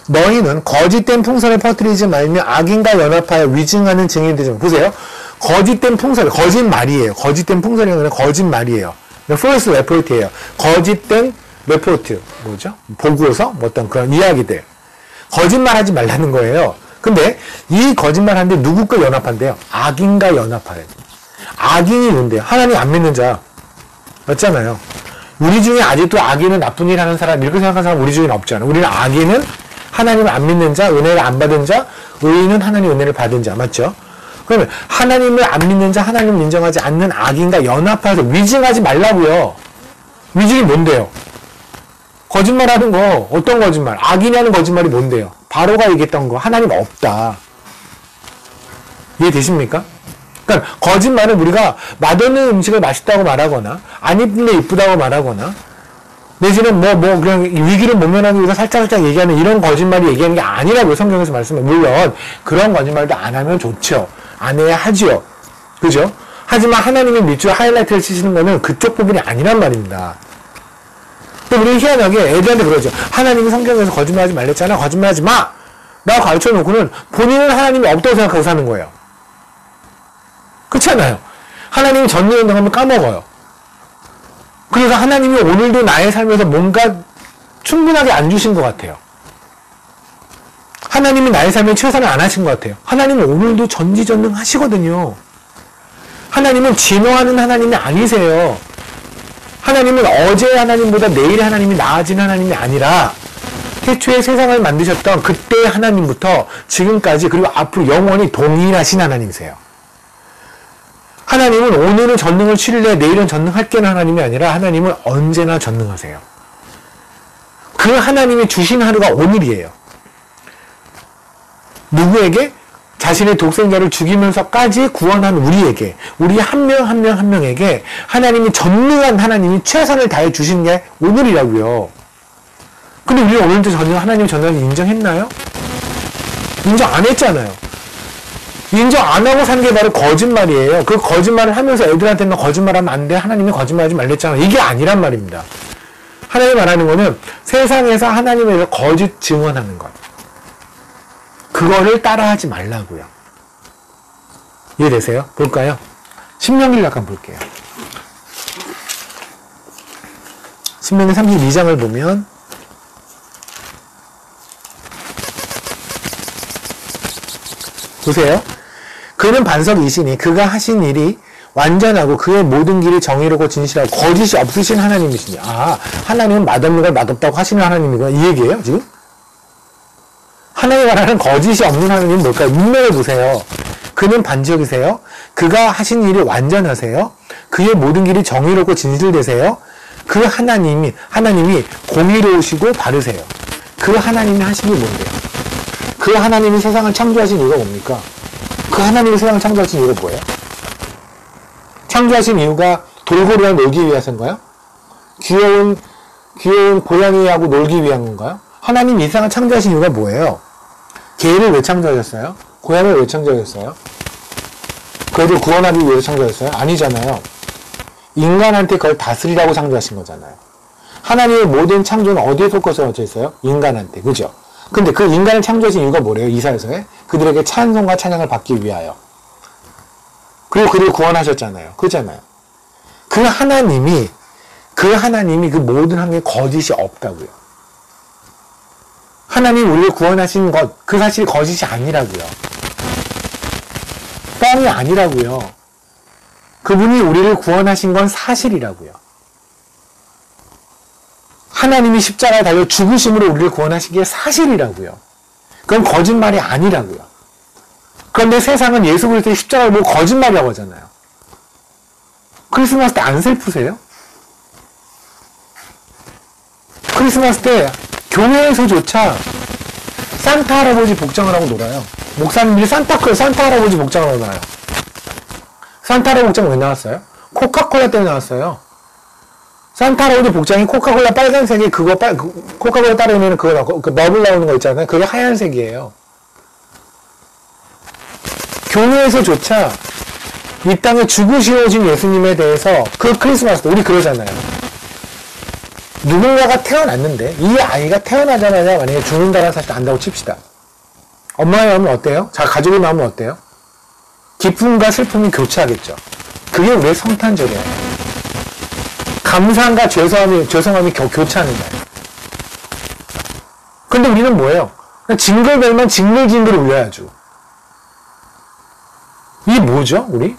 너희는 거짓된 풍설을 퍼뜨리지 말며 악인과 연합하여 위증하는 증인이 되지 마. 보세요. 거짓된 풍설, 거짓말이에요. 거짓된 풍설이 아니라 거짓말이에요. false report예요. 거짓된 레포트, 뭐죠? 보고서? 뭐 어떤 그런 이야기들. 거짓말하지 말라는 거예요. 근데 이 거짓말하는데 누구과 연합한대요? 악인과 연합하래요. 악인이 뭔데요? 하나님 안 믿는 자. 맞잖아요. 우리 중에 아직도 악인은 나쁜 일 하는 사람, 이렇게 생각하는 사람 우리 중에는 없잖아요. 우리는 악인은 하나님을 안 믿는 자, 은혜를 안 받은 자, 의인은 하나님 은혜를 받은 자. 맞죠? 그러면 하나님을 안 믿는 자, 하나님을 인정하지 않는 악인과 연합해서 위증하지 말라고요. 위증이 뭔데요? 거짓말하는 거. 어떤 거짓말? 악인이 하는 거짓말이 뭔데요? 바로가 얘기했던 거. 하나님 없다. 이해되십니까? 그러니까 거짓말은 우리가 맛없는 음식을 맛있다고 말하거나, 안 이쁜데 이쁘다고 말하거나, 내지는 그냥 위기를 모면하기 위해서 살짝 얘기하는 이런 거짓말이 얘기하는 게 아니라고요. 성경에서 말씀해. 물론 그런 거짓말도 안 하면 좋죠. 안 해야 하지요. 그죠? 하지만 하나님의 밑줄 하이라이트를 치시는 거는 그쪽 부분이 아니란 말입니다. 또 우리는 희한하게 애들한테 그러죠. 하나님이 성경에서 거짓말하지 말랬잖아. 거짓말하지 마! 라고 가르쳐 놓고는 본인은 하나님이 없다고 생각하고 사는 거예요. 그렇지 않아요? 하나님이 전능한다고 까먹어요. 그래서 하나님이 오늘도 나의 삶에서 뭔가 충분하게 안 주신 것 같아요. 하나님이 나의 삶에 최선을 안 하신 것 같아요. 하나님은 오늘도 전지전능하시거든요. 하나님은 진화하는 하나님이 아니세요. 하나님은 어제의 하나님보다 내일의 하나님이 나아진 하나님이 아니라 태초에 세상을 만드셨던 그때의 하나님부터 지금까지 그리고 앞으로 영원히 동일하신 하나님이세요. 하나님은 오늘은 전능을 치를래 내일은 전능할게는 하나님이 아니라 하나님은 언제나 전능하세요. 그 하나님이 주신 하루가 오늘이에요. 누구에게? 자신의 독생자를 죽이면서까지 구원한 우리에게, 우리 한 명 한 명 한 명에게 하나님이 전능한 하나님이 최선을 다해 주신 게 오늘이라고요. 근데 우리 오늘도 하나님의 전능을 인정했나요? 인정 안 했잖아요. 인정 안 하고 산 게 바로 거짓말이에요. 그 거짓말을 하면서 애들한테는 거짓말하면 안 돼. 하나님이 거짓말하지 말랬잖아. 이게 아니란 말입니다. 하나님 말하는 거는 세상에서 하나님에 대해서 거짓 증언하는 것. 그거를 따라하지 말라고요. 이해되세요? 볼까요? 신명기를 약간 볼게요. 신명기 32장을 보면 보세요. 그는 반석이시니 그가 하신 일이 완전하고 그의 모든 길이 정의롭고 진실하고 거짓이 없으신 하나님이시니. 아, 하나님은 맛없는 걸 맛없다고 하시는 하나님이구나. 이 얘기예요, 지금? 하나님 말하는 거짓이 없는 하나님은 뭘까요? 문맥을 보세요. 그는 반지역이세요. 그가 하신 일이 완전하세요. 그의 모든 길이 정의롭고 진실되세요. 그 하나님이 공의로우시고 바르세요. 그 하나님이 하신 게 뭔데요? 그 하나님이 세상을 창조하신 이유가 뭡니까? 그 하나님이 세상을 창조하신 이유가 뭐예요? 창조하신 이유가 돌고래랑 놀기 위해서인가요? 귀여운 고양이하고 놀기 위한 건가요? 하나님이 이 세상을 창조하신 이유가 뭐예요? 개를 왜 창조하셨어요? 고양이를 왜 창조하셨어요? 그래도 구원하기 위해서 창조하셨어요? 아니잖아요. 인간한테 그걸 다스리라고 창조하신 거잖아요. 하나님의 모든 창조는 어디에 속해서 있어요? 인간한테. 그죠? 근데 그 인간을 창조하신 이유가 뭐래요? 이사야서에? 그들에게 찬송과 찬양을 받기 위하여. 그리고 그를 구원하셨잖아요. 그잖아요. 그 하나님이 그 모든 환경에 거짓이 없다고요. 하나님 우리를 구원하신 것, 그 사실이 거짓이 아니라고요. 뻥이 아니라고요. 그분이 우리를 구원하신 건 사실이라고요. 하나님이 십자가에 달려 죽으심으로 우리를 구원하신 게 사실이라고요. 그건 거짓말이 아니라고요. 그런데 세상은 예수 그리스도의 십자가를 보고 거짓말이라고 하잖아요. 크리스마스 때 안 슬프세요? 크리스마스 때 교회에서조차 산타 할아버지 복장을 하고 놀아요. 목사님들이 산타 할아버지 복장을 하고 놀아요. 산타 할아버지 복장 왜 나왔어요? 코카콜라 때문에 나왔어요. 산타 할아버지 복장이 코카콜라 빨간색이 코카콜라 따르면 그 너블 나오는 거 있잖아요. 그게 하얀색이에요. 교회에서조차 이 땅에 죽으시오신 예수님에 대해서 그 크리스마스 때 우리 그러잖아요. 누군가가 태어났는데 이 아이가 태어나자마자 만약에 죽는다는 사실 안다고 칩시다. 엄마의 마음은 어때요? 가족의 마음은 어때요? 기쁨과 슬픔이 교차하겠죠. 그게 우리의 성탄절이에요. 감사함과 죄송함이 교차하는 날. 근데 우리는 뭐예요? 징글벨만 징글징글 울려야죠. 이게 뭐죠, 우리?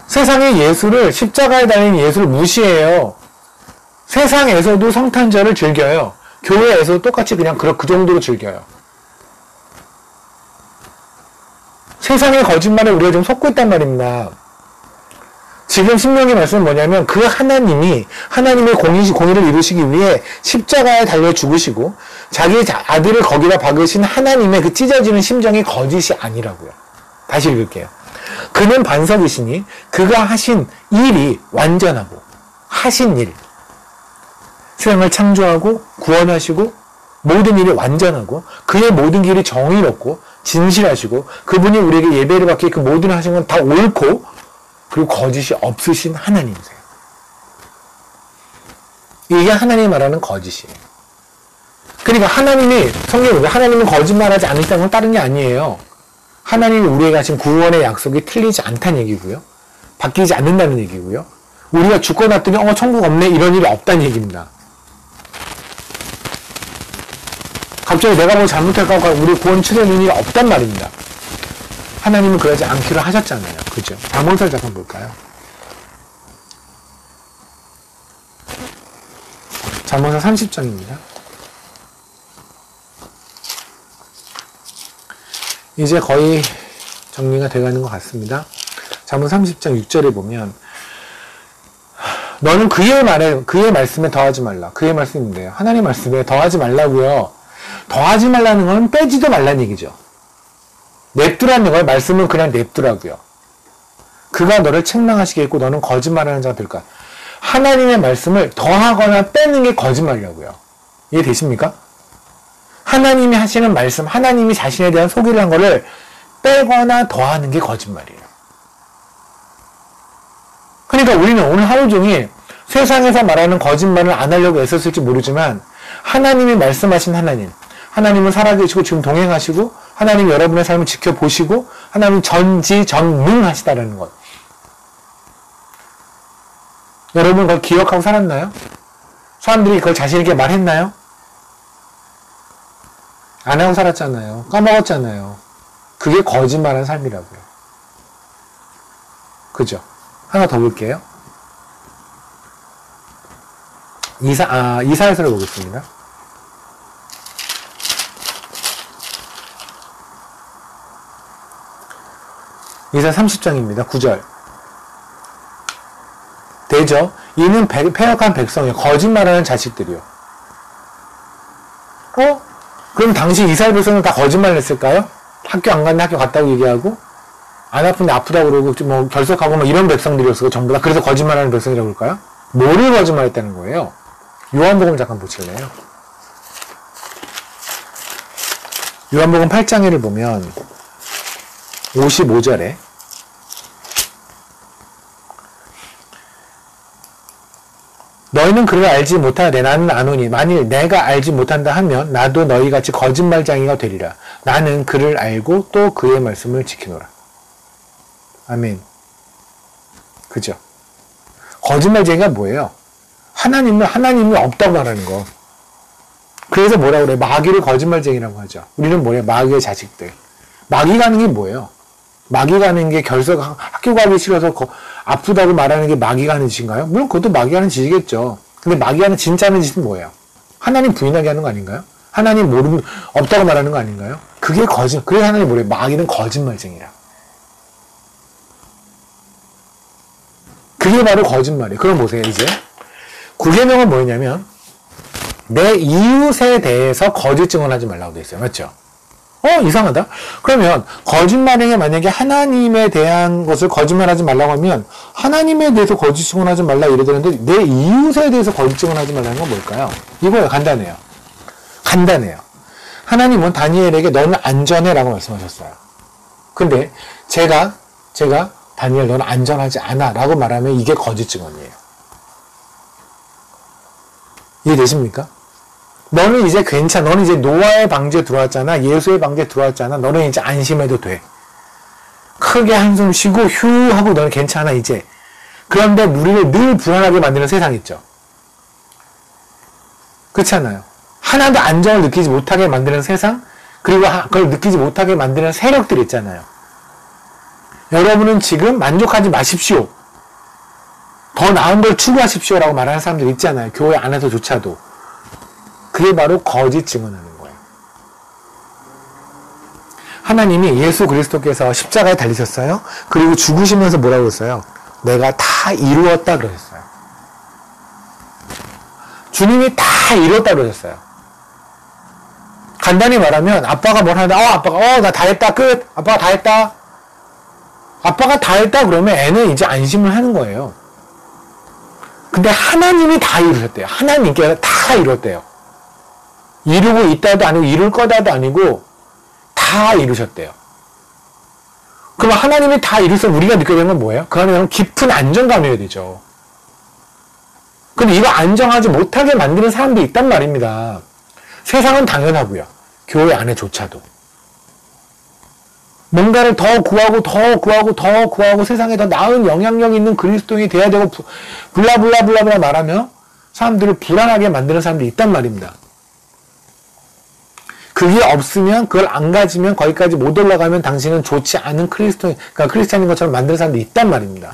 세상의 예수를, 십자가에 달린 예수를 무시해요. 세상에서도 성탄절을 즐겨요. 교회에서도 똑같이 그냥 그 정도로 즐겨요. 세상의 거짓말에 우리가 좀 속고 있단 말입니다. 지금 신명기 말씀은 뭐냐면 그 하나님의 공의를 이루시기 위해 십자가에 달려 죽으시고 자기 아들을 거기다 박으신 하나님의 그 찢어지는 심정이 거짓이 아니라고요. 다시 읽을게요. 그는 반석이시니 그가 하신 일이 완전하고 하신 일, 세상을 창조하고 구원하시고 모든 일이 완전하고 그의 모든 길이 정의롭고 진실하시고 그분이 우리에게 예배를 받기 그 모든 하신 건 다 옳고 그리고 거짓이 없으신 하나님이세요. 이게 하나님이 말하는 거짓이에요. 그러니까 성경에 보면 하나님은 거짓말하지 않으시다는 건 다른 게 아니에요. 하나님이 우리에게 하신 구원의 약속이 틀리지 않다는 얘기고요. 바뀌지 않는다는 얘기고요. 우리가 죽고 났더니 천국 없네 이런 일이 없다는 얘기입니다. 갑자기 내가 뭐 잘못할까 봐 우리 구원 취소되는 일이 없단 말입니다. 하나님은 그러지 않기로 하셨잖아요. 그죠? 잠언서 잠깐 볼까요? 잠언서 30장입니다. 이제 거의 정리가 돼가는 것 같습니다. 잠언 30장 6절에 보면 너는 그의 말씀에 더하지 말라. 그의 말씀인데요. 하나님 말씀에 더하지 말라고요. 더하지 말라는 건 빼지도 말라는 얘기죠. 냅두라는 걸 말씀은 그냥 냅두라고요. 그가 너를 책망하시겠고 너는 거짓말하는 자가 될까. 하나님의 말씀을 더하거나 빼는 게 거짓말이라고요. 이해되십니까? 하나님이 하시는 말씀, 하나님이 자신에 대한 소개를 한 거를 빼거나 더하는 게 거짓말이에요. 그러니까 우리는 오늘 하루 종일 세상에서 말하는 거짓말을 안 하려고 애썼을지 모르지만 하나님이 말씀하신 하나님은 살아계시고 지금 동행하시고 하나님 여러분의 삶을 지켜보시고 하나님 전지전능하시다라는 것. 여러분 그걸 기억하고 살았나요? 사람들이 그걸 자신에게 말했나요? 안 하고 살았잖아요. 까먹었잖아요. 그게 거짓말한 삶이라고요. 그죠? 하나 더 볼게요. 이사야서를 보겠습니다. 이사야 30장입니다. 9절. 되죠? 이는 패역한 백성이요. 거짓말하는 자식들이요. 그럼 당시 이스라엘 백성은 다 거짓말을 했을까요? 학교 안 갔는데 학교 갔다고 얘기하고, 안 아픈데 아프다고 그러고, 뭐, 결석하고, 뭐, 이런 백성들이었어요. 전부 다. 그래서 거짓말하는 백성이라고 그럴까요? 뭐를 거짓말했다는 거예요? 요한복음 잠깐 보실래요? 요한복음 8장에를 보면, 55절에, 너희는 그를 알지 못하되 나는 아노니 만일 내가 알지 못한다 하면 나도 너희같이 거짓말쟁이가 되리라. 나는 그를 알고 또 그의 말씀을 지키노라. 아멘. 그죠? 거짓말쟁이가 뭐예요? 하나님이 없다고 말하는 거. 그래서 뭐라고 그래? 마귀를 거짓말쟁이라고 하죠. 우리는 뭐예요? 마귀의 자식들. 마귀가 하는 게 뭐예요? 마귀가 하는 게 학교 가기 싫어서 아프다고 말하는 게 마귀가 하는 짓인가요? 물론 그것도 마귀가 하는 짓이겠죠. 근데 마귀가 하는 진짜 하는 짓은 뭐예요? 하나님 부인하게 하는 거 아닌가요? 하나님 없다고 말하는 거 아닌가요? 그게 그래서 하나님 뭐래요? 마귀는 거짓말쟁이라. 그게 바로 거짓말이에요. 그럼 보세요, 이제. 9계명은 뭐였냐면, 내 이웃에 대해서 거짓 증언하지 말라고 돼 있어요. 맞죠? 이상하다. 그러면 거짓말에게 만약에 하나님에 대한 것을 거짓말하지 말라고 하면 하나님에 대해서 거짓 증언하지 말라 이러는데 내 이웃에 대해서 거짓 증언하지 말라는 건 뭘까요? 이거예요. 간단해요. 하나님은 다니엘에게 너는 안전해 라고 말씀하셨어요. 근데 제가 다니엘 너는 안전하지 않아 라고 말하면 이게 거짓 증언이에요. 이해되십니까? 너는 이제 괜찮아. 너는 이제 노아의 방주에 들어왔잖아. 예수의 방주에 들어왔잖아. 너는 이제 안심해도 돼. 크게 한숨 쉬고 휴 하고 너는 괜찮아 이제. 그런데 우리를 늘 불안하게 만드는 세상 있죠. 그렇잖아요. 하나도 안정을 느끼지 못하게 만드는 세상, 그리고 그걸 느끼지 못하게 만드는 세력들 있잖아요. 여러분은 지금 만족하지 마십시오. 더 나은 걸 추구하십시오라고 말하는 사람들 있잖아요. 교회 안에서조차도. 그게 바로 거짓 증언하는 거예요. 하나님이 예수 그리스도께서 십자가에 달리셨어요. 그리고 죽으시면서 뭐라고 했어요? 내가 다 이루었다 그러셨어요. 주님이 다 이루었다 그러셨어요. 간단히 말하면 아빠가 뭘 하는데 아빠가 나 다 했다 끝. 아빠가 다 했다. 아빠가 다 했다 그러면 애는 이제 안심을 하는 거예요. 근데 하나님이 다 이루셨대요. 하나님께서 다 이뤘대요. 이루고 있다도 아니고 이룰 거다도 아니고 다 이루셨대요. 그럼 하나님이 다 이루셔서 우리가 느껴야 되는 건 뭐예요? 그 안에 깊은 안정감이어야 되죠. 근데 이거 안정하지 못하게 만드는 사람들이 있단 말입니다. 세상은 당연하고요. 교회 안에조차도. 뭔가를 더 구하고 세상에 더 나은 영향력 있는 그리스도인이 돼야 되고 블라블라블라블라 말하며 사람들을 불안하게 만드는 사람들이 있단 말입니다. 그게 없으면, 그걸 안 가지면, 거기까지 못 올라가면 당신은 좋지 않은 그러니까 크리스찬인 것처럼 만드는 사람들이 있단 말입니다.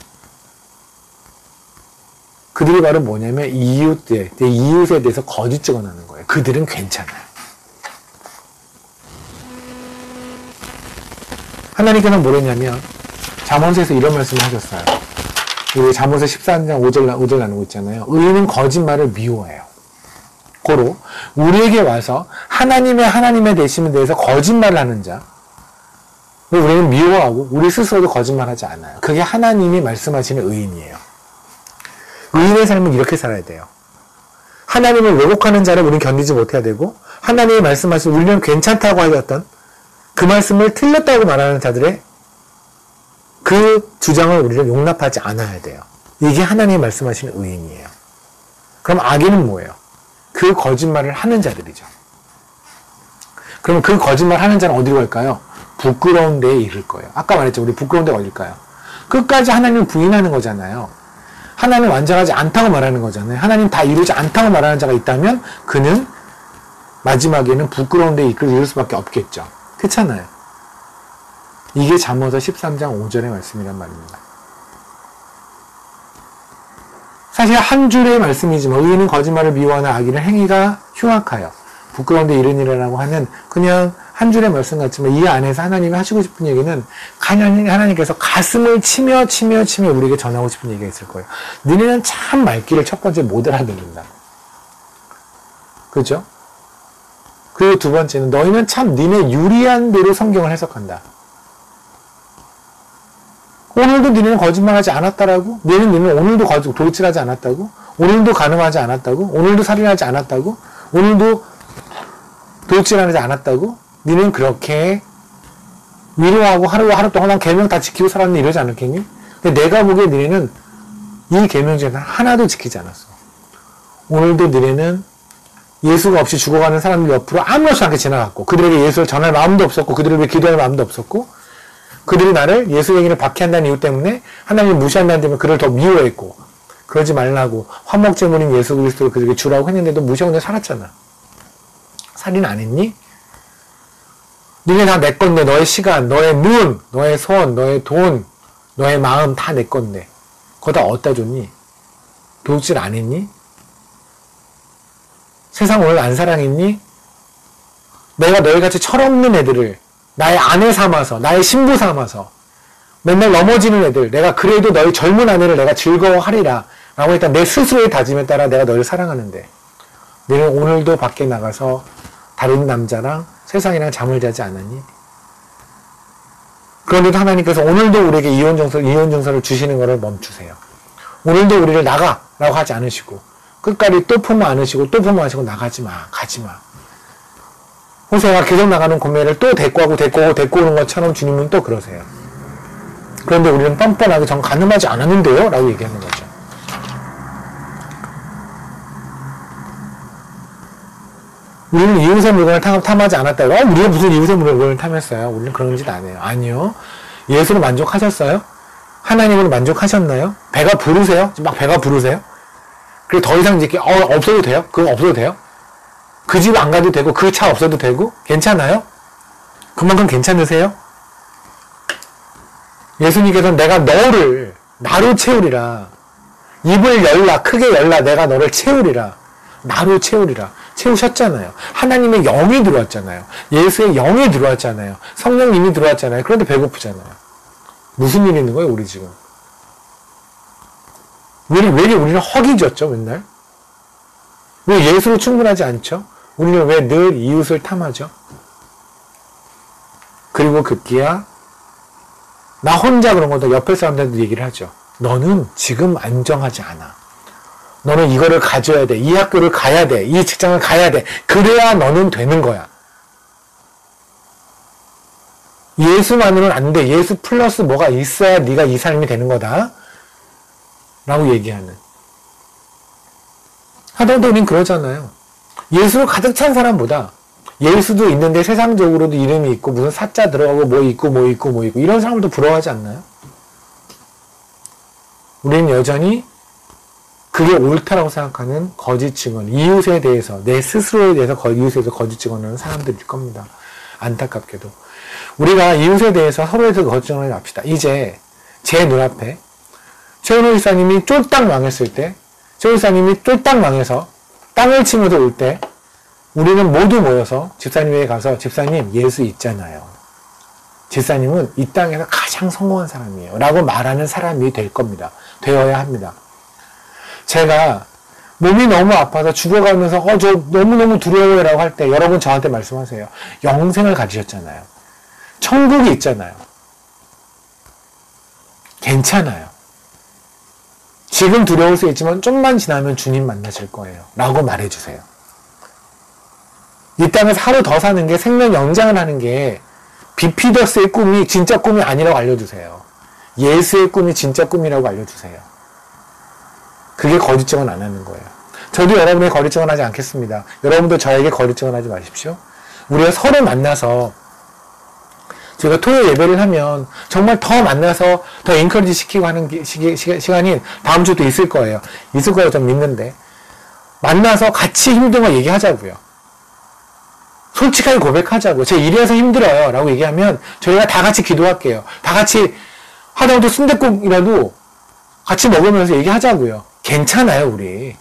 그들이 바로 뭐냐면, 내 이웃에 대해서 거짓 증언하는 거예요. 그들은 괜찮아요. 하나님께서는 뭐랬냐면, 잠언서에서 이런 말씀을 하셨어요. 우리 잠언서 14장 5절 나누고 있잖아요. 의인은 거짓말을 미워해요. 고로 우리에게 와서 하나님의 되심에 대해서 거짓말을 하는 자, 우리는 미워하고 우리 스스로도 거짓말하지 않아요. 그게 하나님이 말씀하시는 의인이에요. 의인의 삶은 이렇게 살아야 돼요. 하나님을 왜곡하는 자를 우리는 견디지 못해야 되고, 하나님이 말씀하신 우리는 괜찮다고 하였던 그 말씀을 틀렸다고 말하는 자들의 그 주장을 우리는 용납하지 않아야 돼요. 이게 하나님이 말씀하시는 의인이에요. 그럼 악인은 뭐예요? 그 거짓말을 하는 자들이죠. 그러면 그 거짓말 하는 자는 어디로 갈까요? 부끄러운 데에 이를 거예요. 아까 말했죠. 우리 부끄러운 데가 어딜까요? 끝까지 하나님을 부인하는 거잖아요. 하나님 완전하지 않다고 말하는 거잖아요. 하나님 다 이루지 않다고 말하는 자가 있다면 그는 마지막에는 부끄러운 데에 이를 수밖에 없겠죠. 그렇잖아요. 이게 잠언서 13장 5절의 말씀이란 말입니다. 사실 한 줄의 말씀이지만 의인은 거짓말을 미워하는 악인은 행위가 흉악하여 부끄러운데 이런 일이라고 하는 그냥 한 줄의 말씀 같지만 이 안에서 하나님이 하시고 싶은 얘기는 하나님께서 가슴을 치며 우리에게 전하고 싶은 얘기가 있을 거예요. 너희는 참 말귀를 첫 번째 못 알아듣는다. 그죠? 그리고 두 번째는 너희는 참 니네 유리한 대로 성경을 해석한다. 오늘도 니네는 거짓말하지 않았다라고? 니네는 오늘도 도둑질하지 않았다고? 오늘도 간음하지 않았다고? 오늘도 살인하지 않았다고? 오늘도 도둑질하지 않았다고? 니는 그렇게 위로하고 하루 동안 계명 다 지키고 살았는데 이러지 않았겠니? 근데 내가 보기에 니네는 이 계명 중에 하나도 지키지 않았어. 오늘도 니네는 예수가 없이 죽어가는 사람들 옆으로 아무렇지 않게 지나갔고 그들에게 예수를 전할 마음도 없었고 그들을 위해 기도할 마음도 없었고 그들이 나를 예수 얘기를 박해한다는 이유 때문에 하나님을 무시한다는 때문에 그를 더 미워했고 그러지 말라고 화목제물인 예수 그리스도를 그들에게 주라고 했는데도 무시하고 그냥 살았잖아. 살인 안 했니? 니네 다 내 건데 너의 시간, 너의 눈, 너의 손, 너의 돈, 너의 마음 다 내 건데 그거 다 어디다 줬니? 도둑질 안 했니? 세상 오늘 안 사랑했니? 내가 너희같이 철없는 애들을 나의 아내 삼아서 나의 신부 삼아서 맨날 넘어지는 애들 내가 그래도 너희 젊은 아내를 내가 즐거워하리라 라고 했던 내 스스로의 다짐에 따라 내가 너희를 사랑하는데 너희는 오늘도 밖에 나가서 다른 남자랑 세상이랑 잠을 자지 않았니? 그런데도 하나님께서 오늘도 우리에게 이혼 증서를 주시는 것을 멈추세요. 오늘도 우리를 나가 라고 하지 않으시고 끝까지 또 품어 안으시고 또 품어 안으시고 나가지 마. 가지 마. 호세가 계속 나가는 고멜을 또 데리고 오는 것처럼 주님은 또 그러세요. 그런데 우리는 뻔뻔하게 전 간음하지 않았는데요? 라고 얘기하는 거죠. 우리는 이웃의 물건을 탐하지 않았다고. 우리가 무슨 이웃의 물건을 탐했어요? 우리는 그런 짓 안 해요. 아니요. 예수로 만족하셨어요? 하나님으로 만족하셨나요? 배가 부르세요? 막 배가 부르세요? 그리고 더 이상 이제 없어도 돼요? 그거 없어도 돼요? 그 집 안 가도 되고 그 차 없어도 되고 괜찮아요? 그만큼 괜찮으세요? 예수님께서는 내가 너를 나로 채우리라. 입을 열라 크게 열라 내가 너를 채우리라. 나로 채우리라. 채우셨잖아요. 하나님의 영이 들어왔잖아요. 예수의 영이 들어왔잖아요. 성령님이 들어왔잖아요. 그런데 배고프잖아요. 무슨 일이 있는 거예요 우리 지금? 왜 우리는 허기졌죠 맨날? 왜 예수로 충분하지 않죠? 우리는 왜 늘 이웃을 탐하죠? 그리고 급기야 나 혼자 그런 것도 옆에 사람들한테 얘기를 하죠. 너는 지금 안정하지 않아. 너는 이거를 가져야 돼. 이 학교를 가야 돼. 이 직장을 가야 돼. 그래야 너는 되는 거야. 예수만으로는 안 돼. 예수 플러스 뭐가 있어야 네가 이 삶이 되는 거다. 라고 얘기하는. 하다못해 우린 그러잖아요. 예수로 가득 찬 사람보다 예수도 있는데 세상적으로도 이름이 있고 무슨 사자 들어가고 뭐 있고 이런 사람들도 부러워하지 않나요? 우리는 여전히 그게 옳다라고 생각하는 거짓 증언, 이웃에 대해서 내 스스로에 대해서 이웃에 대해서 거짓 증언하는 사람들일 겁니다. 안타깝게도. 우리가 이웃에 대해서 서로에 대해서 거짓 증언을 합시다. 이제 제 눈앞에 최은호 집사님이 쫄딱 망했을 때 최은호 집사님이 쫄딱 망해서 땅을 치면서 올 때 우리는 모두 모여서 집사님에게 가서 집사님 예수 있잖아요. 집사님은 이 땅에서 가장 성공한 사람이에요. 라고 말하는 사람이 될 겁니다. 되어야 합니다. 제가 몸이 너무 아파서 죽어가면서 저 너무너무 두려워요 라고 할 때 여러분 저한테 말씀하세요. 영생을 가지셨잖아요. 천국이 있잖아요. 괜찮아요. 지금 두려울 수 있지만 좀만 지나면 주님 만나실 거예요. 라고 말해주세요. 이 땅에서 하루 더 사는 게 생명 연장을 하는 게 비피더스의 꿈이 진짜 꿈이 아니라고 알려주세요. 예수의 꿈이 진짜 꿈이라고 알려주세요. 그게 거짓 증언 안 하는 거예요. 저도 여러분에게 거짓 증언 하지 않겠습니다. 여러분도 저에게 거짓 증언 하지 마십시오. 우리가 서로 만나서 제가 토요일 예배를 하면 정말 더 만나서 더 인커리지 시키고 하는 시간이 다음 주도 있을 거예요. 있을 거라고 좀 믿는데 만나서 같이 힘든 거 얘기하자고요. 솔직하게 고백하자고. 제 이래서 힘들어요 라고 얘기하면 저희가 다 같이 기도할게요. 다 같이 하다못해 순댓국이라도 같이 먹으면서 얘기하자고요. 괜찮아요 우리.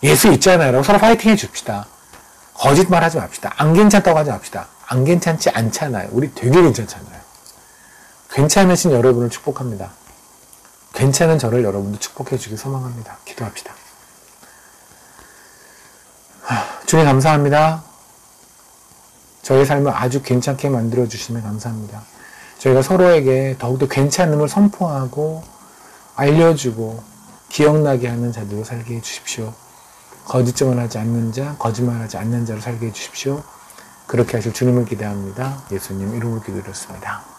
예수 있잖아요 라고 서로 파이팅 해줍시다. 거짓말 하지 맙시다. 안 괜찮다고 하지 맙시다. 안 괜찮지 않잖아요. 우리 되게 괜찮잖아요. 괜찮으신 여러분을 축복합니다. 괜찮은 저를 여러분도 축복해 주길 소망합니다. 기도합시다. 주님 감사합니다. 저의 삶을 아주 괜찮게 만들어 주시면 감사합니다. 저희가 서로에게 더욱더 괜찮음을 선포하고 알려주고 기억나게 하는 자들로 살게 해주십시오. 거짓말을 하지 않는 자, 거짓말하지 않는 자로 살게 해주십시오. 그렇게 하실 주님을 기대합니다. 예수님 이름으로 기도드렸습니다.